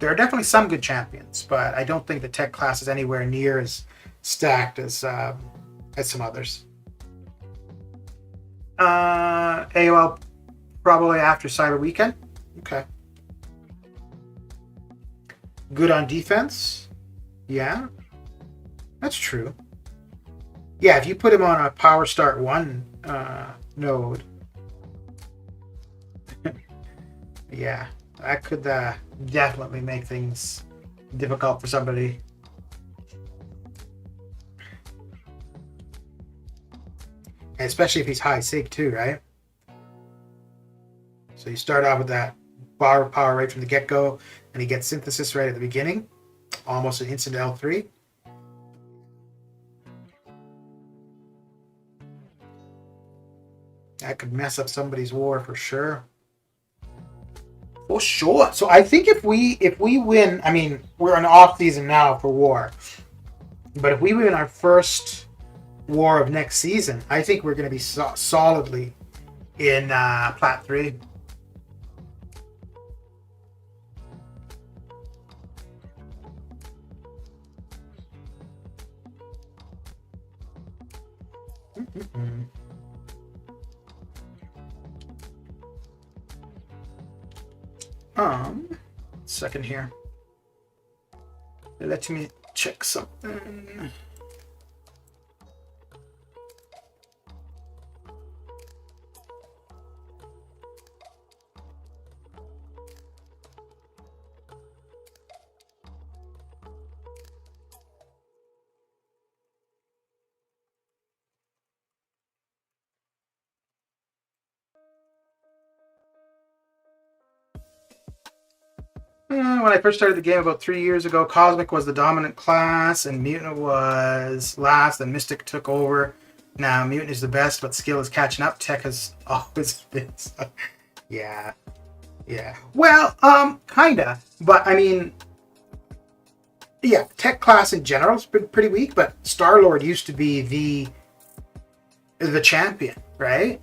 There are definitely some good champions, but I don't think the tech class is anywhere near as stacked as some others. AOL probably after Cyber Weekend. Okay. Good on defense. Yeah. That's true. Yeah, if you put him on a Power Start 1 node, yeah, that could definitely make things difficult for somebody. And especially if he's high Sig too, right? So you start off with that bar power right from the get-go, and he gets synthesis right at the beginning. Almost an instant L3. That could mess up somebody's war for sure. For sure. So I think if we win, I mean, we're in off season now for war. But if we win our first war of next season, I think we're going to be solidly in Plat 3. Second here. Let me check something. When I first started the game about 3 years ago, Cosmic was the dominant class, and Mutant was last, and Mystic took over. Now Mutant is the best, but skill is catching up. Tech has always been. Yeah. Well, kinda, but I mean, yeah, tech class in general has been pretty weak, but Star-Lord used to be the champion, right?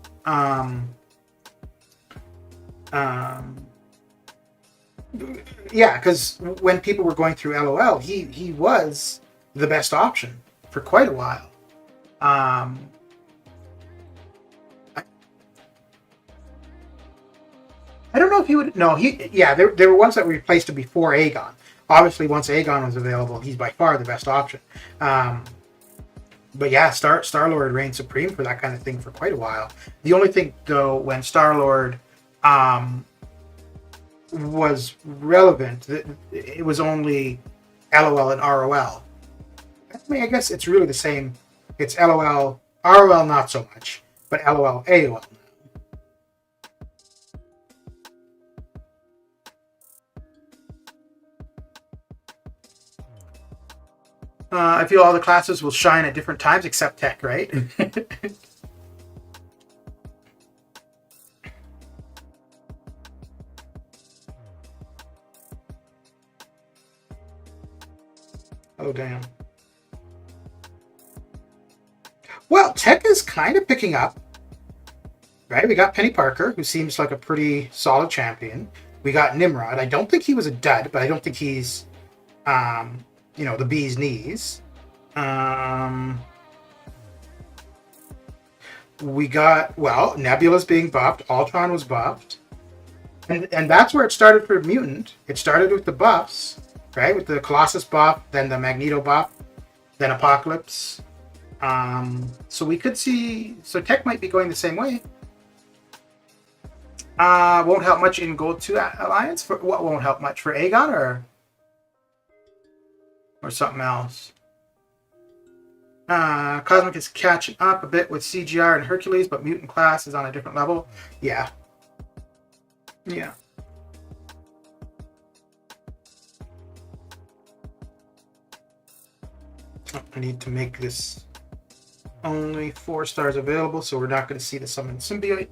Yeah, because when people were going through LOL, he was the best option for quite a while. I don't know if he would. No, there were ones that replaced him before Aegon. Obviously, once Aegon was available, he's by far the best option. But yeah, Star-Lord reigned supreme for that kind of thing for quite a while. The only thing, though, when Star-Lord was relevant, it was only LOL and ROL. I mean, I guess it's really the same. It's LOL, ROL not so much, but LOL, AOL. I feel all the classes will shine at different times except tech, right? Oh, damn. Well, tech is kind of picking up, right? We got Penny Parker, who seems like a pretty solid champion. We got Nimrod. I don't think he was a dud, but I don't think he's, the bee's knees. We got, Nebula's being buffed. Ultron was buffed. And that's where it started for Mutant. It started with the buffs, right? With the Colossus buff, then the Magneto buff, then Apocalypse. So we could see... So tech might be going the same way. Won't help much in Gold 2 Alliance? For what won't help much? For Aegon or something else? Cosmic is catching up a bit with CGR and Hercules, but Mutant class is on a different level. Yeah. Yeah. Oh, I need to make this only 4 stars available, so we're not going to see the Summon Symbiote.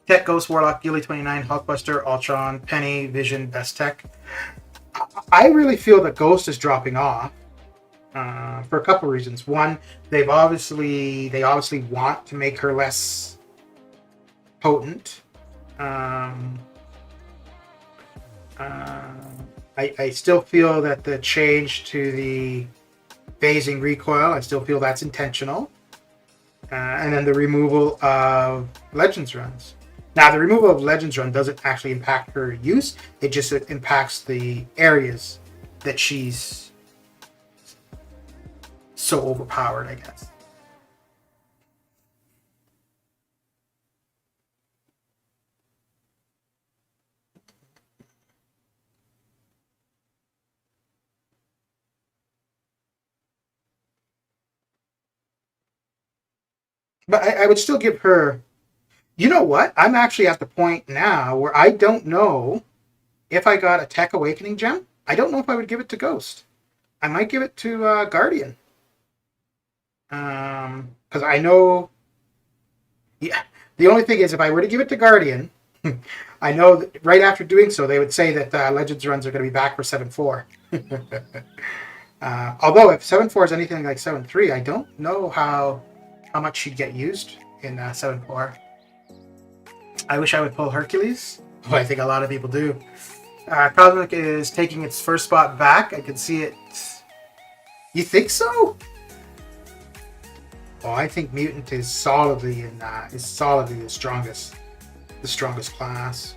Tech, Ghost, Warlock, Gilly 29, Hulkbuster, Ultron, Penny, Vision, Best Tech. I really feel that Ghost is dropping off for a couple reasons. One, they obviously want to make her less potent. I still feel that the change to the phasing recoil, I still feel that's intentional. And then the removal of Legends runs. Now, the removal of Legends run doesn't actually impact her use. It just impacts the areas that she's so overpowered, I guess. But I would still give her... You know what? I'm actually at the point now where I don't know if I got a Tech Awakening gem. I don't know if I would give it to Ghost. I might give it to Guardian. Because I know... Yeah. The only thing is, if I were to give it to Guardian, I know that right after doing so, they would say that Legends runs are going to be back for 7.4. Although, if 7.4 is anything like 7.3, I don't know how much she'd get used in 7.4. I wish I would pull Hercules. Oh, I think a lot of people do. Cosmic is taking its first spot back. I can see it. You think so? Oh, I think Mutant is solidly the strongest class.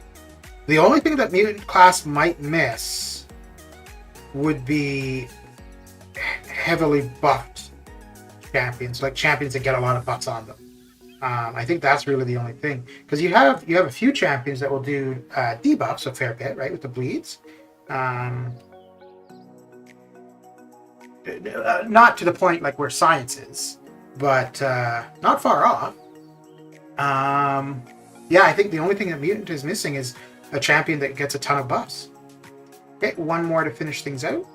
The only thing that Mutant class might miss would be heavily buffed champions, like champions that get a lot of buffs on them. I think that's really the only thing, because you have a few champions that will do debuffs a fair bit, right, with the bleeds. Not to the point like where Science is, but not far off. Yeah, I think the only thing that Mutant is missing is a champion that gets a ton of buffs. Okay, one more to finish things out.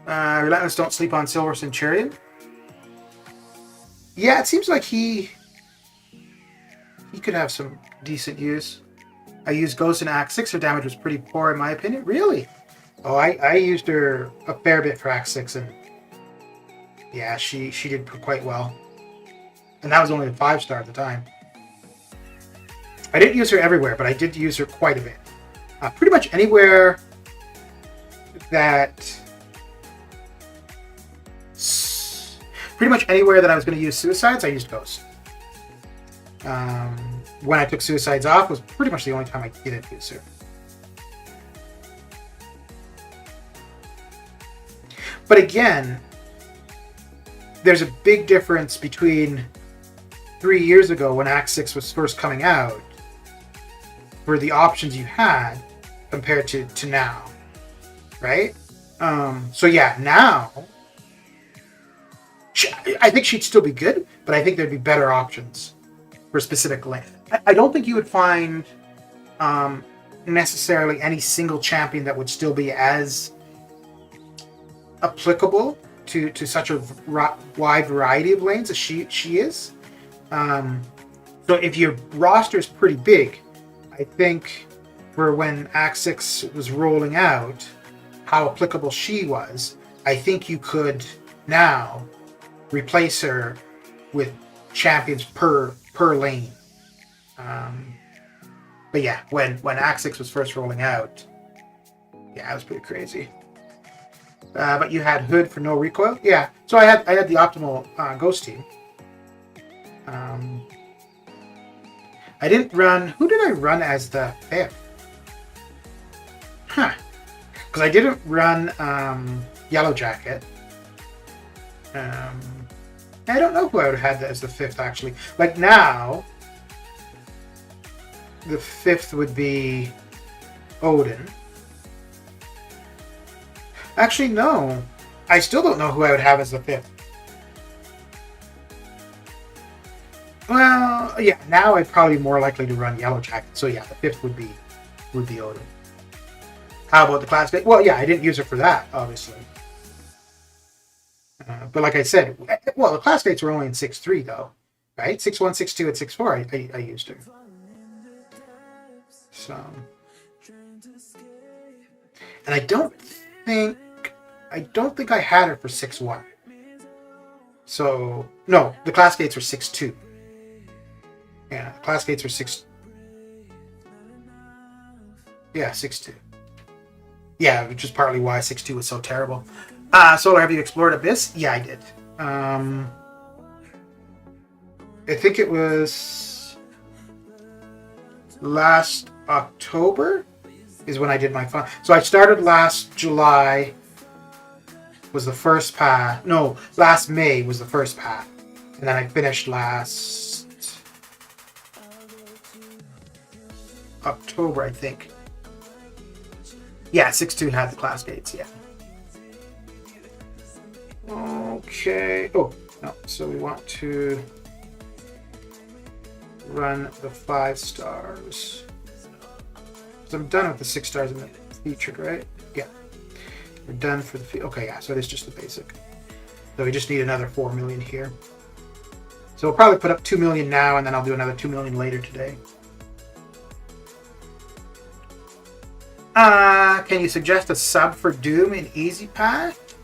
Relentless don't sleep on Silver Centurion. Yeah, it seems like he could have some decent use. I used Ghost in Act 6. Her damage was pretty poor in my opinion. Really? Oh, I used her a fair bit for Act 6, and yeah, she did quite well. And that was only a 5-star at the time. I didn't use her everywhere, but I did use her quite a bit. Pretty much anywhere that... Pretty much anywhere that I was going to use Suicides, I used Ghost. When I took Suicides off was pretty much the only time I didn't use her. But again, there's a big difference between 3 years ago when Act 6 was first coming out for the options you had compared to now, right? So yeah, now I think she'd still be good, but I think there'd be better options for specific I don't think you would find necessarily any single champion that would still be as applicable to such a wide variety of lanes as she is. So if your roster is pretty big, I think for when Act 6 was rolling out, how applicable she was, I think you could now replace her with champions per lane. But yeah, when Act 6 was first rolling out, yeah, it was pretty crazy. But you had Hood for no recoil. Yeah, so I had the optimal Ghost team. I didn't run. Who did I run as the 5th? Huh? Because I didn't run Yellow Jacket. I don't know who I would have had as the 5th actually. Like now, the 5th would be Odin. Actually, no. I still don't know who I would have as the 5th. Well, yeah, now I'd probably be more likely to run Yellow Jacket. So yeah, the 5th would be Odin. How about the class? Well, yeah, I didn't use her for that, obviously. But like I said, well, the class dates were only in 6-3 though, right? 6-1, 6-2, and 6-4. I used her. So, and I don't think I had her for 6-1. So no, the class gates were 6-2. Yeah, class gates were 6. Yeah, 6-2. Yeah, which is partly why 6-2 was so terrible. Solar, have you explored Abyss? Yeah, I did. I think it was last October is when I did my fun. So I started last July was the first path. No, last May was the first path. And then I finished last October, I think. Yeah, 6-2 had the class gates, yeah. Okay. Oh, no. So we want to run the 5 stars. So I'm done with the 6 stars in the featured, right? Yeah. We're done for the... Okay, yeah. So it is just the basic. So we just need another 4 million here. So we'll probably put up 2 million now, and then I'll do another 2 million later today. Can you suggest a sub for Doom in Easy Path?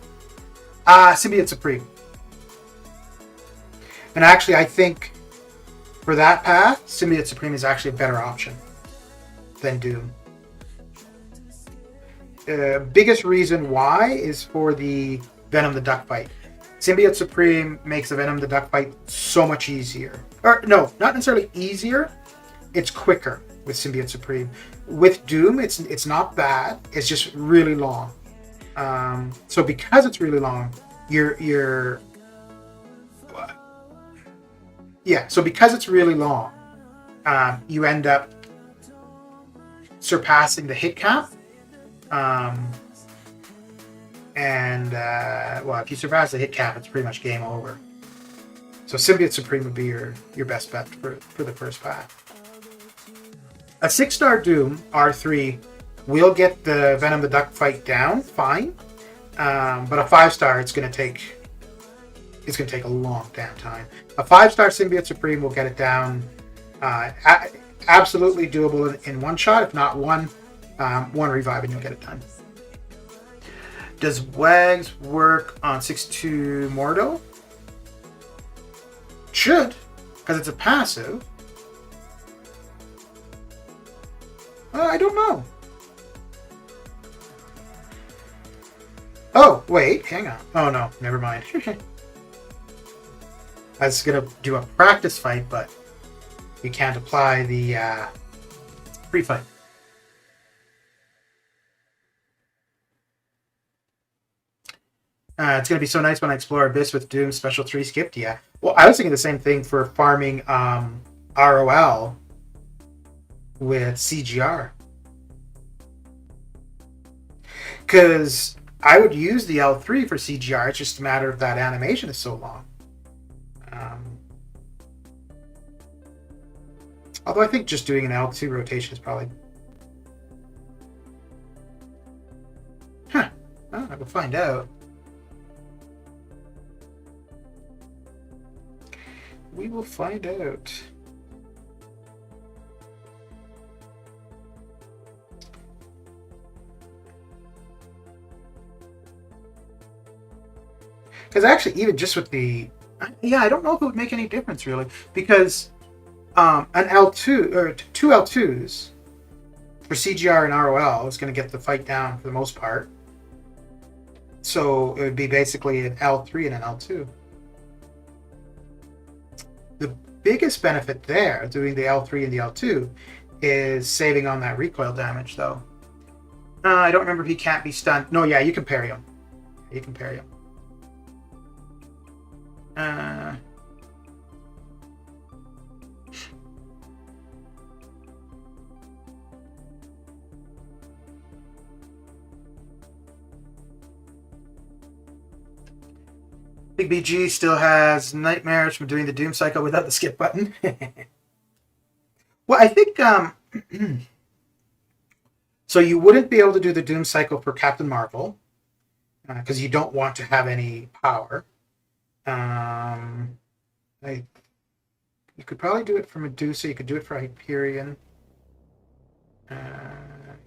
Symbiote Supreme. And actually, I think for that path, Symbiote Supreme is actually a better option than Doom. Biggest reason why is for the Venom the Duck fight. Symbiote Supreme makes the Venom the Duck fight so much easier. Or no, not necessarily easier. It's quicker with Symbiote Supreme. With Doom, it's not bad. It's just really long. So because it's really long, so because it's really long, you end up surpassing the hit cap. If you surpass the hit cap, it's pretty much game over. So Symbiote Supreme would be your best bet for the first path. A 6-star Doom R3 will get the Venom the Duck fight down, fine. But a 5-star, it's gonna take a long damn time. A 5-star Symbiote Supreme will get it down, absolutely doable in one shot. If not one revive, and you'll get it done. Does Wags work on 6-2 Mordo? Should, because it's a passive. I don't know. Oh, wait, hang on. Oh, no, never mind. I was going to do a practice fight, but you can't apply the free fight. It's going to be so nice when I explore Abyss with Doom Special 3 skipped. Yeah. Well, I was thinking the same thing for farming ROL with CGR. Because I would use the L3 for CGR. It's just a matter of that animation is so long. Although I think just doing an L2 rotation is probably... Huh. Oh, we'll find out. We will find out. Because actually, even just with the... Yeah, I don't know if it would make any difference, really. Because an L2, or two L2s for CGR and ROL is going to get the fight down for the most part. So it would be basically an L3 and an L2. The biggest benefit there, doing the L3 and the L2, is saving on that recoil damage, though. I don't remember if he can't be stunned. No, yeah, you can parry him. You can parry him. Big BG still has nightmares from doing the Doom Cycle without the skip button. Well, I think so you wouldn't be able to do the Doom Cycle for Captain Marvel because you don't want to have any power. You could probably do it for Medusa. You could do it for Hyperion.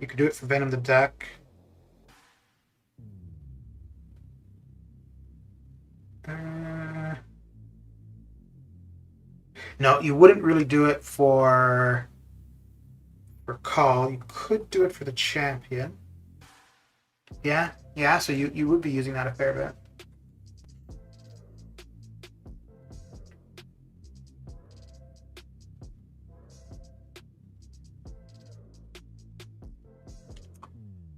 You could do it for Venom the Duck. No, you wouldn't really do it for Call. You could do it for the Champion. Yeah, so you would be using that a fair bit.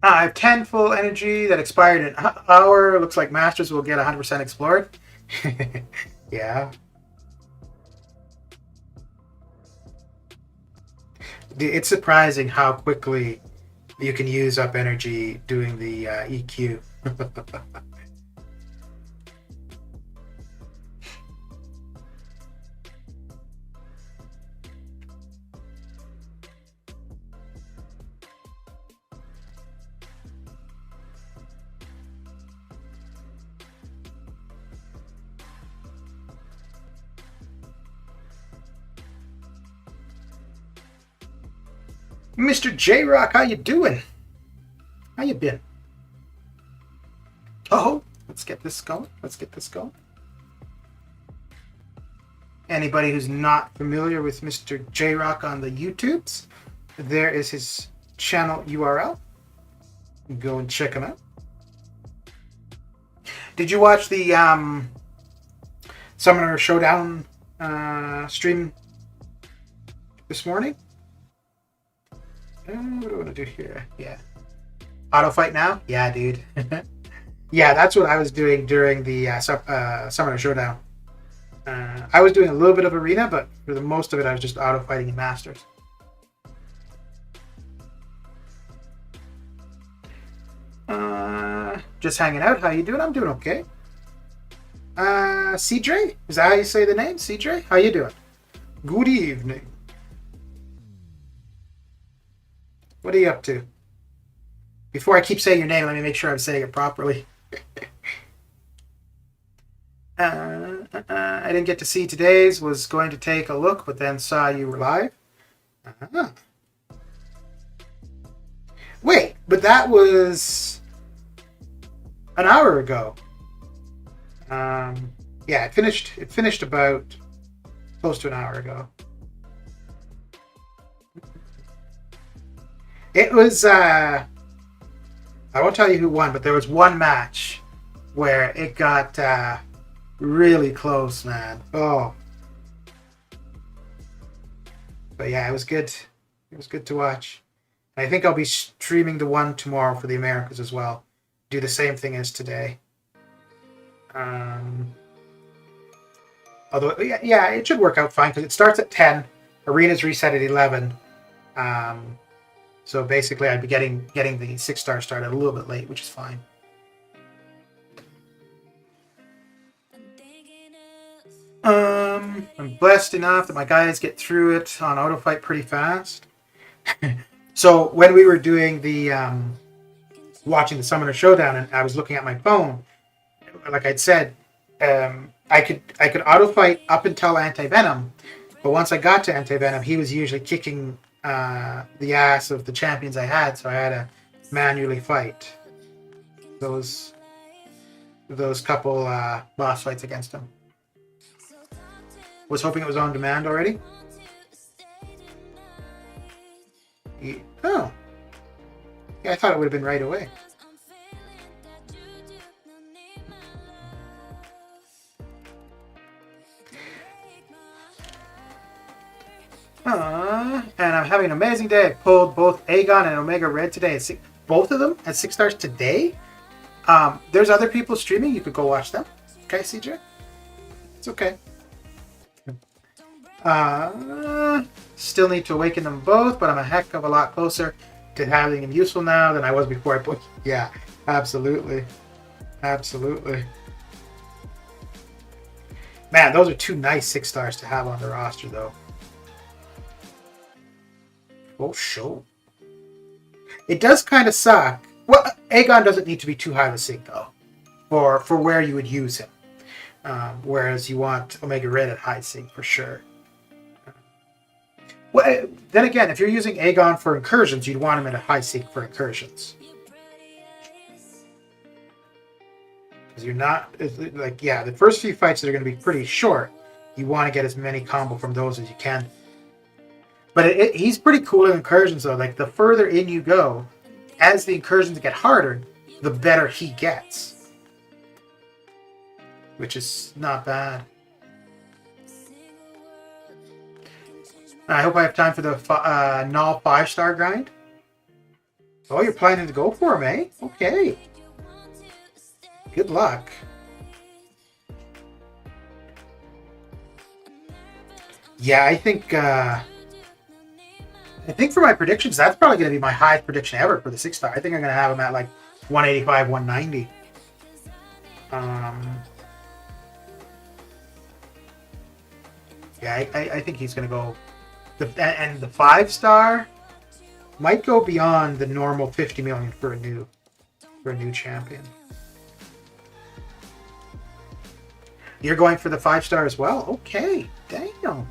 I have 10 full energy that expired in an hour. Looks like Masters will get 100% explored. Yeah. It's surprising how quickly you can use up energy doing the EQ. Mr. J-Rock, how you doing? How you been? Oh, let's get this going. Anybody who's not familiar with Mr. J-Rock on the YouTubes, there is his channel URL. Go and check him out. Did you watch the Summoner Showdown stream this morning? What do I want to do here? Yeah. Auto fight now? Yeah, dude. Yeah, that's what I was doing during the Summoner Showdown. I was doing a little bit of Arena, but for the most of it, I was just auto fighting in Masters. Just hanging out. How you doing? I'm doing okay. CJ? Is that how you say the name? CJ? How you doing? Good evening. What are you up to? Before I keep saying your name, let me make sure I'm saying it properly. I didn't get to see today's. Was going to take a look, but then saw you were live. Wait, but that was an hour ago. Yeah, it finished about close to an hour ago. It was, I won't tell you who won, but there was one match where it got really close, man. Oh. But yeah, it was good. It was good to watch. And I think I'll be streaming the one tomorrow for the Americas as well. Do the same thing as today. Although, yeah, it should work out fine because it starts at 10. Arenas reset at 11. So basically, I'd be getting the 6-star started a little bit late, which is fine. I'm blessed enough that my guys get through it on auto fight pretty fast. So when we were doing the watching the Summoner Showdown, and I was looking at my phone, like I'd said, I could auto fight up until Anti-Venom, but once I got to Anti-Venom, he was usually kicking the ass of the champions I had, so I had to manually fight those couple boss fights against him. Was hoping it was on demand already. Oh. Yeah, I thought it would have been right away. And I'm having an amazing day. I pulled both Aegon and Omega Red today. Both of them at 6 stars today. There's other people streaming. You could go watch them. Okay, CJ? It's okay. Still need to awaken them both, but I'm a heck of a lot closer to having them useful now than I was before I put. Yeah, absolutely. Absolutely. Man, those are 2 nice 6 stars to have on the roster, though. Oh, show. It does kind of suck. Well, Aegon doesn't need to be too high of a sig, though, for where you would use him. Whereas you want Omega Red at high sig for sure. Well, then again, if you're using Aegon for incursions, you'd want him at a high sig for incursions. Because you're not, like, yeah, the first few fights that are going to be pretty short, you want to get as many combo from those as you can. But he's pretty cool in incursions, though. Like, the further in you go, as the incursions get harder, the better he gets. Which is not bad. I hope I have time for the Null 5-star grind. Oh, you're planning to go for him, eh? Okay. Good luck. Yeah, I think for my predictions, that's probably going to be my highest prediction ever for the 6-star. I think I'm going to have him at like 185, 190. Yeah, I think he's going to go. And the 5-star might go beyond the normal 50 million for a new champion. You're going for the 5-star as well? Okay, damn.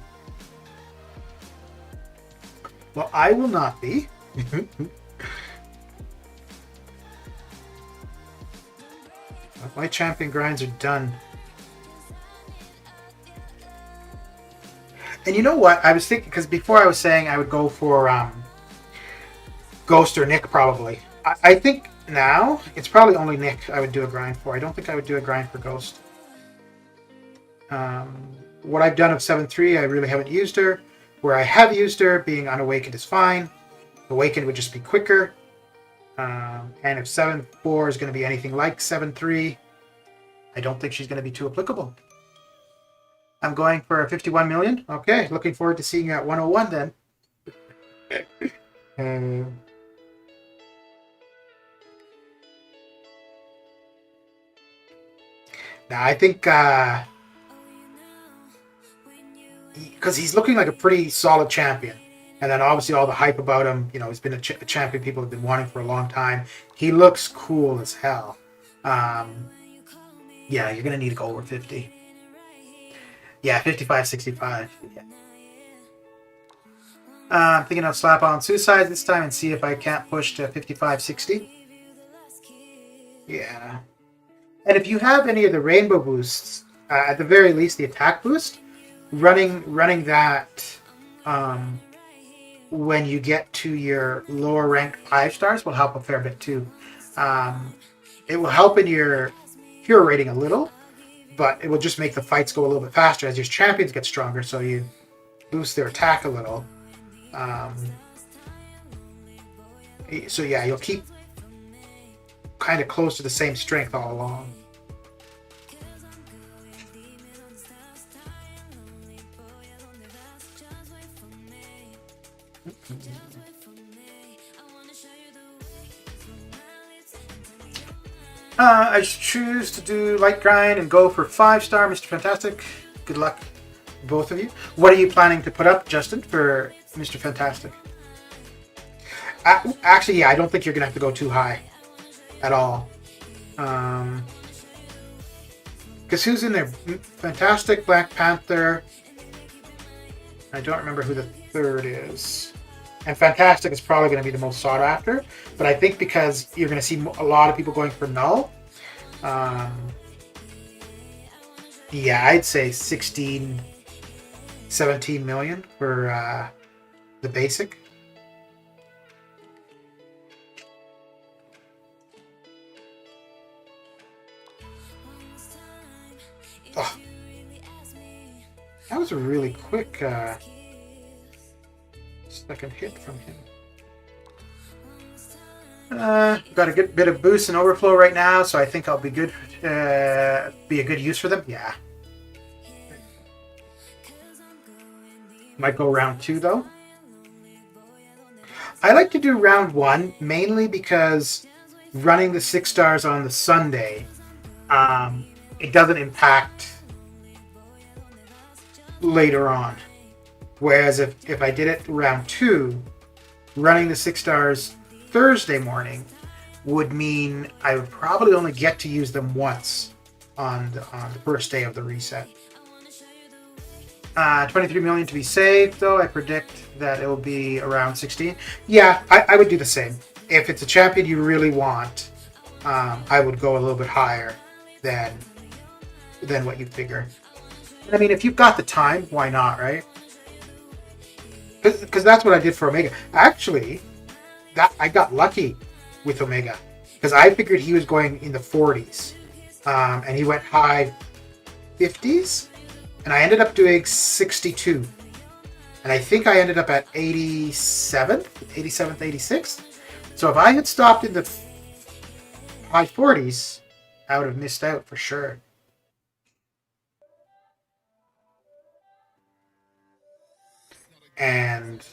Well, I will not be. My champion grinds are done. And you know what? I was thinking, because before I was saying I would go for Ghost or Nick probably. I think now it's probably only Nick I would do a grind for. I don't think I would do a grind for Ghost. What I've done of 7-3, I really haven't used her. Where I have used her, being unawakened is fine. Awakened would just be quicker. And if 7-4 is going to be anything like 7-3, I don't think she's going to be too applicable. I'm going for 51 million. Okay, looking forward to seeing you at 101 then. Now I think because he's looking like a pretty solid champion, and then obviously all the hype about him. You know, he's been a champion people have been wanting for a long time. He looks cool as hell. Yeah, you're gonna need to go over 50. Yeah, 55, 65. Yeah. I'm thinking of slap on Suicide this time and see if I can't push to 55, 60. Yeah. And if you have any of the rainbow boosts, at the very least the attack boost, running that when you get to your lower ranked 5-stars will help a fair bit too. It will help in your hero rating a little, but it will just make the fights go a little bit faster as your champions get stronger, so you boost their attack a little. So yeah, you'll keep kind of close to the same strength all along. I choose to do light grind and go for 5-star, Mr. Fantastic. Good luck, both of you. What are you planning to put up, Justin, for Mr. Fantastic? Actually, yeah, I don't think you're going to have to go too high at all. Because who's in there? Fantastic, Black Panther. I don't remember who the third is. And Fantastic is probably going to be the most sought after. But I think because you're going to see a lot of people going for null. Yeah, I'd say 16, 17 million for the basic. Oh, that was a really quick second hit from him. Got a good bit of boost and overflow right now, so I think I'll be good. Be a good use for them. Yeah. Might go round 2 though. I like to do round 1 mainly because running the 6 stars on the Sunday, it doesn't impact later on. Whereas if I did it round 2, running the 6 stars Thursday morning would mean I would probably only get to use them once on the first day of the reset. 23 million to be saved, though. I predict that it will be around 16. Yeah, I would do the same. If it's a champion you really want, I would go a little bit higher than what you figure. I mean, if you've got the time, why not, right? Because that's what I did for Omega. Actually, I got lucky with Omega because I figured he was going in the 40s, and he went high 50s, and I ended up doing 62, and I think I ended up at 87th, 86th. So if I had stopped in the high 40s, I would have missed out for sure. And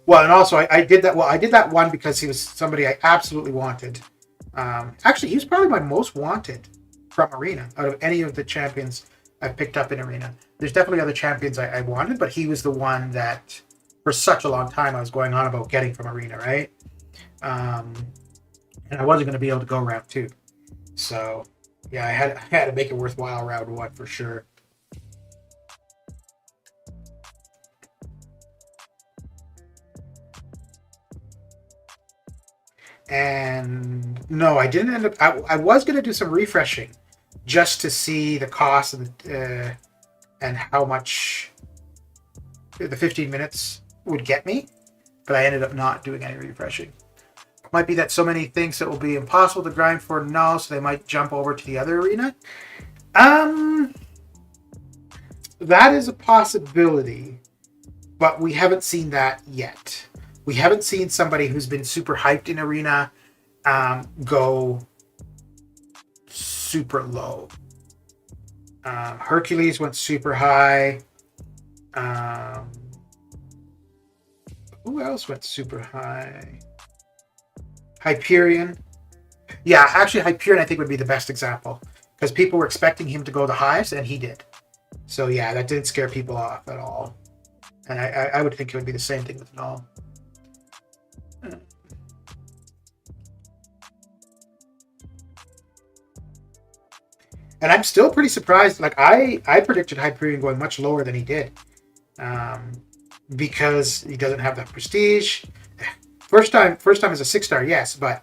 also I did that. Well, I did that one because he was somebody I absolutely wanted. Actually, he was probably my most wanted from Arena out of any of the champions I've picked up in Arena. There's definitely other champions I wanted, but he was the one that for such a long time I was going on about getting from Arena, right? And I wasn't going to be able to go round 2. So yeah, I had to make it worthwhile round 1 for sure. And no, I didn't end up. I was going to do some refreshing just to see the cost and how much the 15 minutes would get me, but I ended up not doing any refreshing. Might be that so many things that will be impossible to grind for null, so they might jump over to the other arena. That is a possibility, but we haven't seen that yet. We haven't seen somebody who's been super hyped in Arena go super low. Hercules went super high. Who else went super high? Hyperion. Yeah, actually Hyperion I think would be the best example because people were expecting him to go the highest and he did. So yeah, that didn't scare people off at all. And I would think it would be the same thing with null. And I'm still pretty surprised. Like I predicted Hyperion going much lower than he did, because he doesn't have the prestige. First time as a 6 star, yes, but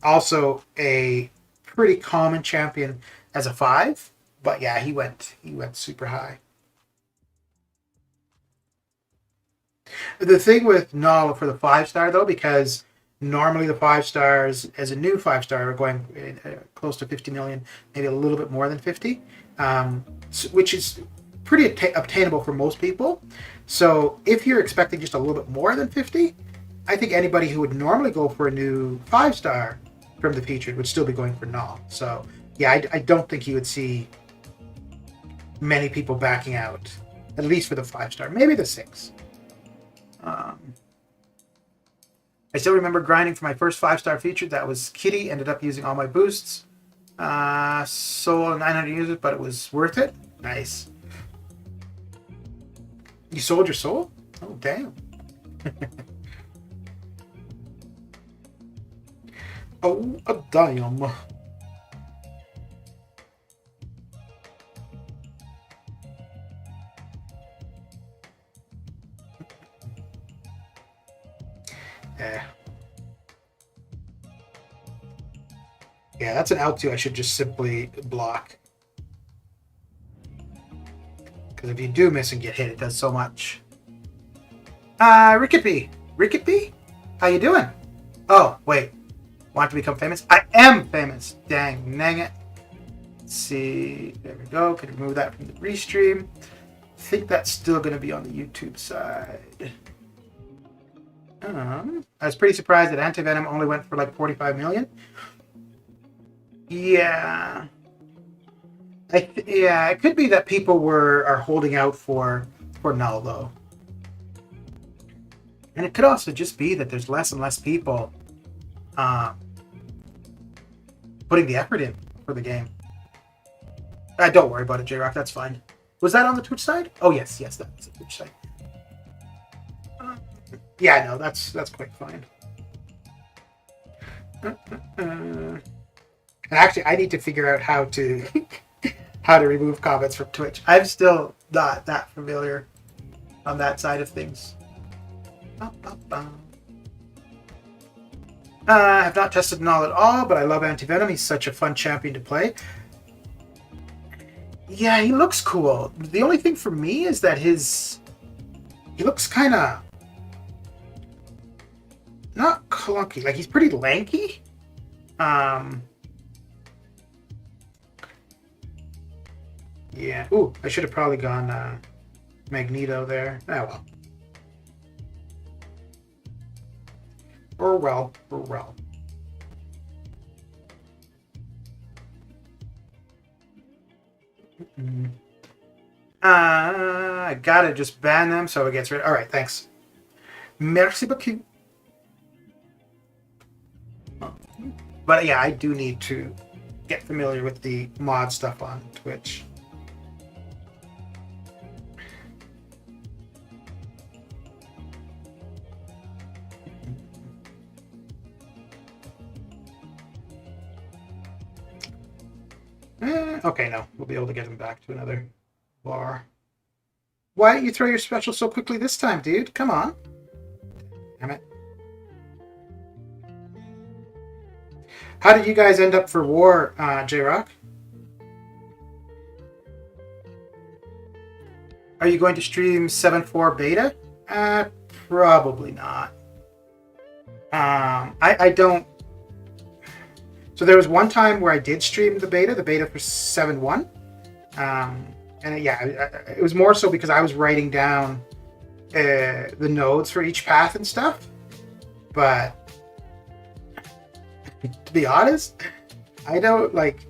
also a pretty common champion as a 5. But yeah, he went super high. The thing with null for the 5 star though, because normally the 5 stars as a new 5 star are going close to 50 million, maybe a little bit more than 50, which is pretty obtainable for most people. So if you're expecting just a little bit more than 50, I think anybody who would normally go for a new 5 star from the featured would still be going for null. So yeah, I don't think you would see many people backing out, at least for the 5 star, maybe the 6. I still remember grinding for my first 5 star featured. That was Kitty. Ended up using all my boosts. Sold 900 users, but it was worth it. Nice. You sold your soul? Oh, damn. Oh, a damn. Yeah. Yeah, that's an L2 I should just simply block. Because if you do miss and get hit, it does so much. Rickety. Rickety? How you doing? Oh, wait. Want to become famous? I am famous. Dang it. Let's see. There we go. Can remove that from the restream. I think that's still going to be on the YouTube side. I was pretty surprised that Antivenom only went for like 45 million. Yeah. Yeah, it could be that people are holding out for Null though. And it could also just be that there's less and less people putting the effort in for the game. Don't worry about it, J-Rock, that's fine. Was that on the Twitch side? Oh yes, that's the Twitch side. Yeah, no, that's quite fine. And actually, I need to figure out how to how to remove comments from Twitch. I'm still not that familiar on that side of things. I have not tested Null at all, but I love Antivenom. He's such a fun champion to play. Yeah, he looks cool. The only thing for me is that he looks kind of not clunky. Like, he's pretty lanky. Yeah. Ooh, I should have probably gone Magneto there. Oh, well. Or well. I gotta just ban them so it gets rid. All right, thanks. Merci beaucoup. But yeah, I do need to get familiar with the mod stuff on Twitch. Okay, no. We'll be able to get him back to another bar. Why didn't you throw your special so quickly this time, dude? Come on. Damn it. How did you guys end up for war, J-Rock? Are you going to stream 7.4 beta? Probably not. I don't... So there was one time where I did stream the beta for 7.1. And yeah, it was more so because I was writing down the nodes for each path and stuff. But to be honest, I don't like...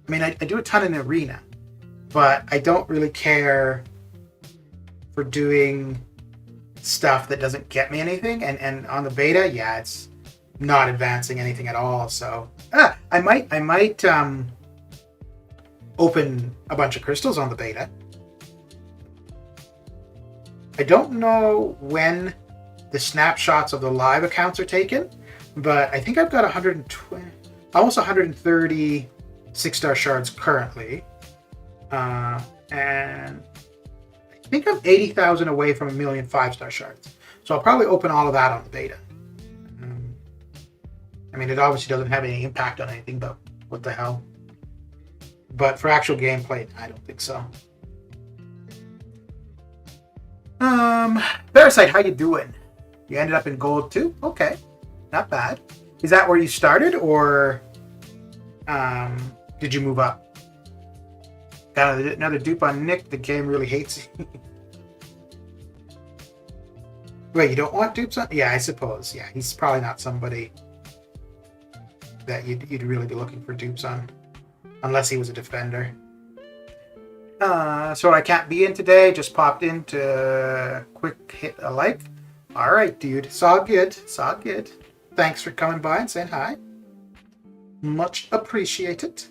I mean, I do a ton in Arena, but I don't really care for doing stuff that doesn't get me anything. And on the beta, yeah, it's not advancing anything at all. So I might open a bunch of crystals on the beta. I don't know when the snapshots of the live accounts are taken, but I think I've got 120, almost 130 6-star shards currently, and I think I'm 80,000 away from 1 million 5-star shards. So I'll probably open all of that on the beta. I mean, it obviously doesn't have any impact on anything, but what the hell? But for actual gameplay, I don't think so. Parasite, how you doing? You ended up in gold too? Okay, not bad. Is that where you started, or did you move up? Got another dupe on Nick. The game really hates you. Wait, you don't want dupes on? Yeah, I suppose. Yeah, he's probably not somebody that you'd really be looking for dupes on, unless he was a defender. So I can't be in today. Just popped in to quick hit a like. All right, dude. It's all good. It's all good. Thanks for coming by and saying hi. Much appreciated.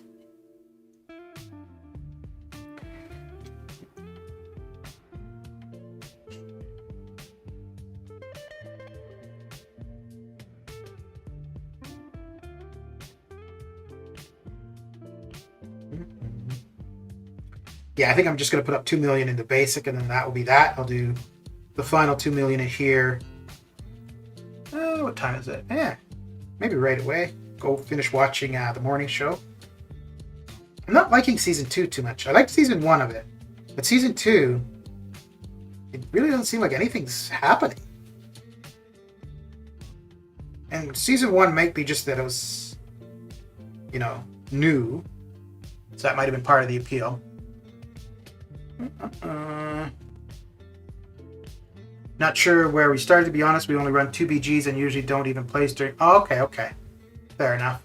Yeah, I think I'm just going to put up 2 million into basic, and then that will be that. I'll do the final 2 million in here. What time is it? Yeah, maybe right away. Go finish watching the morning show. I'm not liking season 2 too much. I liked season 1 of it, but season 2, it really doesn't seem like anything's happening. And season 1 might be just that it was, new, so that might have been part of the appeal. Not sure where we started, to be honest. We only run 2 BGs and usually don't even place during... Oh, okay. Fair enough.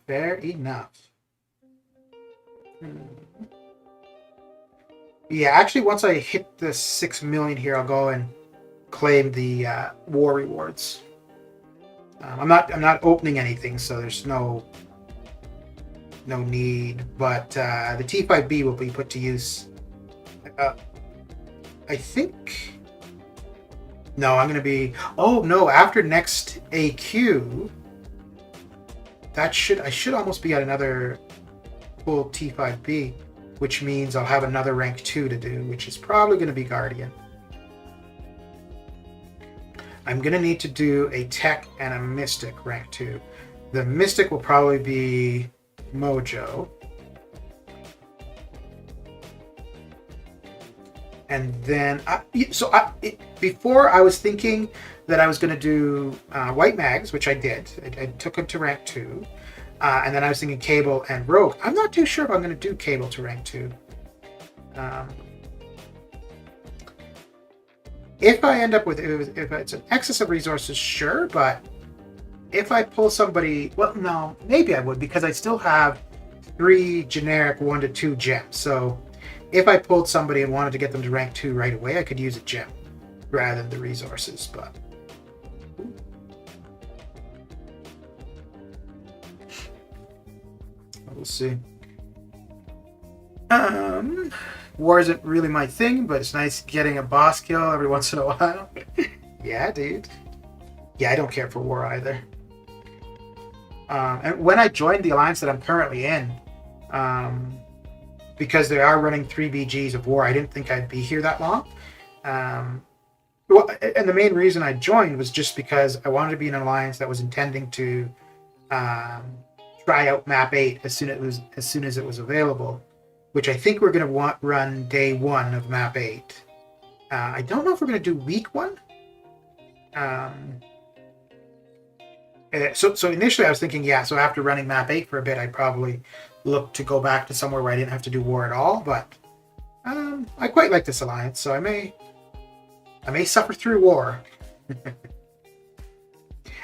Fair enough. Yeah, actually, once I hit the 6 million here, I'll go and claim the war rewards. I'm not opening anything, so there's no need. But the T5B will be put to use. I think. No, I'm gonna be. Oh no! After next AQ, I should almost be at another full T5B, which means I'll have another rank 2 to do, which is probably going to be Guardian. I'm going to need to do a Tech and a Mystic rank 2. The Mystic will probably be Mojo. And then, before I was thinking that I was going to do White Mags, which I did. I took them to rank 2. And then I was thinking Cable and Rogue. I'm not too sure if I'm going to do Cable to rank 2. If I end up with, if it's an excess of resources, sure, but if I pull somebody, well, no, maybe I would, because I still have 3 generic 1 to 2 gems. So if I pulled somebody and wanted to get them to rank 2 right away, I could use a gem rather than the resources, but... We'll see. War isn't really my thing, but it's nice getting a boss kill every once in a while. Yeah, dude. Yeah, I don't care for war either. And when I joined the alliance that I'm currently in, because they are running 3 BGs of war, I didn't think I'd be here that long. Well, and the main reason I joined was just because I wanted to be in an alliance that was intending to try out map 8 as soon as it was available, which I think we're going to run day 1 of map 8. I don't know if we're going to do week 1. So initially I was thinking, yeah, so after running map 8 for a bit, I'd probably look to go back to somewhere where I didn't have to do war at all, but I quite like this alliance, so I may suffer through war. And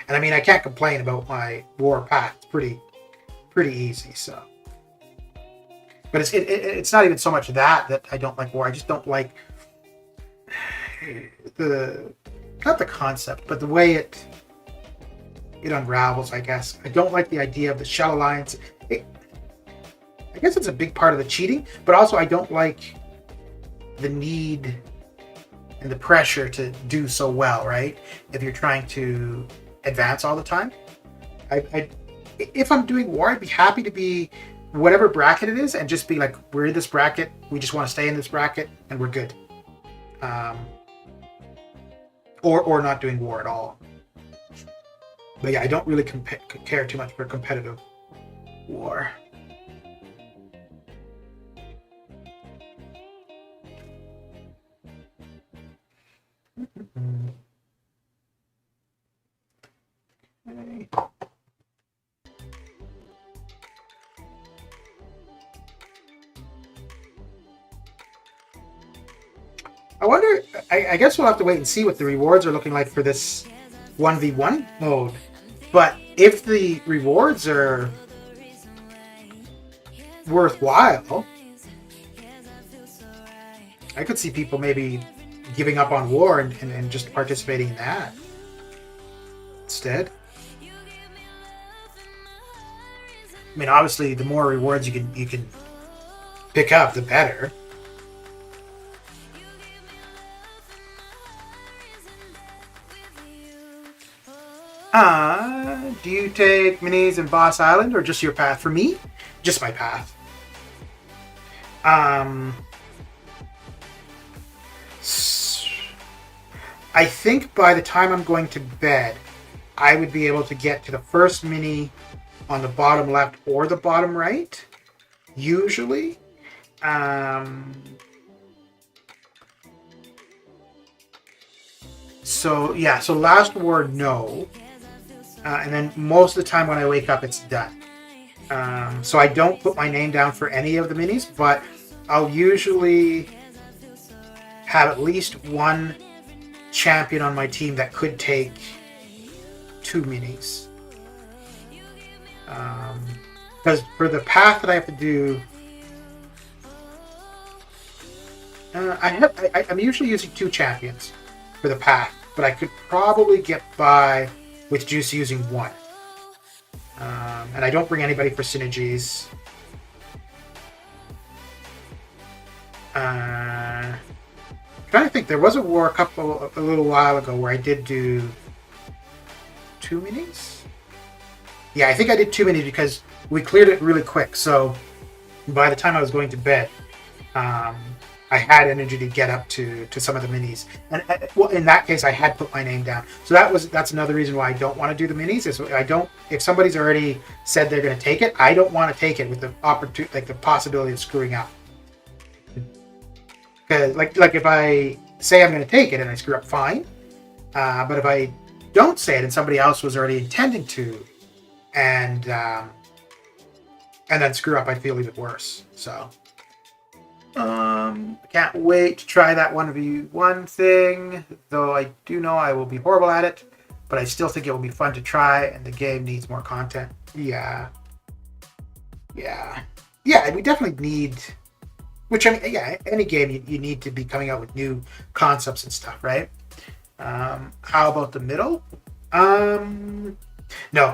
I mean, I can't complain about my war path. It's pretty easy, so. But it's not even so much that I don't like war. I just don't like not the concept, but the way it unravels, I guess. I don't like the idea of the Shell Alliance. I guess it's a big part of the cheating, but also I don't like the need and the pressure to do so well, right? If you're trying to advance all the time. If I'm doing war, I'd be happy to be whatever bracket it is and just be like, we're in this bracket, we just want to stay in this bracket, and we're good. Or not doing war at all. But yeah, I don't really care too much for competitive war. Okay. I wonder, I guess we'll have to wait and see what the rewards are looking like for this 1v1 mode. But if the rewards are worthwhile, I could see people maybe giving up on war and just participating in that instead. I mean, obviously, the more rewards you can pick up, the better. Do you take minis in Boss Island or just your path? For me, just my path. I think by the time I'm going to bed, I would be able to get to the first mini on the bottom left or the bottom right, usually. So last word, no. And then most of the time when I wake up, it's done. So I don't put my name down for any of the minis, but I'll usually have at least one champion on my team that could take 2 minis. Because for the path that I have to do, I'm usually using 2 champions for the path, but I could probably get by with just using 1. And I don't bring anybody for synergies. Trying to think, there was a war a little while ago where I did do 2 minis. Yeah, I think I did 2 minis because we cleared it really quick. So by the time I was going to bed, I had energy to get up to some of the minis. And well, in that case, I had put my name down. So that's another reason why I don't want to do the minis. Is if somebody's already said they're going to take it, I don't want to take it with the the possibility of screwing up. Because like if I say I'm going to take it and I screw up, fine. But if I don't say it and somebody else was already intending to, and then screw up, I'd feel even worse. So I can't wait to try that 1v1 thing. Though I do know I will be horrible at it, but I still think it will be fun to try. And the game needs more content. Yeah. We definitely need. Which, I mean, yeah, any game you need to be coming out with new concepts and stuff, right? How about the middle? No,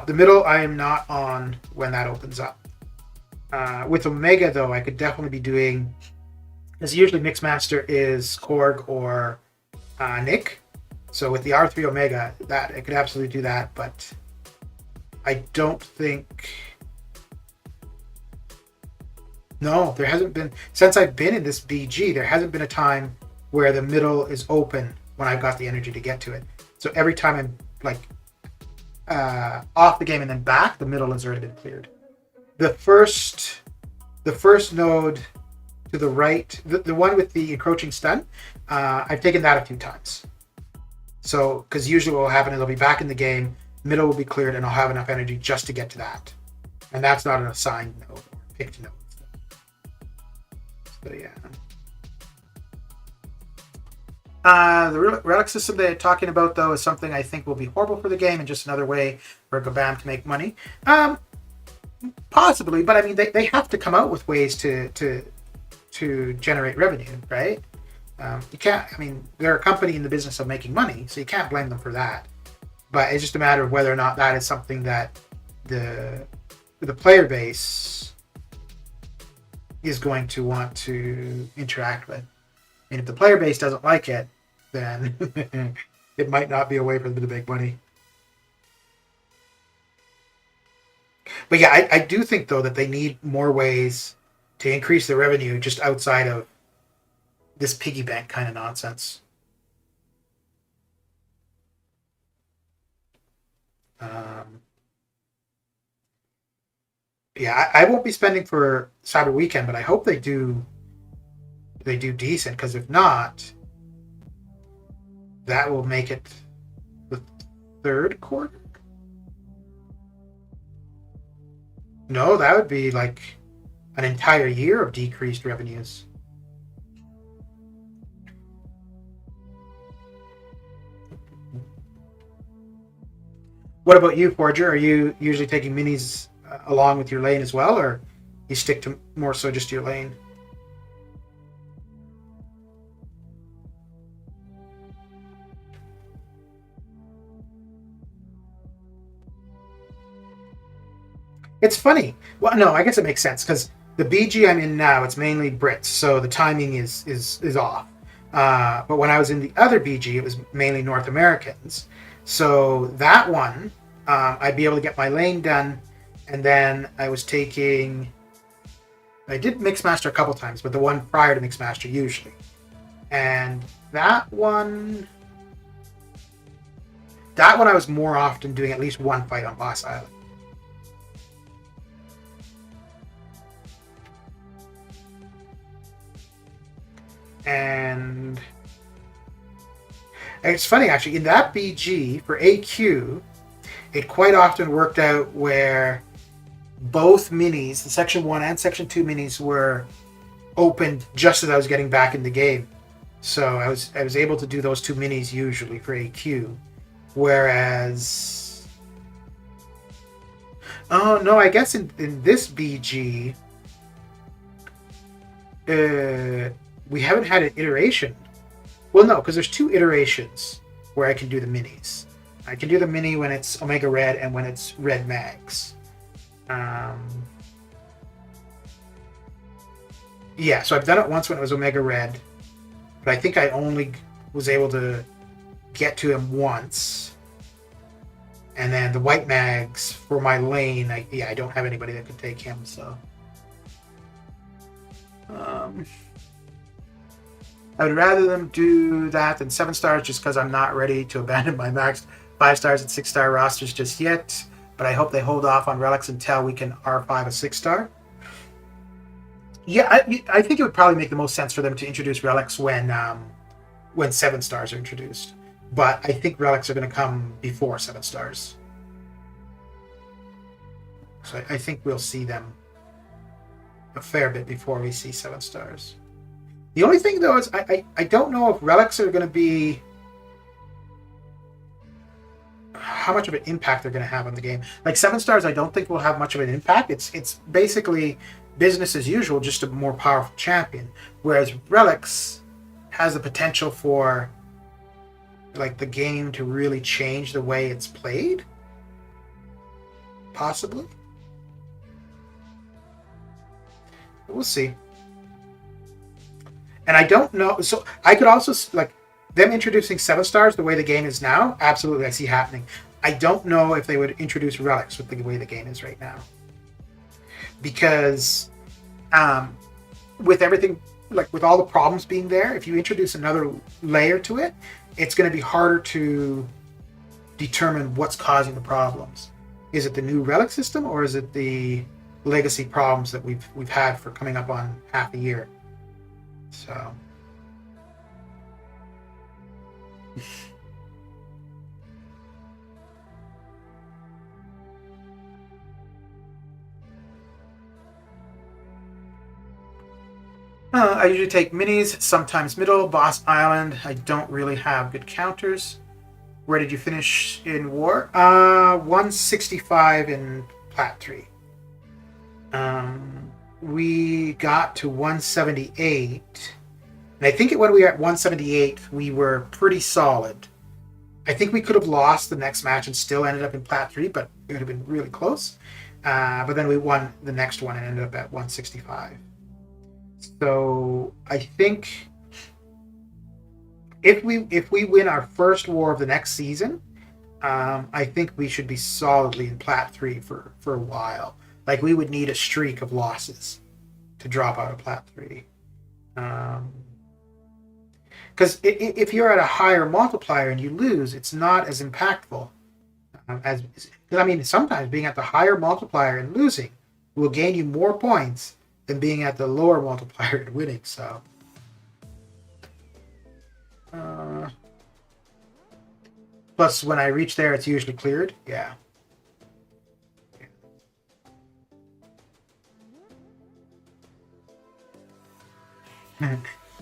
the middle I am not on when that opens up. With Omega, though, I could definitely be doing, because usually Mixmaster is Korg or Nick. So with the R3 Omega, that I could absolutely do that, but I don't think... No, there hasn't been, since I've been in this BG, there hasn't been a time where the middle is open when I've got the energy to get to it. So every time I'm off the game and then back, the middle has already been cleared. The first node to the right, the one with the encroaching stun, I've taken that a few times. So, because usually what will happen is I'll be back in the game, middle will be cleared, and I'll have enough energy just to get to that. And that's not an assigned node, picked node. So yeah. The relic system they're talking about, though, is something I think will be horrible for the game and just another way for Gabam to make money. Possibly, but I mean, they have to come out with ways to generate revenue, right? You can't. I mean, they're a company in the business of making money, so you can't blame them for that. But it's just a matter of whether or not that is something that the player base is going to want to interact with. And if the player base doesn't like it, then it might not be a way for them to make money. But yeah, I do think, though, that they need more ways to increase the revenue just outside of this piggy bank kind of nonsense. Yeah, I won't be spending for Cyber Weekend, but I hope they do decent, because if not, that will make it the 3rd quarter? No, that would be like an entire year of decreased revenues. What about you, Forger? Are you usually taking minis along with your lane as well, or you stick to more so just your lane? It's funny. Well, no, I guess it makes sense, because the BG I'm in now, it's mainly Brits, so the timing is off. But when I was in the other BG, it was mainly North Americans. So that one, I'd be able to get my lane done, and then I did Mixmaster a couple times, but the one prior to Mixmaster usually. And that one I was more often doing at least one fight on Boss Island. And it's funny, actually, in that BG for AQ, it quite often worked out where both minis, the Section 1 and Section 2 minis, were opened just as I was getting back in the game. So I was able to do those 2 minis usually for AQ. Whereas... Oh, no, I guess in this BG... we haven't had an iteration. Well, no, because there's 2 iterations where I can do the minis. I can do the mini when it's Omega Red and when it's Red Mags. Yeah, so I've done it once when it was Omega Red, but I think I only was able to get to him once. And then the White Mags for my lane, I don't have anybody that could take him, so... I would rather them do that than 7 stars just because I'm not ready to abandon my max 5 stars and 6 star rosters just yet. But I hope they hold off on relics until we can R5 a 6 star. Yeah, I think it would probably make the most sense for them to introduce relics when 7 stars are introduced. But I think relics are going to come before 7 stars. So I think we'll see them a fair bit before we see 7 stars. The only thing, though, is I don't know if relics are going to be... how much of an impact they're going to have on the game. Like 7 stars, I don't think will have much of an impact. It's basically business as usual, just a more powerful champion. Whereas relics has the potential for like the game to really change the way it's played. Possibly. We'll see. And I don't know, so I could also, like, them introducing 7 stars the way the game is now, absolutely I see happening. I don't know if they would introduce relics with the way the game is right now. Because with everything, like with all the problems being there, if you introduce another layer to it, it's going to be harder to determine what's causing the problems. Is it the new relic system, or is it the legacy problems that we've had for coming up on half a year? So I usually take minis, sometimes middle. Boss Island, I don't really have good counters. Where did you finish in war? 165 in Plat 3. We got to 178. And I think when we were at 178, we were pretty solid. I think we could have lost the next match and still ended up in Plat 3, but it would have been really close. But then we won the next one and ended up at 165. So I think if we win our first war of the next season, I think we should be solidly in Plat 3 for a while. Like, we would need a streak of losses to drop out of Plat 3. Because if you're at a higher multiplier and you lose, it's not as impactful. I mean, sometimes being at the higher multiplier and losing will gain you more points than being at the lower multiplier and winning. So, plus when I reach there, it's usually cleared. Yeah.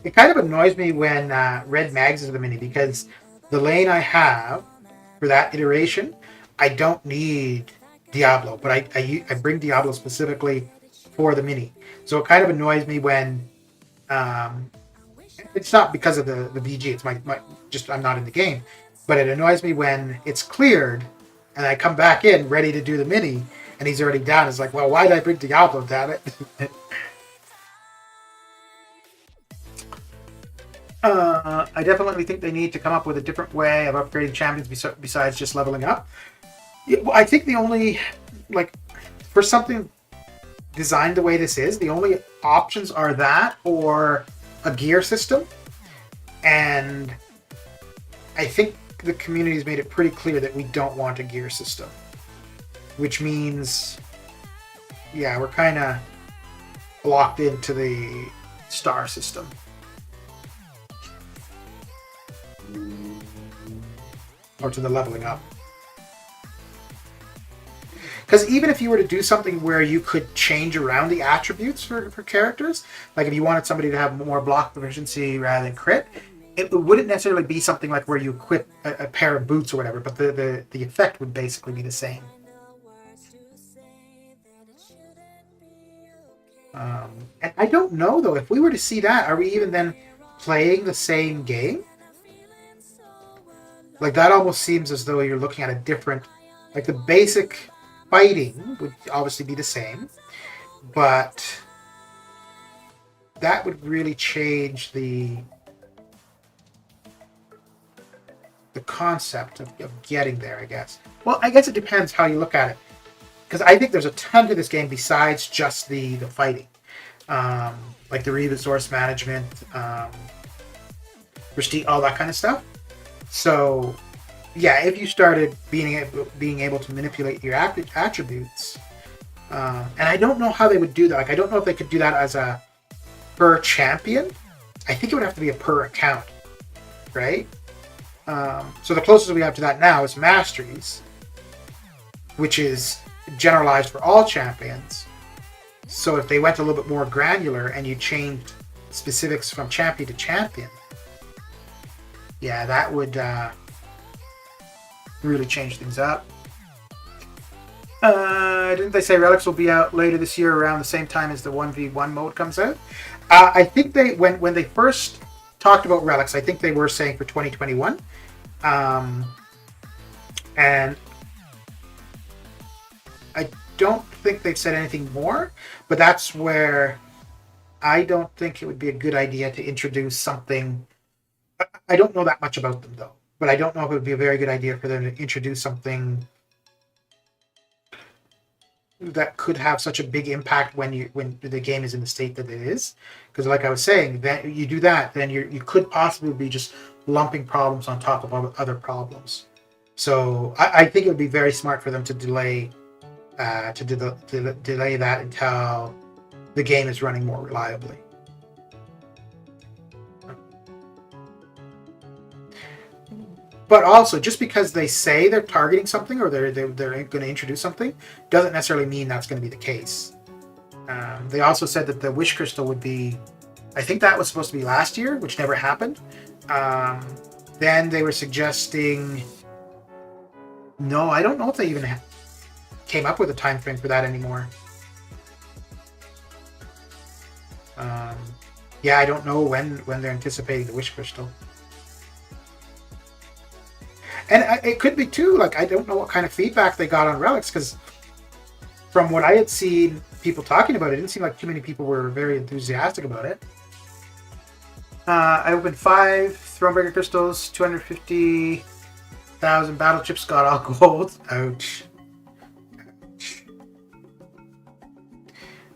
It kind of annoys me when Red Mags is the mini, because the lane I have for that iteration, I don't need Diablo, but I bring Diablo specifically for the mini. So it kind of annoys me when it's not because of the BG, it's my just I'm not in the game, but it annoys me when it's cleared and I come back in ready to do the mini and he's already down. It's like, well, why did I bring Diablo, damn it? I definitely think they need to come up with a different way of upgrading champions besides just leveling up. Yeah, well, I think the only, like, for something designed the way this is, the only options are that or a gear system. And I think the community's made it pretty clear that we don't want a gear system. Which means, yeah, we're kind of locked into the star system. Or to the leveling up. Because even if you were to do something where you could change around the attributes for characters, like if you wanted somebody to have more block proficiency rather than crit, it wouldn't necessarily be something like where you equip a pair of boots or whatever, but the effect would basically be the same. And I don't know, though, if we were to see that, are we even then playing the same game? Like, that almost seems as though you're looking at a different... Like, the basic fighting would obviously be the same, but that would really change the concept of getting there, I guess. Well, I guess it depends how you look at it. Because I think there's a ton to this game besides just the fighting. Like the resource management, prestige, all that kind of stuff. So, yeah, if you started being able to manipulate your attributes, and I don't know how they would do that. Like, I don't know if they could do that as a per champion. I think it would have to be a per account, right? So the closest we have to that now is masteries, which is generalized for all champions. So if they went a little bit more granular and you changed specifics from champion to champion, yeah, that would really change things up. Didn't they say Relics will be out later this year around the same time as the 1v1 mode comes out? I think they when they first talked about Relics, I think they were saying for 2021. And I don't think they've said anything more, but that's where I don't think it would be a good idea to introduce something. I don't know that much about them, though, but I don't know if it would be a very good idea for them to introduce something that could have such a big impact when the game is in the state that it is. Because like I was saying, that you do that, then you could possibly be just lumping problems on top of other problems. So I think it would be very smart for them to delay delay that until the game is running more reliably. But also, just because they say they're targeting something or they're going to introduce something, doesn't necessarily mean that's going to be the case. They also said that the Wish Crystal would be, I think that was supposed to be last year, which never happened. Then they were suggesting, no, I don't know if they even came up with a time frame for that anymore. Yeah, I don't know when they're anticipating the Wish Crystal. And it could be too, like, I don't know what kind of feedback they got on Relics, because from what I had seen people talking about it, didn't seem like too many people were very enthusiastic about it. I opened 5 Thronebreaker crystals, 250,000 battle chips, got all gold. Ouch. Ouch.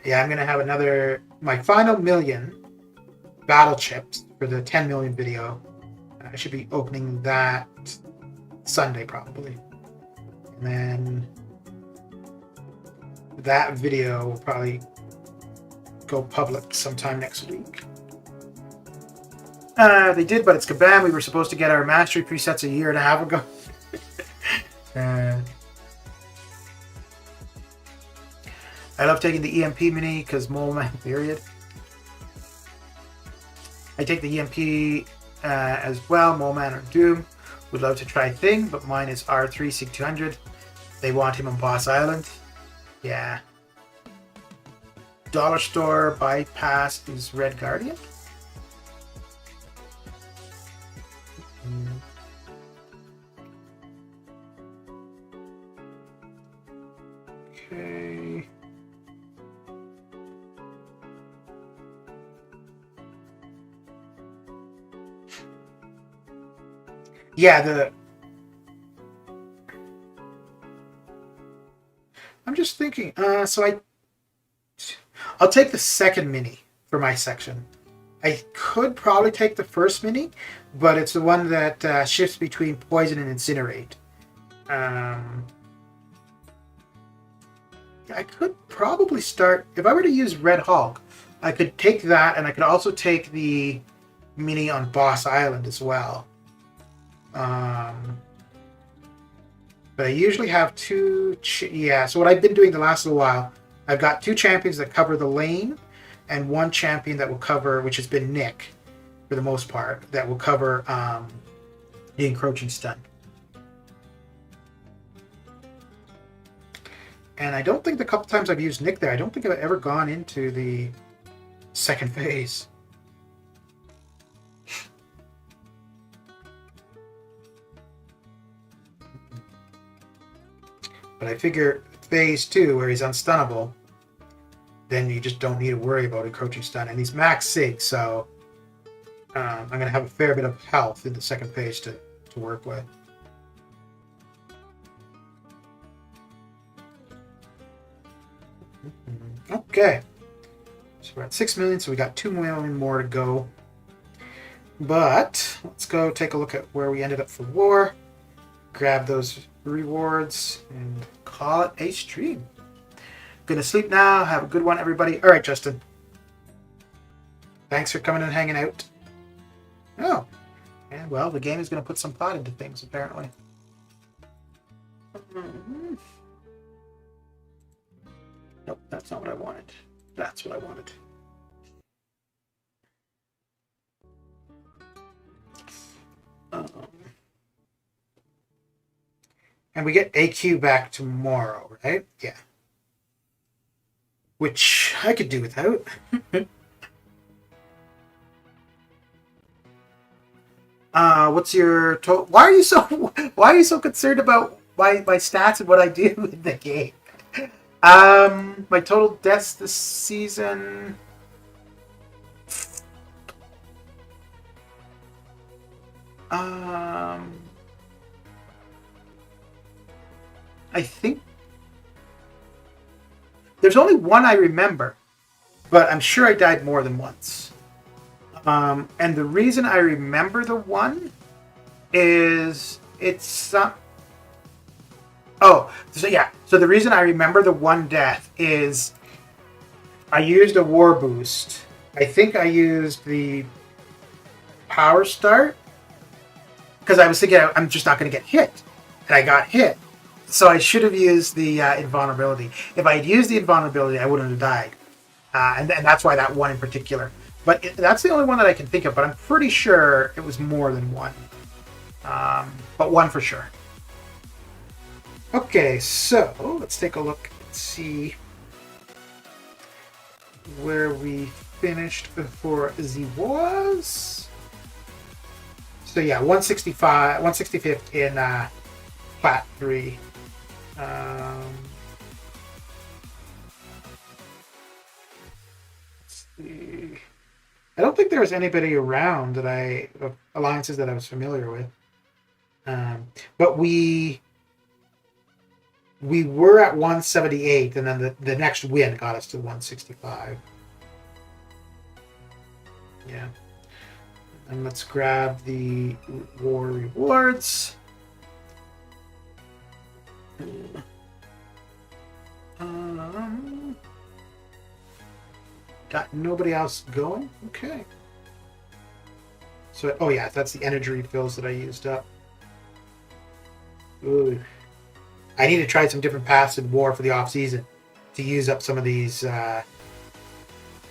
Yeah, I'm going to have my final million battle chips for the 10 million video. I should be opening that Sunday probably, and then that video will probably go public sometime next week. They did, but it's kabam. We were supposed to get our mastery presets a year and a half ago. I love taking the EMP mini because mole man, period. I take the EMP as well, mole man or doom. Would love to try Thing, but mine is R3 Sig 200. They want him on Boss Island. Yeah. Dollar Store bypass is Red Guardian. Okay. Yeah, I'm just thinking. I'll take the second mini for my section. I could probably take the first mini, but it's the one that shifts between poison and incinerate. I could probably start if I were to use Red Hulk. I could take that, and I could also take the mini on Boss Island as well. But I usually have two. So what I've been doing the last little while, I've got two champions that cover the lane, and one champion that will cover, which has been Nick, for the most part, that will cover the encroaching stun. And I don't think the couple times I've used Nick there, I don't think I've ever gone into the second phase. But I figure phase 2, where he's unstunnable, then you just don't need to worry about encroaching stun. And he's max sig, so I'm going to have a fair bit of health in the second phase to work with. Okay. So we're at 6 million, so we got 2 million more to go. But let's go take a look at where we ended up for war. Grab those rewards and call it a stream. Gonna sleep now. Have a good one, everybody. All right, Justin. Thanks for coming and hanging out. Oh, and well, the game is gonna put some thought into things, apparently. Nope, that's not what I wanted. That's what I wanted. And we get AQ back tomorrow, right? Yeah. Which I could do without. What's your total? Why are you so concerned about my stats and what I do in the game? My total deaths this season. I think there's only one I remember, but I'm sure I died more than once. And the reason I remember the one is so the reason I remember the one death is I used a war boost. I think I used the power start because I was thinking I'm just not going to get hit, and I got hit. So I should have used the invulnerability. If I had used the invulnerability, I wouldn't have died. And that's why that one in particular. But that's the only one that I can think of. But I'm pretty sure it was more than one. But one for sure. Okay, so let's take a look and see where we finished before Z was. So yeah, 165th in Plat 3. Let's see. I don't think there was anybody around alliances that I was familiar with. But we were at 178, and then the next win got us to 165. Yeah. And let's grab the war rewards. Got nobody else going? Okay. So, oh yeah, that's the energy refills that I used up. Ooh. I need to try some different paths in war for the off season to use up some of these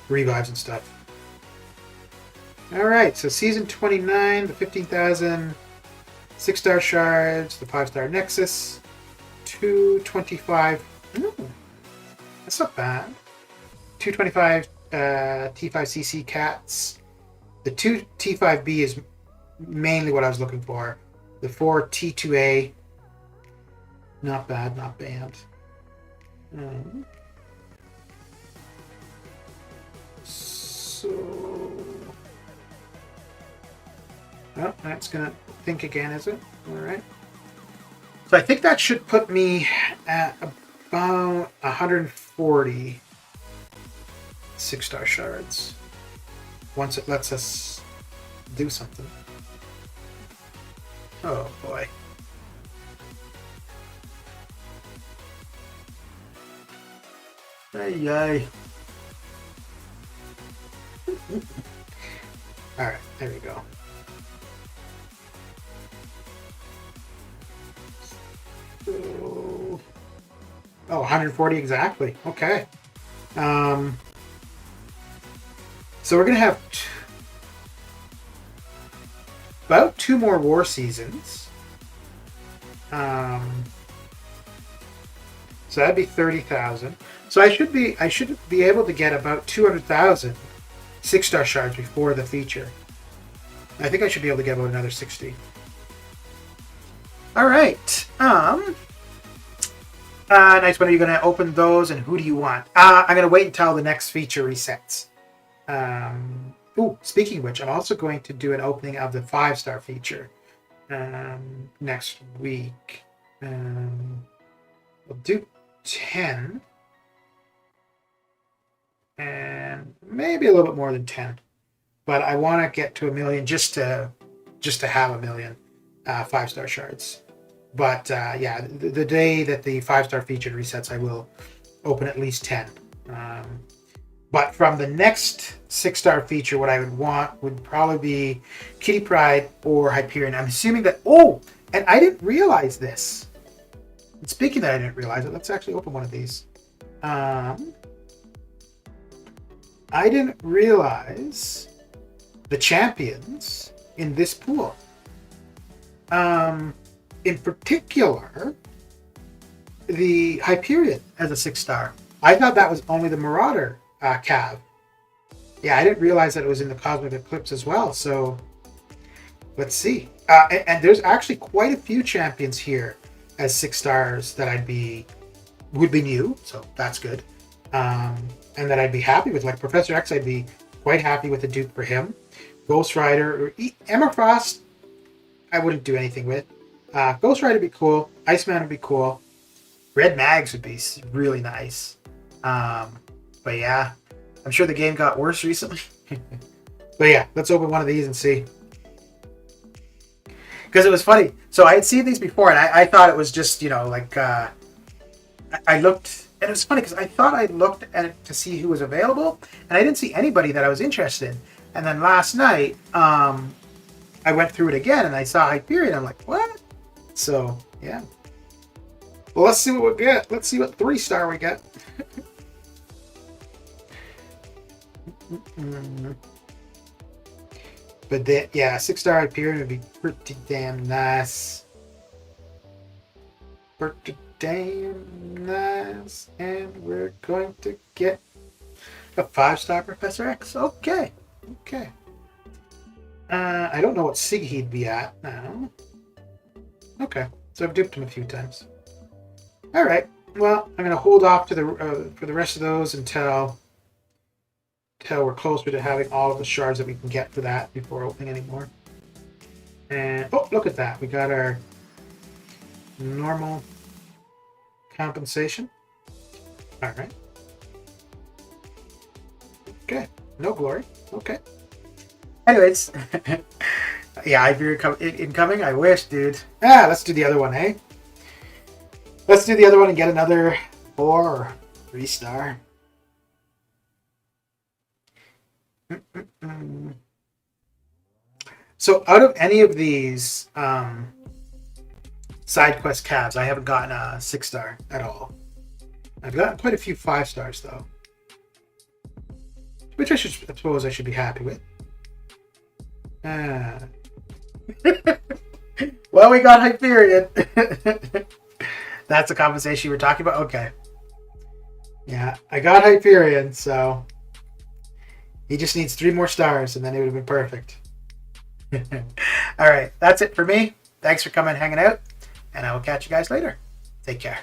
revives and stuff. Alright, so season 29, the 15,000 6-star shards, the 5-star nexus, 225. Ooh, that's not bad. 225 T5CC cats. The 2 T5B is mainly what I was looking for. The 4 T2A. Not bad, not bad. Oh, that's gonna think again, is it? All right. So I think that should put me at about 140 6-star shards once it lets us do something. Oh boy. Ay, ay. Alright, there we go. Oh, 140 exactly. Okay. So we're going to have about 2 more war seasons. So that'd be 30,000. So I should be able to get about 200,000 6-star shards before the feature. I think I should be able to get about another 60. All right. Nice. When are you going to open those, and who do you want? I'm going to wait until the next feature resets. Speaking of which, I'm also going to do an opening of the 5-star feature next week. We'll do 10, and maybe a little bit more than 10. But I want to get to 1 million just to have 1 million 5-star shards. But yeah, the day that the 5-star feature resets, I will open at least 10. But from the next 6-star feature, what I would want would probably be Kitty Pryde or Hyperion. I'm assuming that... Oh! And I didn't realize this. And speaking that I didn't realize it, let's actually open one of these. I didn't realize the champions in this pool. In particular, the Hyperion as a 6-star. I thought that was only the Marauder cav. Yeah, I didn't realize that it was in the Cosmic Eclipse as well. So let's see. And there's actually quite a few champions here as 6 stars that would be new. So that's good. And that I'd be happy with. Like Professor X, I'd be quite happy with a dupe for him. Ghost Rider or Emma Frost, I wouldn't do anything with. Ghost Rider would be cool. Iceman would be cool. Red Mags would be really nice. But yeah, I'm sure the game got worse recently. But yeah, let's open one of these and see. Because it was funny. So I had seen these before, and I thought it was just, like... I looked... And it was funny, because I thought I looked at it to see who was available, and I didn't see anybody that I was interested in. And then last night, I went through it again, and I saw Hyperion. I'm like, what? So, yeah. Well, let's see what we get. Let's see what 3-star we get. But yeah, 6-star Hyperion would be pretty damn nice. Pretty damn nice. And we're going to get a 5-star Professor X. Okay. Okay. I don't know what Sig he'd be at now. Okay. So I've duped him a few times. All right. Well, I'm going to hold off to for the rest of those until we're closer to having all of the shards that we can get for that before opening any more. And oh, look at that. We got our normal compensation. All right. Okay. No glory. Okay. Anyways. Yeah, I hear incoming. I wish, dude. Let's do the other one, eh? Let's do the other one and get another 4 or 3-star. So out of any of these side quest calves, I haven't gotten a 6-star at all. I've gotten quite a few 5-stars though, which I suppose I should be happy with. Well, we got Hyperion. That's the compensation you were talking about? Okay. Yeah, I got Hyperion, so he just needs 3 more stars, and then it would have been perfect. All right, that's it for me. Thanks for coming and hanging out, and I will catch you guys later. Take care.